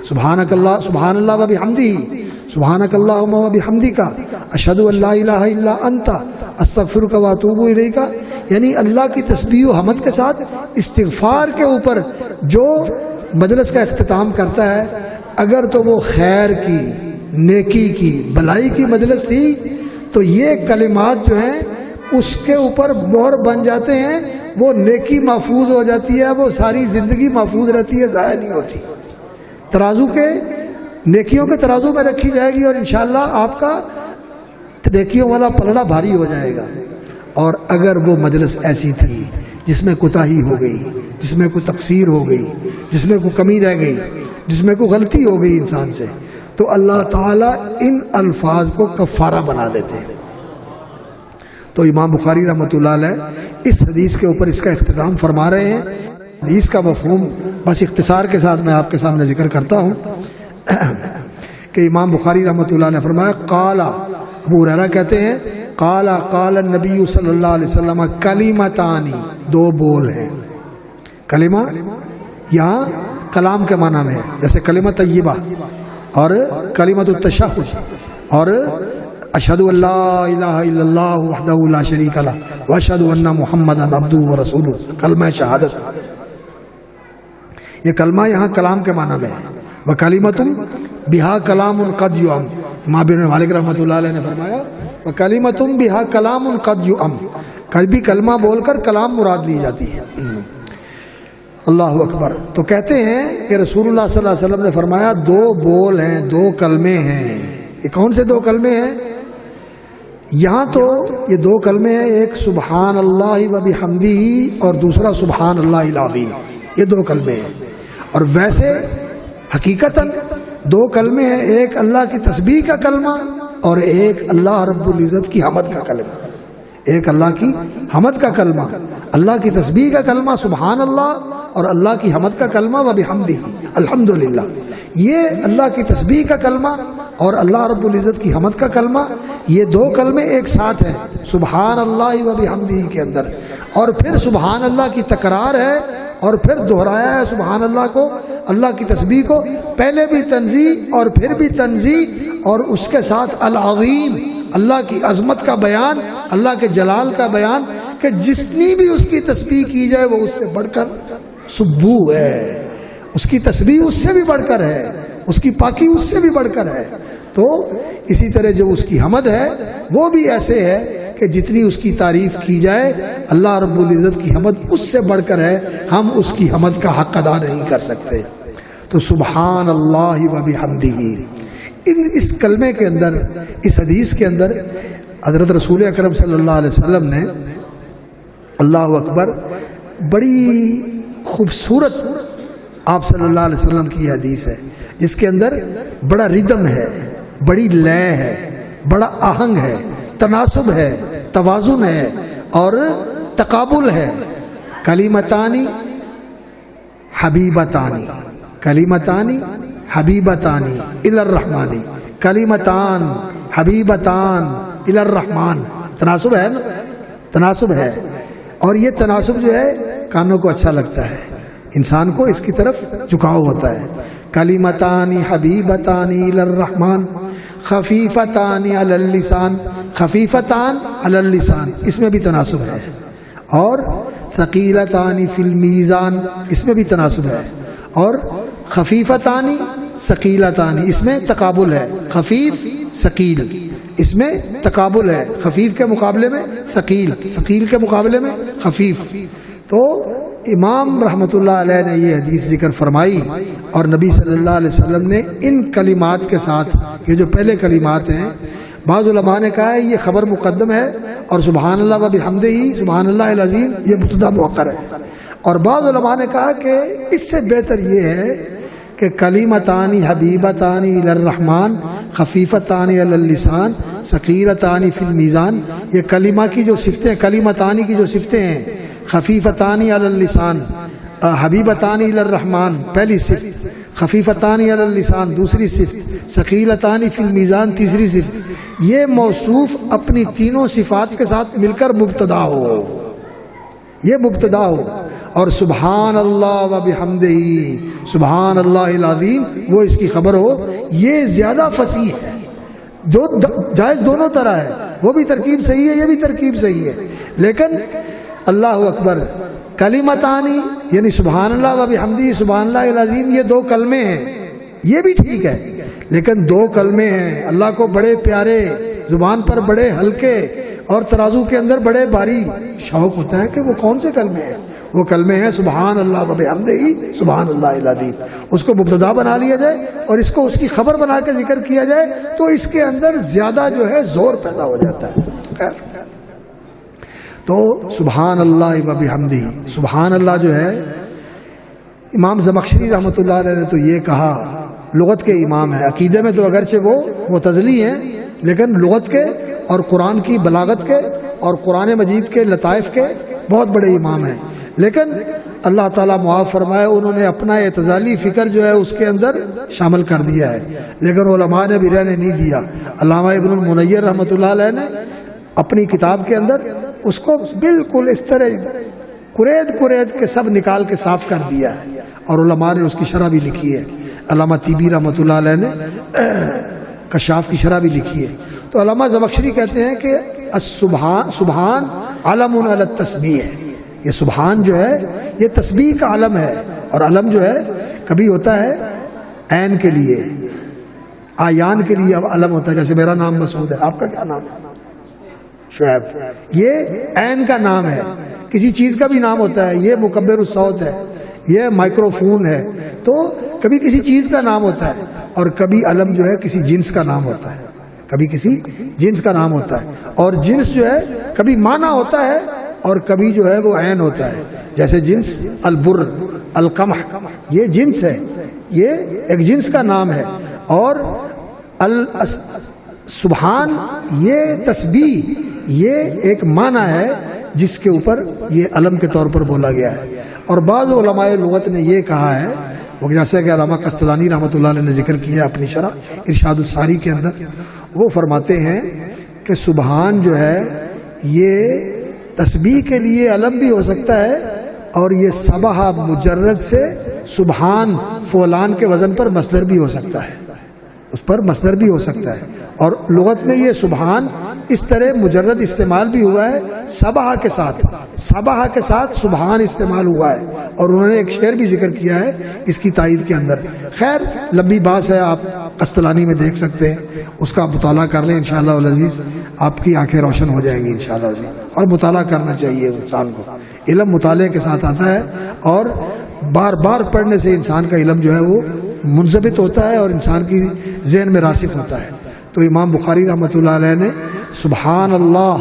سبحان اللہ و بحمدہ، سبحانک اللہم و بحمدک، اشہد ان لا الہ الا انت، استغفرک و اتوب الیک۔ یعنی اللہ کی تسبیح و حمد کے ساتھ استغفار کے اوپر جو مجلس کا اختتام کرتا ہے، اگر تو وہ خیر کی، نیکی کی، بھلائی کی مجلس تھی تو یہ کلمات جو ہیں اس کے اوپر مہر بن جاتے ہیں، وہ نیکی محفوظ ہو جاتی ہے، وہ ساری زندگی محفوظ رہتی ہے، ضائع نہیں ہوتی۔ ترازو کے نیکیوں کے ترازو میں رکھی جائے گی اور انشاءاللہ آپ کا نیکیوں والا پلڑا بھاری ہو جائے گا۔ اور اگر وہ مجلس ایسی تھی جس میں کوتاہی ہو گئی، جس میں کوئی تقصیر ہو گئی، جس میں کوئی کمی رہ گئی، جس میں کوئی غلطی ہو گئی انسان سے، تو اللہ تعالیٰ ان الفاظ کو کفارہ بنا دیتے ہیں۔ تو امام بخاری رحمۃ اللہ علیہ اس حدیث کے اوپر اس کا اختتام فرما رہے ہیں۔ حدیث کا مفہوم بس اختصار کے ساتھ میں آپ کے سامنے ذکر کرتا ہوں کہ امام بخاری رحمۃ اللہ علیہ نے فرمایا، قال ابو ہریرہ کہتے ہیں، قال النبی صلی اللہ علیہ وسلم کلمتان، دو بول ہیں۔ کلمہ یہاں کلام کے معنی میں ہے، جیسے کلمہ طیبہ اور کلمۃ التشہد اور اشہد ان لا الہ الا اللہ وحدہ لا شریک لہ واشہد ان محمدا عبدہ ورسولہ، کلمہ شہادت۔ یہ کلمہ یہاں کلام کے معنی میں ہے۔ وکلمۃ بہا کلام قد یعم، امام بن مالک رحمۃ اللہ علیہ نے فرمایا وکلمۃ بہا کلام قد یعم، کبھی کلمہ بول کر کلام مراد لی جاتی ہے۔ اللہ اکبر۔ تو کہتے ہیں کہ رسول اللہ صلی اللہ علیہ وسلم نے فرمایا دو بول ہیں، دو کلمے ہیں۔ یہ کون سے دو کلمے ہیں؟ یہاں تو یہ دو کلمے ہیں، ایک سبحان اللہ و بحمدہ اور دوسرا سبحان اللہ العظیم، یہ دو کلمے ہیں۔ اور ویسے حقیقتاً دو کلمے ہیں، ایک اللہ کی تسبیح کا کلمہ اور ایک اللہ رب العزت کی حمد کا کلمہ۔ ایک اللہ کی حمد کا کلمہ، اللہ کی تسبیح کا کلمہ سبحان اللہ، اور اللہ کی حمد کا کلمہ و بحمدہ الحمدللہ۔ یہ اللہ کی تسبیح کا کلمہ اور اللہ رب العزت کی حمد کا کلمہ، یہ دو کلمے ایک ساتھ ہیں سبحان اللہ و بحمدہ کے اندر، اور پھر سبحان اللہ کی تکرار ہے اور پھر دہرایا ہے سبحان اللہ کو، اللہ کی تسبیح کو، پہلے بھی تنزیہ اور پھر بھی تنزیہ، اور اس کے ساتھ العظیم، اللہ کی عظمت کا بیان، اللہ کے جلال کا بیان، کہ جتنی بھی اس کی تسبیح کی جائے وہ اس سے بڑھ کر سبوح ہے، اس کی تسبیح اس سے بھی بڑھ کر ہے، اس کی پاکی اس سے بھی بڑھ کر ہے۔ تو اسی طرح جو اس کی حمد ہے وہ بھی ایسے ہے کہ جتنی اس کی تعریف کی جائے اللہ رب العزت کی حمد اس سے بڑھ کر ہے، ہم اس کی حمد کا حق ادا نہیں کر سکتے۔ تو سبحان اللہ و بحمدہ، اس کلمے کے اندر، اس حدیث کے اندر حضرت رسول اکرم صلی اللہ علیہ وسلم نے، اللہ اکبر، بڑی خوبصورت آپ صلی اللہ علیہ وسلم کی حدیث ہے جس کے اندر بڑا ردم ہے، بڑی لے ہے، بڑا آہنگ ہے، تناسب ہے، توازن ہے اور تقابل ہے۔ کلمتانی حبیبتانی، کلمتانی حبیبتانی الی الرحمن، کلمتان حبیبتان الی الرحمن، تناسب ہے نا، تناسب ہے۔ اور یہ تناسب جو ہے کانوں کو اچھا لگتا ہے، انسان کو اس کی طرف جھکاؤ ہوتا ہے۔ کلمتانی حبیبتانی الی الرحمن خفیفتانی علی اللسان، خفیفتان علی اللسان، اس میں بھی تناسب ہے۔ اور ثقیلتانی فی المیزان، اس میں بھی تناسب ہے۔ اور خفیفتانی ثقیلتانی، اس میں تقابل ہے، خفیف ثقیل، اس میں تقابل ہے، خفیف کے مقابلے میں ثقیل، ثقیل کے مقابلے میں خفیف۔ تو امام رحمۃ اللہ علیہ نے یہ حدیث ذکر فرمائی، اور نبی صلی اللہ علیہ وسلم نے ان کلمات کے ساتھ، یہ جو پہلے کلمات ہیں بعض علماء نے کہا ہے یہ خبر مقدم ہے اور سبحان اللہ و بحمدہ سبحان اللہ العظیم یہ مبتدا مؤخر ہے. اور بعض علماء نے کہا کہ اس سے بہتر یہ ہے کہ کلمتان حبیبتان الی الرحمن خفیفتان علی اللسان ثقیلتان فی المیزان. یہ کلمہ کی جو صفتیں، کلمتان کی جو صفتیں ہیں، خفیفتان علی اللسان، حبیبتان الی الرحمن پہلی صفت، خفیفتان علی اللسان دوسری صفت، ثقیلتان فی المیزان تیسری صفت، یہ موصوف اپنی تینوں صفات کے ساتھ مل کر مبتدا ہو، یہ مبتدا ہو. اور سبحان اللہ و بحمدہ سبحان اللہ العظیم وہ اس کی خبر ہو. یہ زیادہ فصیح ہے. جو جائز دونوں طرح ہے، وہ بھی ترکیب صحیح ہے، یہ بھی ترکیب صحیح ہے. لیکن اللہ اکبر کلمتانی یعنی سبحان اللہ و بحمدہ سبحان اللہ العظیم یہ دو کلمے ہیں، یہ بھی ٹھیک ہے. لیکن دو کلمے ہیں اللہ کو بڑے پیارے، زبان پر بڑے ہلکے اور ترازو کے اندر بڑے بھاری. شوق ہوتا ہے کہ وہ کون سے کلمے ہیں؟ وہ کلمے ہیں سبحان اللہ و بحمدہ سبحان اللہ العظیم. اس کو مبتدا بنا لیا جائے اور اس کو اس کی خبر بنا کے ذکر کیا جائے تو اس کے اندر زیادہ جو ہے زور پیدا ہو جاتا ہے. خیر، تو سبحان اللہ و بحمدہ سبحان اللہ جو ہے، امام زمخشری رحمۃ اللہ علیہ نے تو یہ کہا، لغت کے امام ہے. عقیدے میں تو اگرچہ وہ معتزلی ہیں لیکن لغت کے اور قرآن کی بلاغت کے اور قرآن مجید کے لطائف کے بہت بڑے امام ہیں. لیکن اللہ تعالیٰ معاف فرمائے انہوں نے اپنا اعتزالی فکر جو ہے اس کے اندر شامل کر دیا ہے، لیکن علماء نے بھی رہنے نہیں دیا. علامہ ابن المنیر رحمۃ اللہ علیہ نے اپنی کتاب کے اندر اس کو بالکل اس طرح قرید کے سب نکال کے صاف کر دیا ہے، اور علماء نے اس کی شرح بھی لکھی ہے. علامہ طیبی رحمۃ اللہ علیہ نے کشاف کی شرح بھی لکھی ہے. تو علامہ زمخشری کہتے ہیں کہ سبحان علم علی التسبیح ہے. یہ سبحان جو ہے یہ تسبیح کا علم ہے، اور علم جو ہے کبھی ہوتا ہے عین کے لیے، آیان کے لیے علم ہوتا ہے. جیسے میرا نام مسعود ہے، آپ کا کیا نام ہے؟ شعیب. یہ عین کا نام ہے. کسی چیز کا بھی نام ہوتا ہے، یہ مکبر الصوت ہے، یہ مائکرو فون ہے. تو کبھی کسی چیز کا نام ہوتا ہے اور کبھی علم جو ہے کسی جنس کا نام ہوتا ہے، کبھی کسی جنس کا نام ہوتا ہے. اور جنس جو ہے کبھی معنی ہوتا ہے اور کبھی جو ہے وہ عین ہوتا ہے. جیسے جنس البر القمح یہ جنس ہے، یہ ایک جنس کا نام ہے. اور سبحان یہ تسبیح یہ ایک معنی ہے جس کے اوپر یہ علم کے طور پر بولا گیا ہے. اور بعض علماء لغت نے یہ کہا ہے، وہ جیسے کہ علامہ قسطلانی رحمۃ اللہ علیہ نے ذکر کیا اپنی شرح ارشاد الساری کے اندر، وہ فرماتے ہیں کہ سبحان جو ہے یہ تسبیح کے لیے علم بھی ہو سکتا ہے، اور یہ سبح مجرد سے سبحان فولان کے وزن پر مصدر بھی ہو سکتا ہے، اس پر مصدر بھی ہو سکتا ہے. اور لغت میں یہ سبحان اس طرح مجرد استعمال بھی ہوا ہے، سبح کے ساتھ سبحان استعمال ہوا ہے. اور انہوں نے ایک شعر بھی ذکر کیا ہے اس کی تائید کے اندر. خیر لمبی بات ہے، آپ قسطلانی میں دیکھ سکتے ہیں، اس کا مطالعہ کر لیں انشاءاللہ العزیز، آپ کی آنکھیں روشن ہو جائیں گی انشاءاللہ العزیز. اور مطالعہ کرنا چاہیے انسان کو. علم مطالعے کے ساتھ آتا ہے، اور بار بار پڑھنے سے انسان کا علم جو ہے وہ منضبط ہوتا ہے اور انسان کی ذہن میں راسخ ہوتا ہے. تو امام بخاری رحمۃ اللہ علیہ نے سبحان اللہ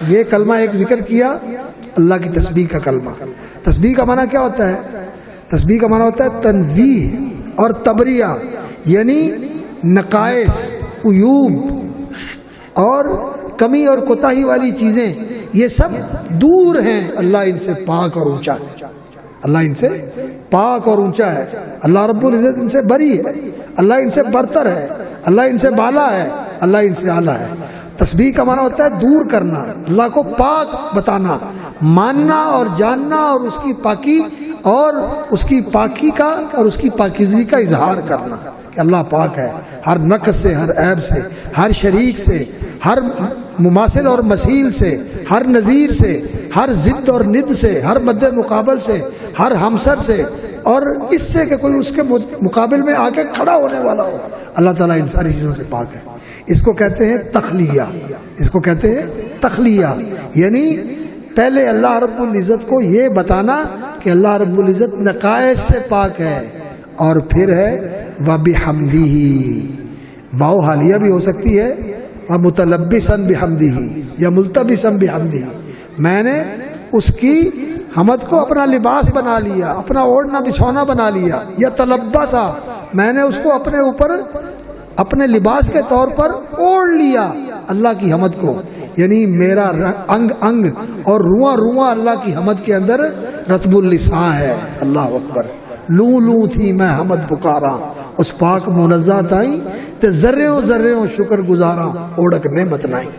یہ کلمہ ایک ذکر کیا، اللہ کی تسبیح کا کلمہ. تسبیح کا معنی کیا ہوتا ہے؟ تسبیح کا معنی ہوتا ہے تنزیہ اور تبریہ، یعنی نقائص، عیوب اور کمی اور کوتاہی والی چیزیں یہ سب دور ہیں، اللہ ان سے پاک اور اونچا ہے. اللہ ان سے پاک اور اونچا ہے، اللہ رب العزت ان سے بری ہے، اللہ ان سے برتر ہے، اللہ ان سے بالا ہے، اللہ ان سے اعلیٰ ہے. تسبیح کا معنی ہوتا ہے دور کرنا، اللہ کو پاک بتانا، ماننا اور جاننا، اور اس کی پاکی اور اس کی پاکی کا اور اس کی پاکیزگی کا اظہار کرنا کہ اللہ پاک ہے ہر نقص سے، ہر عیب سے، ہر شریک سے، ہر مماثل اور مثیل سے، ہر نظیر سے، ہر ضد اور ند سے، ہر مد مقابل سے، ہر ہمسر سے، اور اس سے کہ کوئی اس کے مقابل میں آ کے کھڑا ہونے والا ہو. اللہ تعالیٰ ان ساری چیزوں سے پاک ہے. اس کو کہتے ہیں تخلیہ، اس کو کہتے ہیں تخلیہ، یعنی پہلے اللہ رب العزت کو یہ بتانا کہ اللہ رب العزت نقائص سے پاک ہے، اور پھر ہے وَبِحَمْدِهِ، واو حالیہ بھی ہو سکتی ہے ومتلبسا بحمدہ یا ملتبسا بحمدہ، میں نے اس کی حمد کو اپنا لباس بنا لیا، اپنا اوڑھنا بچھونا بنا لیا، یا تلبسا، میں نے اس کو اپنے اوپر اپنے لباس کے طور پر اوڑھ لیا اللہ کی حمد کو، یعنی میرا انگ انگ اور رواں رواں اللہ کی حمد کے اندر رطب اللسان ہے۔ اللہ اکبر، لوں لوں تھی میں حمد پکاراں، اس پاک منزہ تائیں تے ذریوں ذریوں شکر گزاراں، اوڑک نعمت نائیں۔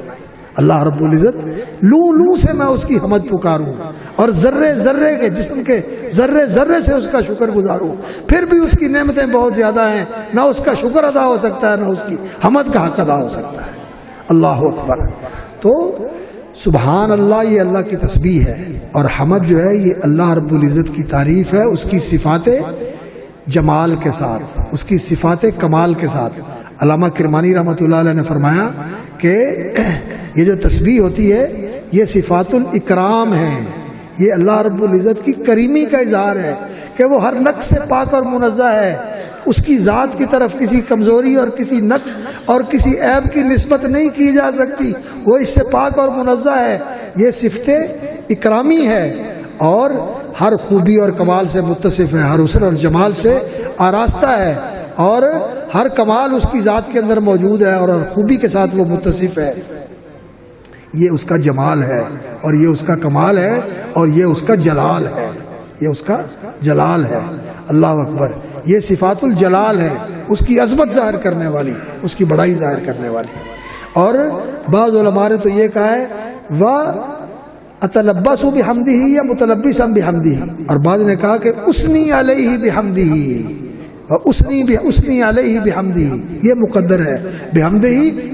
اللہ رب العزت لوں لوں سے میں اس کی حمد پکاروں اور ذرے ذرے کے جسم کے ذرے ذرے سے اس کا شکر گزاروں، پھر بھی اس کی نعمتیں بہت زیادہ ہیں، نہ اس کا شکر ادا ہو سکتا ہے، نہ اس کی حمد کا حق ادا ہو سکتا ہے۔ اللہ اکبر۔ تو سبحان اللہ یہ اللہ کی تسبیح ہے، اور حمد جو ہے یہ اللہ رب العزت کی تعریف ہے، اس کی صفات جمال کے ساتھ، اس کی صفات کمال کے ساتھ۔ علامہ کرمانی رحمۃ اللہ علیہ نے فرمایا کہ یہ جو تسبیح ہوتی ہے یہ صفات الاکرام ہے، یہ اللہ رب العزت کی کریمی کا اظہار ہے کہ وہ ہر نقص سے پاک اور منزہ ہے، اس کی ذات کی طرف کسی کمزوری اور کسی نقص اور کسی عیب کی نسبت نہیں کی جا سکتی، وہ اس سے پاک اور منزہ ہے، یہ صفت اکرامی ہے، اور ہر خوبی اور کمال سے متصف ہے، ہر حسن اور جمال سے آراستہ ہے، اور ہر کمال اس کی ذات کے اندر موجود ہے، اور ہر خوبی کے ساتھ وہ متصف ہے۔ یہ اس کا جمال ہے، اور یہ اس کا کمال ہے، اور یہ اس کا جلال ہے، یہ اس کا جلال ہے۔ اللہ اکبر۔ یہ صفات الجلال ہے، اس کی عظمت ظاہر کرنے والی، اس کی بڑائی ظاہر کرنے والی۔ اور بعض علماء نے تو یہ کہا ہے اتلبس بحمدہ یا متلبسا بحمدہ، اور بعض نے کہا کہ اسنی علیہ بحمدہ، اسنی علیہ بحمدہ، یہ مقدر ہے، بحمدہ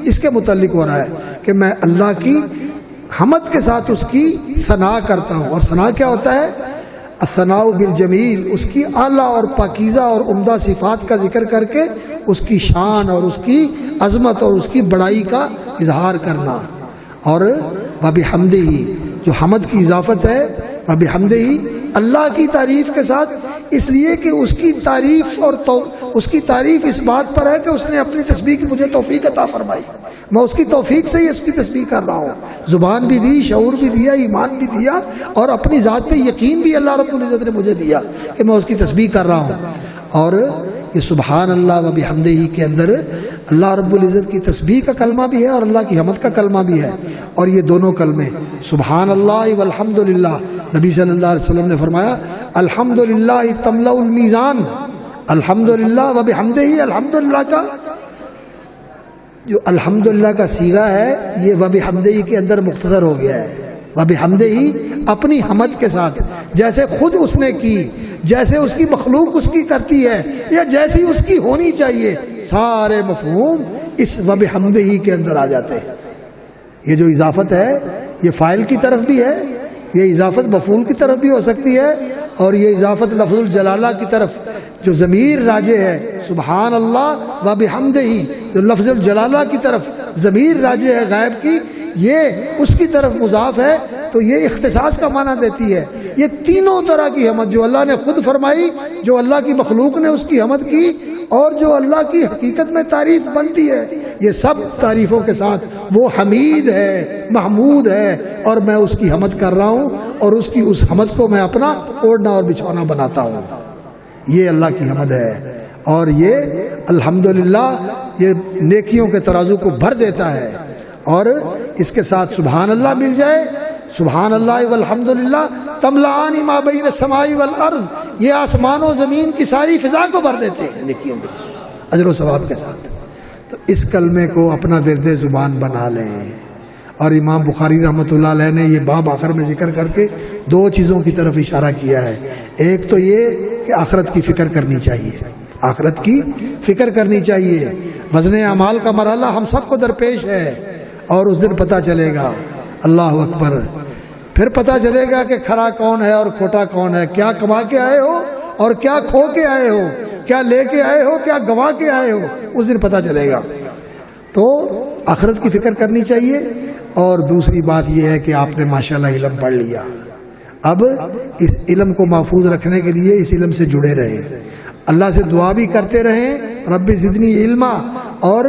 اس کے متعلق ہو رہا ہے کہ میں اللہ کی حمد کے ساتھ اس کی ثنا کرتا ہوں۔ اور ثنا کیا ہوتا ہے؟ الثناء بالجمیل، اس کی اعلیٰ اور پاکیزہ اور عمدہ صفات کا ذکر کر کے اس کی شان اور اس کی عظمت اور اس کی بڑائی کا اظہار کرنا۔ اور وبحمدہ، جو حمد کی اضافت ہے، وبحمدہ اللہ کی تعریف کے ساتھ، اس لیے کہ اس کی تعریف اور اس کی تعریف اس بات پر ہے کہ اس نے اپنی تسبیح کی مجھے توفیق عطا فرمائی، میں اس کی توفیق سے ہی اس کی تسبیح کر رہا ہوں، زبان بھی دی، شعور بھی دیا، ایمان بھی دیا، اور اپنی ذات پہ یقین بھی اللہ رب العزت نے مجھے دیا کہ میں اس کی تسبیح کر رہا ہوں۔ اور یہ سبحان اللہ و بحمدہ کے اندر اللہ رب العزت کی تسبیح کا کلمہ بھی ہے اور اللہ کی حمد کا کلمہ بھی ہے، اور یہ دونوں کلمے سبحان اللہ والحمد للہ، نبی صلی اللہ علیہ وسلم نے فرمایا الحمد للہ تملأ المیزان، الحمد للہ و بحمدہ، الحمد للہ کا جو الحمد للہ کا صیغہ ہے یہ وبحمدہ کے اندر مختصر ہو گیا ہے، وبحمدہ اپنی حمد کے ساتھ، جیسے خود اس نے کی، جیسے اس کی مخلوق اس کی کرتی ہے، یا جیسی اس کی ہونی چاہیے، سارے مفہوم اس وبحمدہ کے اندر آ جاتے ہیں۔ یہ جو اضافت ہے یہ فاعل کی طرف بھی ہے، یہ اضافت مفعول کی طرف بھی ہو سکتی ہے، اور یہ اضافت لفظ الجلالہ کی طرف جو ضمیر راجع ہے سبحان اللہ و بحمدہ، جو لفظ الجلالہ کی طرف ضمیر راجع ہے غائب کی، یہ اس کی طرف مضاف ہے، تو یہ اختصاص کا معنی دیتی ہے۔ یہ تینوں طرح کی حمد جو اللہ نے خود فرمائی، جو اللہ کی مخلوق نے اس کی حمد کی، اور جو اللہ کی حقیقت میں تعریف بنتی ہے، یہ سب تعریفوں کے ساتھ وہ حمید ہے، محمود ہے، اور میں اس کی حمد کر رہا ہوں، اور اس کی اس حمد کو میں اپنا اوڑھنا اور بچھونا بناتا ہوں۔ یہ اللہ کی حمد ہے، اور یہ الحمدللہ یہ نیکیوں کے ترازو کو بھر دیتا ہے، اور اس کے ساتھ سبحان اللہ مل جائے، سبحان اللہ والحمدللہ تملأان ما بین السماء والارض، یہ آسمان و زمین کی ساری فضا کو بھر دیتے ہیں نیکیوں کے ساتھ، اجر و ثواب کے ساتھ۔ تو اس کلمے کو اپنا ورد زبان بنا لیں۔ اور امام بخاری رحمۃ اللہ علیہ نے یہ باب آخر میں ذکر کر کے دو چیزوں کی طرف اشارہ کیا ہے، ایک تو یہ کہ آخرت کی فکر کرنی چاہیے، آخرت کی فکر کرنی چاہیے، وزن اعمال کا مرحلہ ہم سب کو درپیش ہے، اور اس دن پتہ چلے گا، اللہ اکبر، پھر پتہ چلے گا کہ کھرا کون ہے اور کھوٹا کون ہے، کیا کما کے آئے ہو اور کیا کھو کے آئے ہو، کیا لے کے آئے ہو کیا گنوا کے آئے ہو، اس دن پتہ چلے گا۔ تو آخرت کی فکر کرنی چاہیے۔ اور دوسری بات یہ ہے کہ آپ نے ماشاءاللہ علم پڑھ لیا، اب اس علم کو محفوظ رکھنے کے لیے اس علم سے جڑے رہیں، اللہ سے دعا بھی کرتے رہیں رب زدنی علما، اور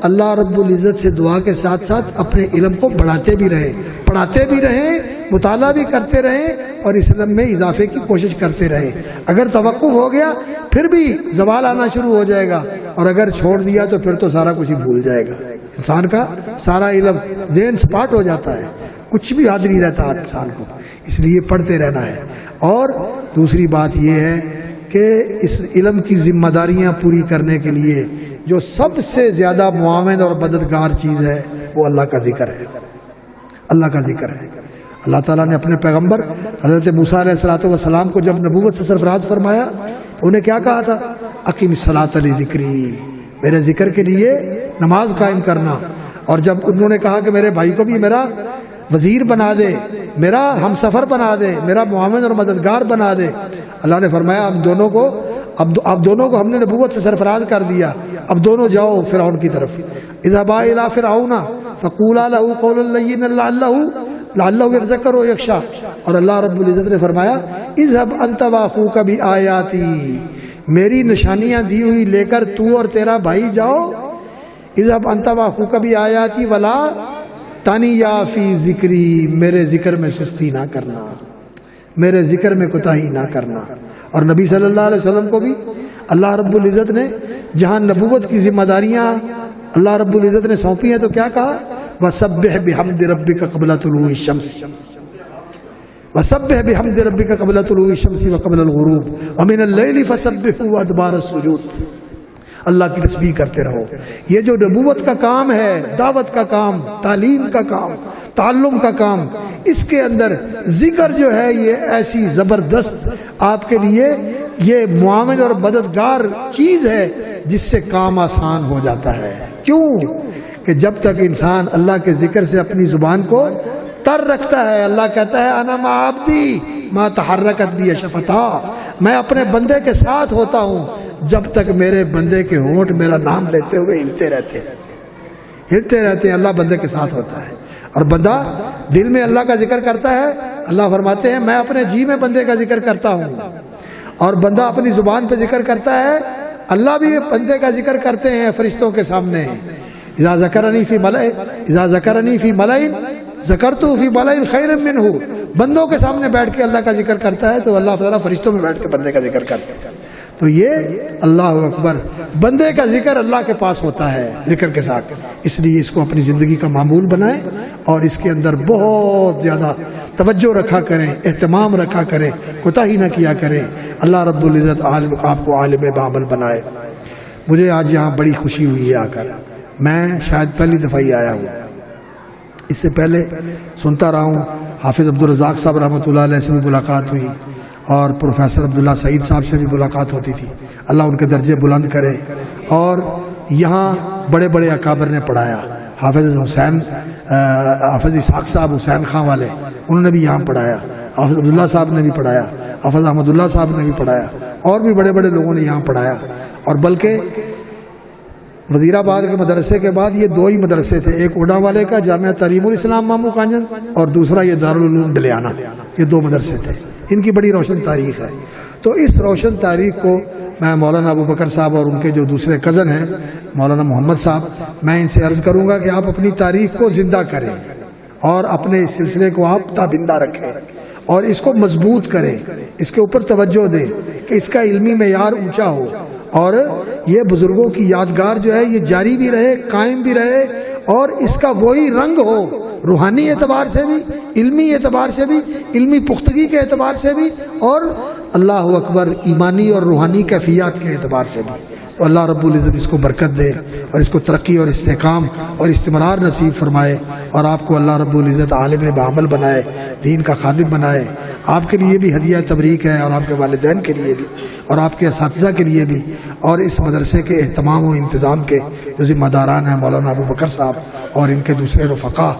اللہ رب العزت سے دعا کے ساتھ ساتھ اپنے علم کو بڑھاتے بھی رہیں، پڑھاتے بھی رہیں، مطالعہ بھی کرتے رہیں اور اس علم میں اضافے کی کوشش کرتے رہیں۔ اگر توقف ہو گیا پھر بھی زوال آنا شروع ہو جائے گا، اور اگر چھوڑ دیا تو پھر تو سارا کچھ ہی بھول جائے گا، انسان کا سارا علم ذہن سپاٹ ہو جاتا ہے، کچھ بھی یاد نہیں رہتا انسان کو، اس لیے پڑھتے رہنا ہے۔ اور دوسری بات یہ ہے کہ اس علم کی ذمہ داریاں پوری کرنے کے لیے جو سب سے زیادہ معاون اور مددگار چیز ہے وہ اللہ کا ذکر ہے، اللہ کا ذکر ہے۔ اللہ تعالیٰ نے اپنے پیغمبر حضرت موسیٰ علیہ السلام کو جب نبوت سے سرفراز فرمایا تو انہیں کیا کہا تھا؟ اقیم الصلاۃ لذکری، میرے ذکر کے لیے نماز قائم کرنا۔ اور جب انہوں نے کہا کہ میرے بھائی کو بھی میرا وزیر بنا دے، میرا ہم سفر بنا دے، میرا معاون اور مددگار بنا دے، اللہ نے فرمایا اب دونوں کو ہم نے نبوت سے سرفراز کر دیا، اب دونوں جاؤ فرعون کی طرف۔ اذهبا الى فرعون فقولا له قولا لینا لعلہ یذکر و یخشی۔ اور اللہ رب العزت نے فرمایا اذهب انت واخوک بآیاتی، میری نشانیاں دی ہوئی لے کر تو اور تیرا بھائی جاؤ۔ اذهب انت واخوک بآیاتی ولا تنیا فی ذکری، میرے ذکر میں سستی نہ کرنا، میرے ذکر میں کوتاہی نہ کرنا۔ اور نبی صلی اللہ علیہ وسلم کو بھی اللہ رب العزت نے جہاں نبوت کی ذمہ داریاں اللہ رب العزت نے سونپی ہیں تو کیا کہا؟ وَسَبِّحْ بِحَمْدِ رَبِّكَ قَبْلَ طُلُوعِ الشَّمْسِ وَسَبِّحْ بِحَمْدِ رَبِّكَ قَبْلَ طُلُوعِ الشَّمْسِ وَقَبْلَ الْغُرُوبِ وَمِنَ اللَّيْلِ فَسَبِّحْهُ وَأَدْبَارَ السُّجُودِ۔ اللہ کی تسبیح کرتے رہو۔ یہ جو نبوت کا کام ہے، دعوت کا کام، تعلیم کا کام، تعلم کا کام، اس کے اندر ذکر جو ہے یہ ایسی زبردست آپ کے لیے یہ معاون اور مددگار چیز ہے جس سے کام آسان ہو جاتا ہے۔ کیوں کہ جب تک انسان اللہ کے ذکر سے اپنی زبان کو تر رکھتا ہے، اللہ کہتا ہے انا مع عبدی ما تحرکت بی شفتہ، میں اپنے بندے کے ساتھ ہوتا ہوں جب تک میرے بندے کے ہونٹ میرا نام لیتے ہوئے ہلتے رہتے ہیں، اللہ بندے کے ساتھ ہوتا ہے۔ اور بندہ دل میں اللہ کا ذکر کرتا ہے، اللہ فرماتے ہیں میں اپنے جی میں بندے کا ذکر کرتا ہوں، اور بندہ اپنی زبان پہ ذکر کرتا ہے، اللہ بھی بندے کا ذکر کرتے ہیں فرشتوں کے سامنے۔ اذا ذکرنی فی ملأ ذکرتہ فی ملأ خیر منہ، بندوں کے سامنے بیٹھ کے اللہ کا ذکر کرتا ہے تو اللہ تعالیٰ فرشتوں میں بیٹھ کے بندے کا ذکر کرتے ہیں۔ تو یہ اللہ اکبر، بندے کا ذکر اللہ کے پاس ہوتا ہے ذکر کے ساتھ، اس لیے اس کو اپنی زندگی کا معمول بنائیں اور اس کے اندر بہت زیادہ توجہ رکھا کریں، اہتمام رکھا کریں، کوتاہی نہ کیا کریں۔ اللہ رب العزت آپ کو عالم بعمل بنائے۔ مجھے آج یہاں بڑی خوشی ہوئی ہے آ کر، میں شاید پہلی دفعہ ہی آیا ہوں، اس سے پہلے سنتا رہا ہوں، حافظ عبدالرزاق صاحب رحمۃ اللہ علیہ سے بھی ملاقات ہوئی اور پروفیسر عبداللہ سعید صاحب سے بھی ملاقات ہوتی تھی، اللہ ان کے درجے بلند کرے۔ اور یہاں بڑے بڑے اکابر نے پڑھایا، حافظ اسحاق صاحب حسین خان والے انہوں نے بھی یہاں پڑھایا، حافظ عبداللہ صاحب نے بھی پڑھایا، حافظ احمد اللہ صاحب نے بھی پڑھایا، اور بھی بڑے بڑے لوگوں نے یہاں پڑھایا۔ اور بلکہ وزیر آباد کے مدرسے کے بعد یہ دو ہی مدرسے تھے، ایک اوڈا والے کا جامعہ تعلیم الاسلام مامو کانجن اور دوسرا یہ دارالعلوم ڈلیانہ، یہ دو مدرسے تھے، ان کی بڑی روشن تاریخ ہے۔ تو اس روشن تاریخ کو میں مولانا ابو بکر صاحب اور ان کے جو دوسرے کزن ہیں مولانا محمد صاحب، میں ان سے عرض کروں گا کہ آپ اپنی تاریخ کو زندہ کریں اور اپنے اس سلسلے کو آپ تابندہ رکھیں اور اس کو مضبوط کریں، اس کے اوپر توجہ دیں کہ اس کا علمی معیار اونچا ہو اور یہ بزرگوں کی یادگار جو ہے یہ جاری بھی رہے، قائم بھی رہے، اور اس کا وہی رنگ ہو روحانی اعتبار سے بھی، علمی اعتبار سے بھی، علمی پختگی کے اعتبار سے بھی، اور اللہ اکبر ایمانی اور روحانی کیفیات کے اعتبار سے بھی۔ تو اللہ رب العزت اس کو برکت دے اور اس کو ترقی اور استحکام اور استمرار نصیب فرمائے، اور آپ کو اللہ رب العزت عالم بعمل بنائے، دین کا خادم بنائے۔ آپ کے لیے بھی ہدیہ تبریک ہے اور آپ کے والدین کے لیے بھی اور آپ کے اساتذہ کے لیے بھی، اور اس مدرسے کے اہتمام و انتظام کے جو ذمہ داران ہیں مولانا ابو بکر صاحب اور ان کے دوسرے رفقا،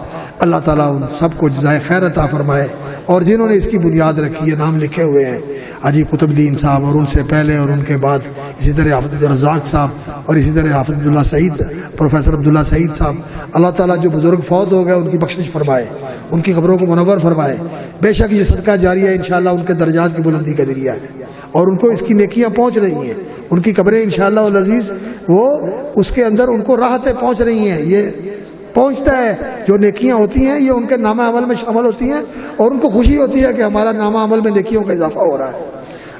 اللہ تعالیٰ ان سب کو جزائے خیر عطا فرمائے، اور جنہوں نے اس کی بنیاد رکھی ہے، نام لکھے ہوئے ہیں حاجی قطب الدین صاحب اور ان سے پہلے اور ان کے بعد، اسی طرح حافظ عبدالرزاق صاحب اور اسی طرح حافظ عبداللہ سعید، پروفیسر عبداللہ سعید صاحب، اللہ تعالیٰ جو بزرگ فوت ہو گئے ان کی بخشش فرمائے، ان کی قبروں کو منور فرمائے۔ بے شک یہ صدقہ جاریہ انشاءاللہ ان کے درجات کی بلندی کا ذریعہ ہے، اور ان کو اس کی نیکیاں پہنچ رہی ہیں، ان کی قبریں انشاءاللہ العزیز وہ اس کے اندر ان کو راحتیں پہنچ رہی ہیں، یہ پہنچتا ہے، جو نیکیاں ہوتی ہیں یہ ان کے نامہ عمل میں شامل ہوتی ہیں اور ان کو خوشی ہوتی ہے کہ ہمارا نامہ عمل میں نیکیوں کا اضافہ ہو رہا ہے۔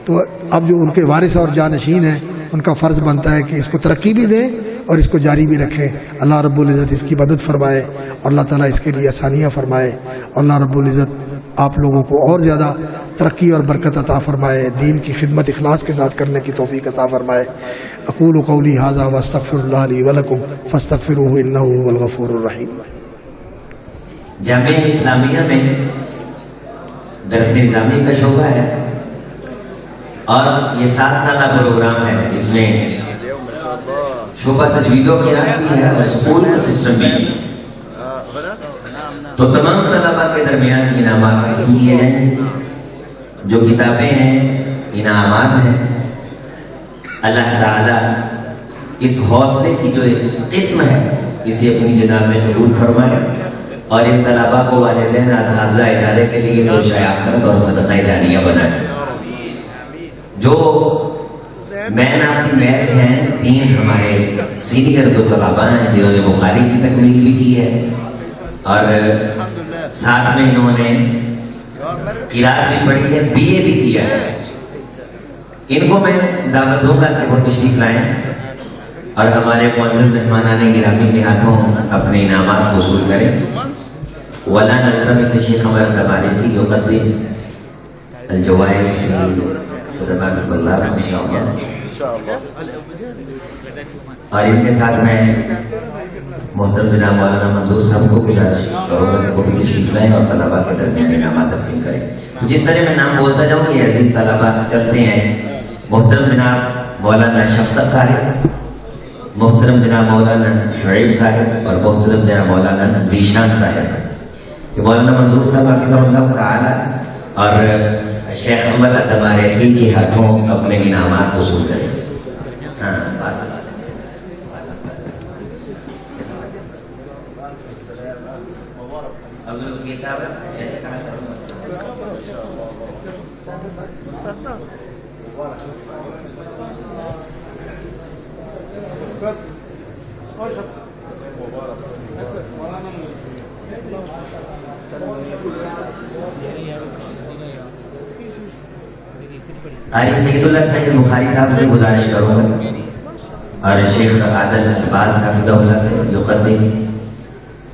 تو اب جو ان کے وارث اور جانشین ہیں ان کا فرض بنتا ہے کہ اس کو ترقی بھی دیں اور اس کو جاری بھی رکھیں۔ اللہ رب العزت اس کی مدد فرمائے اور اللہ تعالیٰ اس کے لیے آسانیاں فرمائے، اور اللہ رب العزت آپ لوگوں کو اور زیادہ ترقی اور برکت عطا فرمائے، دین کی خدمت اخلاص کے ساتھ کرنے کی توفیق عطا فرمائے۔ اقول قولی ھذا واستغفر اللہ لی ولکم فاستغفروہ انہ ھو الغفور الرحیم۔ جامعہ اسلامیہ میں درس نظامی کا شعبہ ہے اور یہ 7 سالہ پروگرام ہے۔ اس میں شعبہ تجوید و قرات بھی ہے اور اسکول کا سسٹم بھی ہے، تو تمام طلباء کے درمیان انعامات تقسیم کیے جائیں۔ جو کتابیں ہیں انعامات ہیں۔ اللہ تعالیٰ اس حوصلے کی جو قسم ہے اسے اپنی جناب میں قبول فرمائے اور ان طلباء کو والدین اساتذہ ادارے کے لیے تو شیاخت اور صدقہ جاریہ بنائے۔ جو مین آف دی میچ ہیں 3 ہمارے سینئر 2 طلباء ہیں جنہوں نے بخاری کی تکمیل بھی کی ہے اور ساتھ میں انہوں نے قرات بھی پڑھی ہے، بی اے بھی کیا ہے۔ ان کو میں دعوت دوں گا کہ وہ تشریف لائیں اور ہمارے معزز مہمانان گرامی کے ہاتھوں اپنے انعامات وصول کریں۔ ولا نلتمس شیخ عمر الطبارسی یقدم الجوائز فی خدمات الطلاب انشاءاللہ، اور ان کے ساتھ میں محترم جناب مولانا منظور صاحب کو گزارش کروں گا کہ وہ بھی تشریف لائیں اور طلباء کے درمیان انعامات تقسیم کریں۔ تو جس طرح میں نام بولتا جاؤں گا یہ عزیز طلباء چلتے ہیں۔ محترم جناب مولانا شفقت صاحب، محترم جناب مولانا شعیب صاحب اور محترم جناب مولانا ذیشان صاحب۔ یہ مولانا منظور صاحب حفظہ اللہ تعالی اور شیخ عمر الطبارسی کے ہاتھوں اپنے انعامات وصول کریں۔ قاری سید اللہ سید بخاری صاحب سے گزارش کروں گا اور شیخ عادل الباز حافظہ اللہ سے یقدم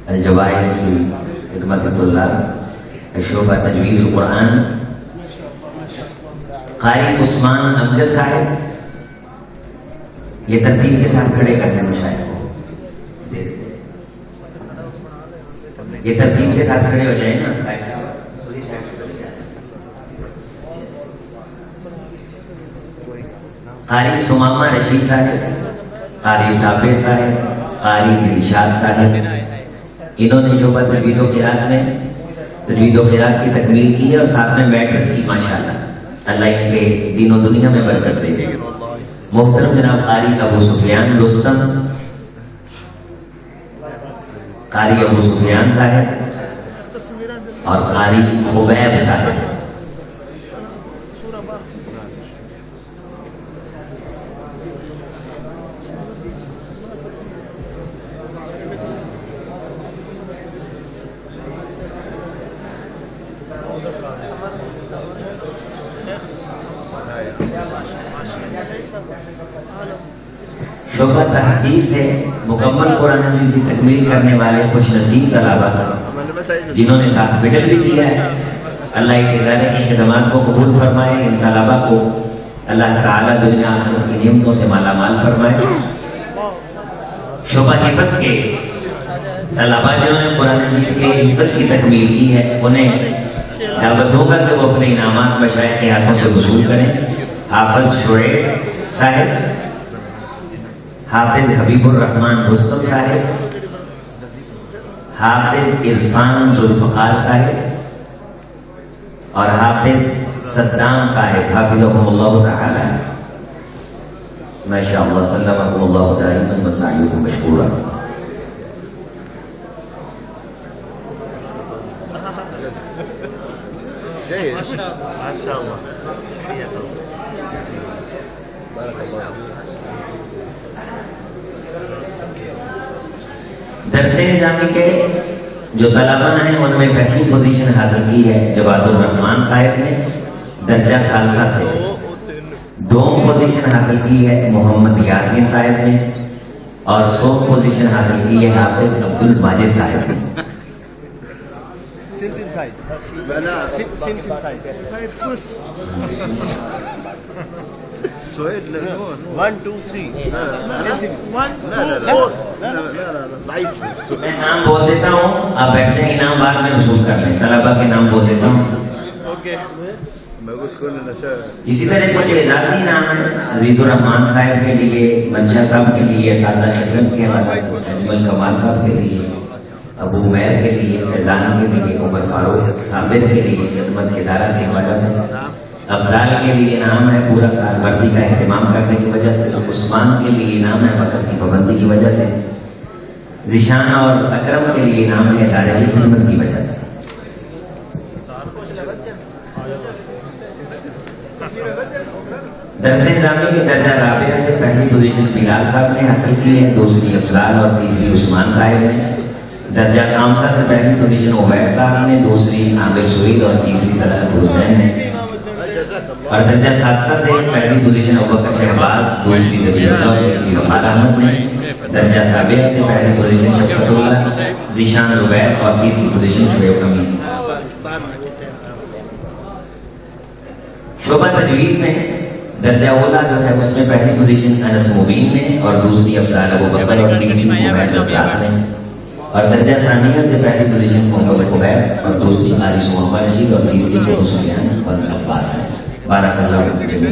الجوائز فی خدمت الطلاب شعبہ تجوید القرآن۔ قاری عثمان امجد صاحب، یہ ترتیب کے ساتھ کھڑے کرتے ہیں شاید یہ ترتیب کے ساتھ کھڑے ہو جائیں نا قاری صاحب، اسی سائڈ قاری سمامہ رشید صاحب، قاری صابر صاحب، قاری دلشاد صاحب، انہوں نے شعبہ تجوید و قرات میں تجوید و قرات کی تکمیل کی ہے اور ساتھ میں میٹرک کی ماشاءاللہ، اللہ ان کے دین و دنیا میں برکت دے۔ محترم جناب قاری ابو سفیان رستم، قاری ابو سفیان صاحب اور قاری خبیب صاحب۔ شعبہ تحفیظ سے مکمل قرآن مجید کی تکمیل کرنے والے خوش نصیب طلباء جنہوں نے ساتھ میڈل بھی کیا ہے، اللہ اس ادارے کی خدمات کو قبول فرمائے۔ ان طلباء کو اللہ تعالیٰ دنیا آخرت کی نعمتوں سے مالا مال فرمائے۔ شعبہ حفظ کے طلباء جنہوں نے قرآن مجید کے حفظ کی تکمیل کی ہے انہیں دعوت دوں گا کہ وہ اپنے انعامات مشائخ کے ہاتھوں سے وصول کریں۔ حافظ شعیب صاحب، حافظ حبیب الرحمان رستم صاحب، حافظ عرفان ذوالفقار صاحب اور حافظ صدام صاحب حافظهم اللہ تعالی۔ ماشاء اللہ، سلمکم اللہ دائما وسعیکم مشکورا۔ درس نظامی کے جو طلبہ ہیں ان میں پہلی پوزیشن حاصل کی ہے جواد الرحمان صاحب نے درجہ ثالثہ سے، دوم پوزیشن حاصل کی ہے محمد یاسین صاحب نے، اور سوم پوزیشن حاصل کی ہے حافظ عبد الماجد صاحب نے۔ میں نام بول دیتا ہوں، آپ بیٹھ جائیں، انعام بعد میں وصول کر لیں۔ طلبہ کے نام بول دیتا ہوں۔ اسی طرح کچھ اعزازی نام ہیں عزیز الرحمان صاحب کے لیے، منشا صاحب کے لیے، سادہ شکرم کے حوالے سے، اجمل کمال صاحب کے لیے، ابو عمیر کے لیے، فیضان کے لیے، عمر فاروق صابر کے لیے خدمت ادارہ کے حوالے سے، افضال کے لیے نام ہے پورا سال وردی کا اہتمام کرنے کی وجہ سے، عثمان کے لیے نام ہے وقت کی پابندی کی وجہ سے، ذیشان اور اکرم کے لیے نام ہے ادارے کی خدمت کی وجہ سے۔ درس نظامی کے درجہ رابعہ سے پہلی پوزیشن بلال صاحب نے حاصل کی ہے، دوسری افضال اور تیسری عثمان صاحب نے۔ درجہ خامسہ سے پہلی پوزیشن عبید صاحب نے، دوسری عامر سعید اور تیسری طلعت حسین نے۔ اور درجہ سادسہ سے پہلی پوزیشن ابوبکر شہباز، دوسری ذبیح اللہ اور تیسری وقار احمد نے۔ درجہ سابعہ سے پہلی پوزیشن شفقت اللہ، ذیشان زبیر اور تیسری پوزیشن شعیب امین۔ شعبہ تجوید میں درجہ اولا جو ہے اس میں پہلی پوزیشن انس مبین نے، اور دوسری افضال ابوبکر اور تیسری عمیر رزاق نے۔ اور درجہ ثانیہ سے پہلی پوزیشن محمد خبیر اور دوسری حارث محمد رشید اور تیسری ابو سفیان اور عباس ہے۔ بارک اللہ فیکم۔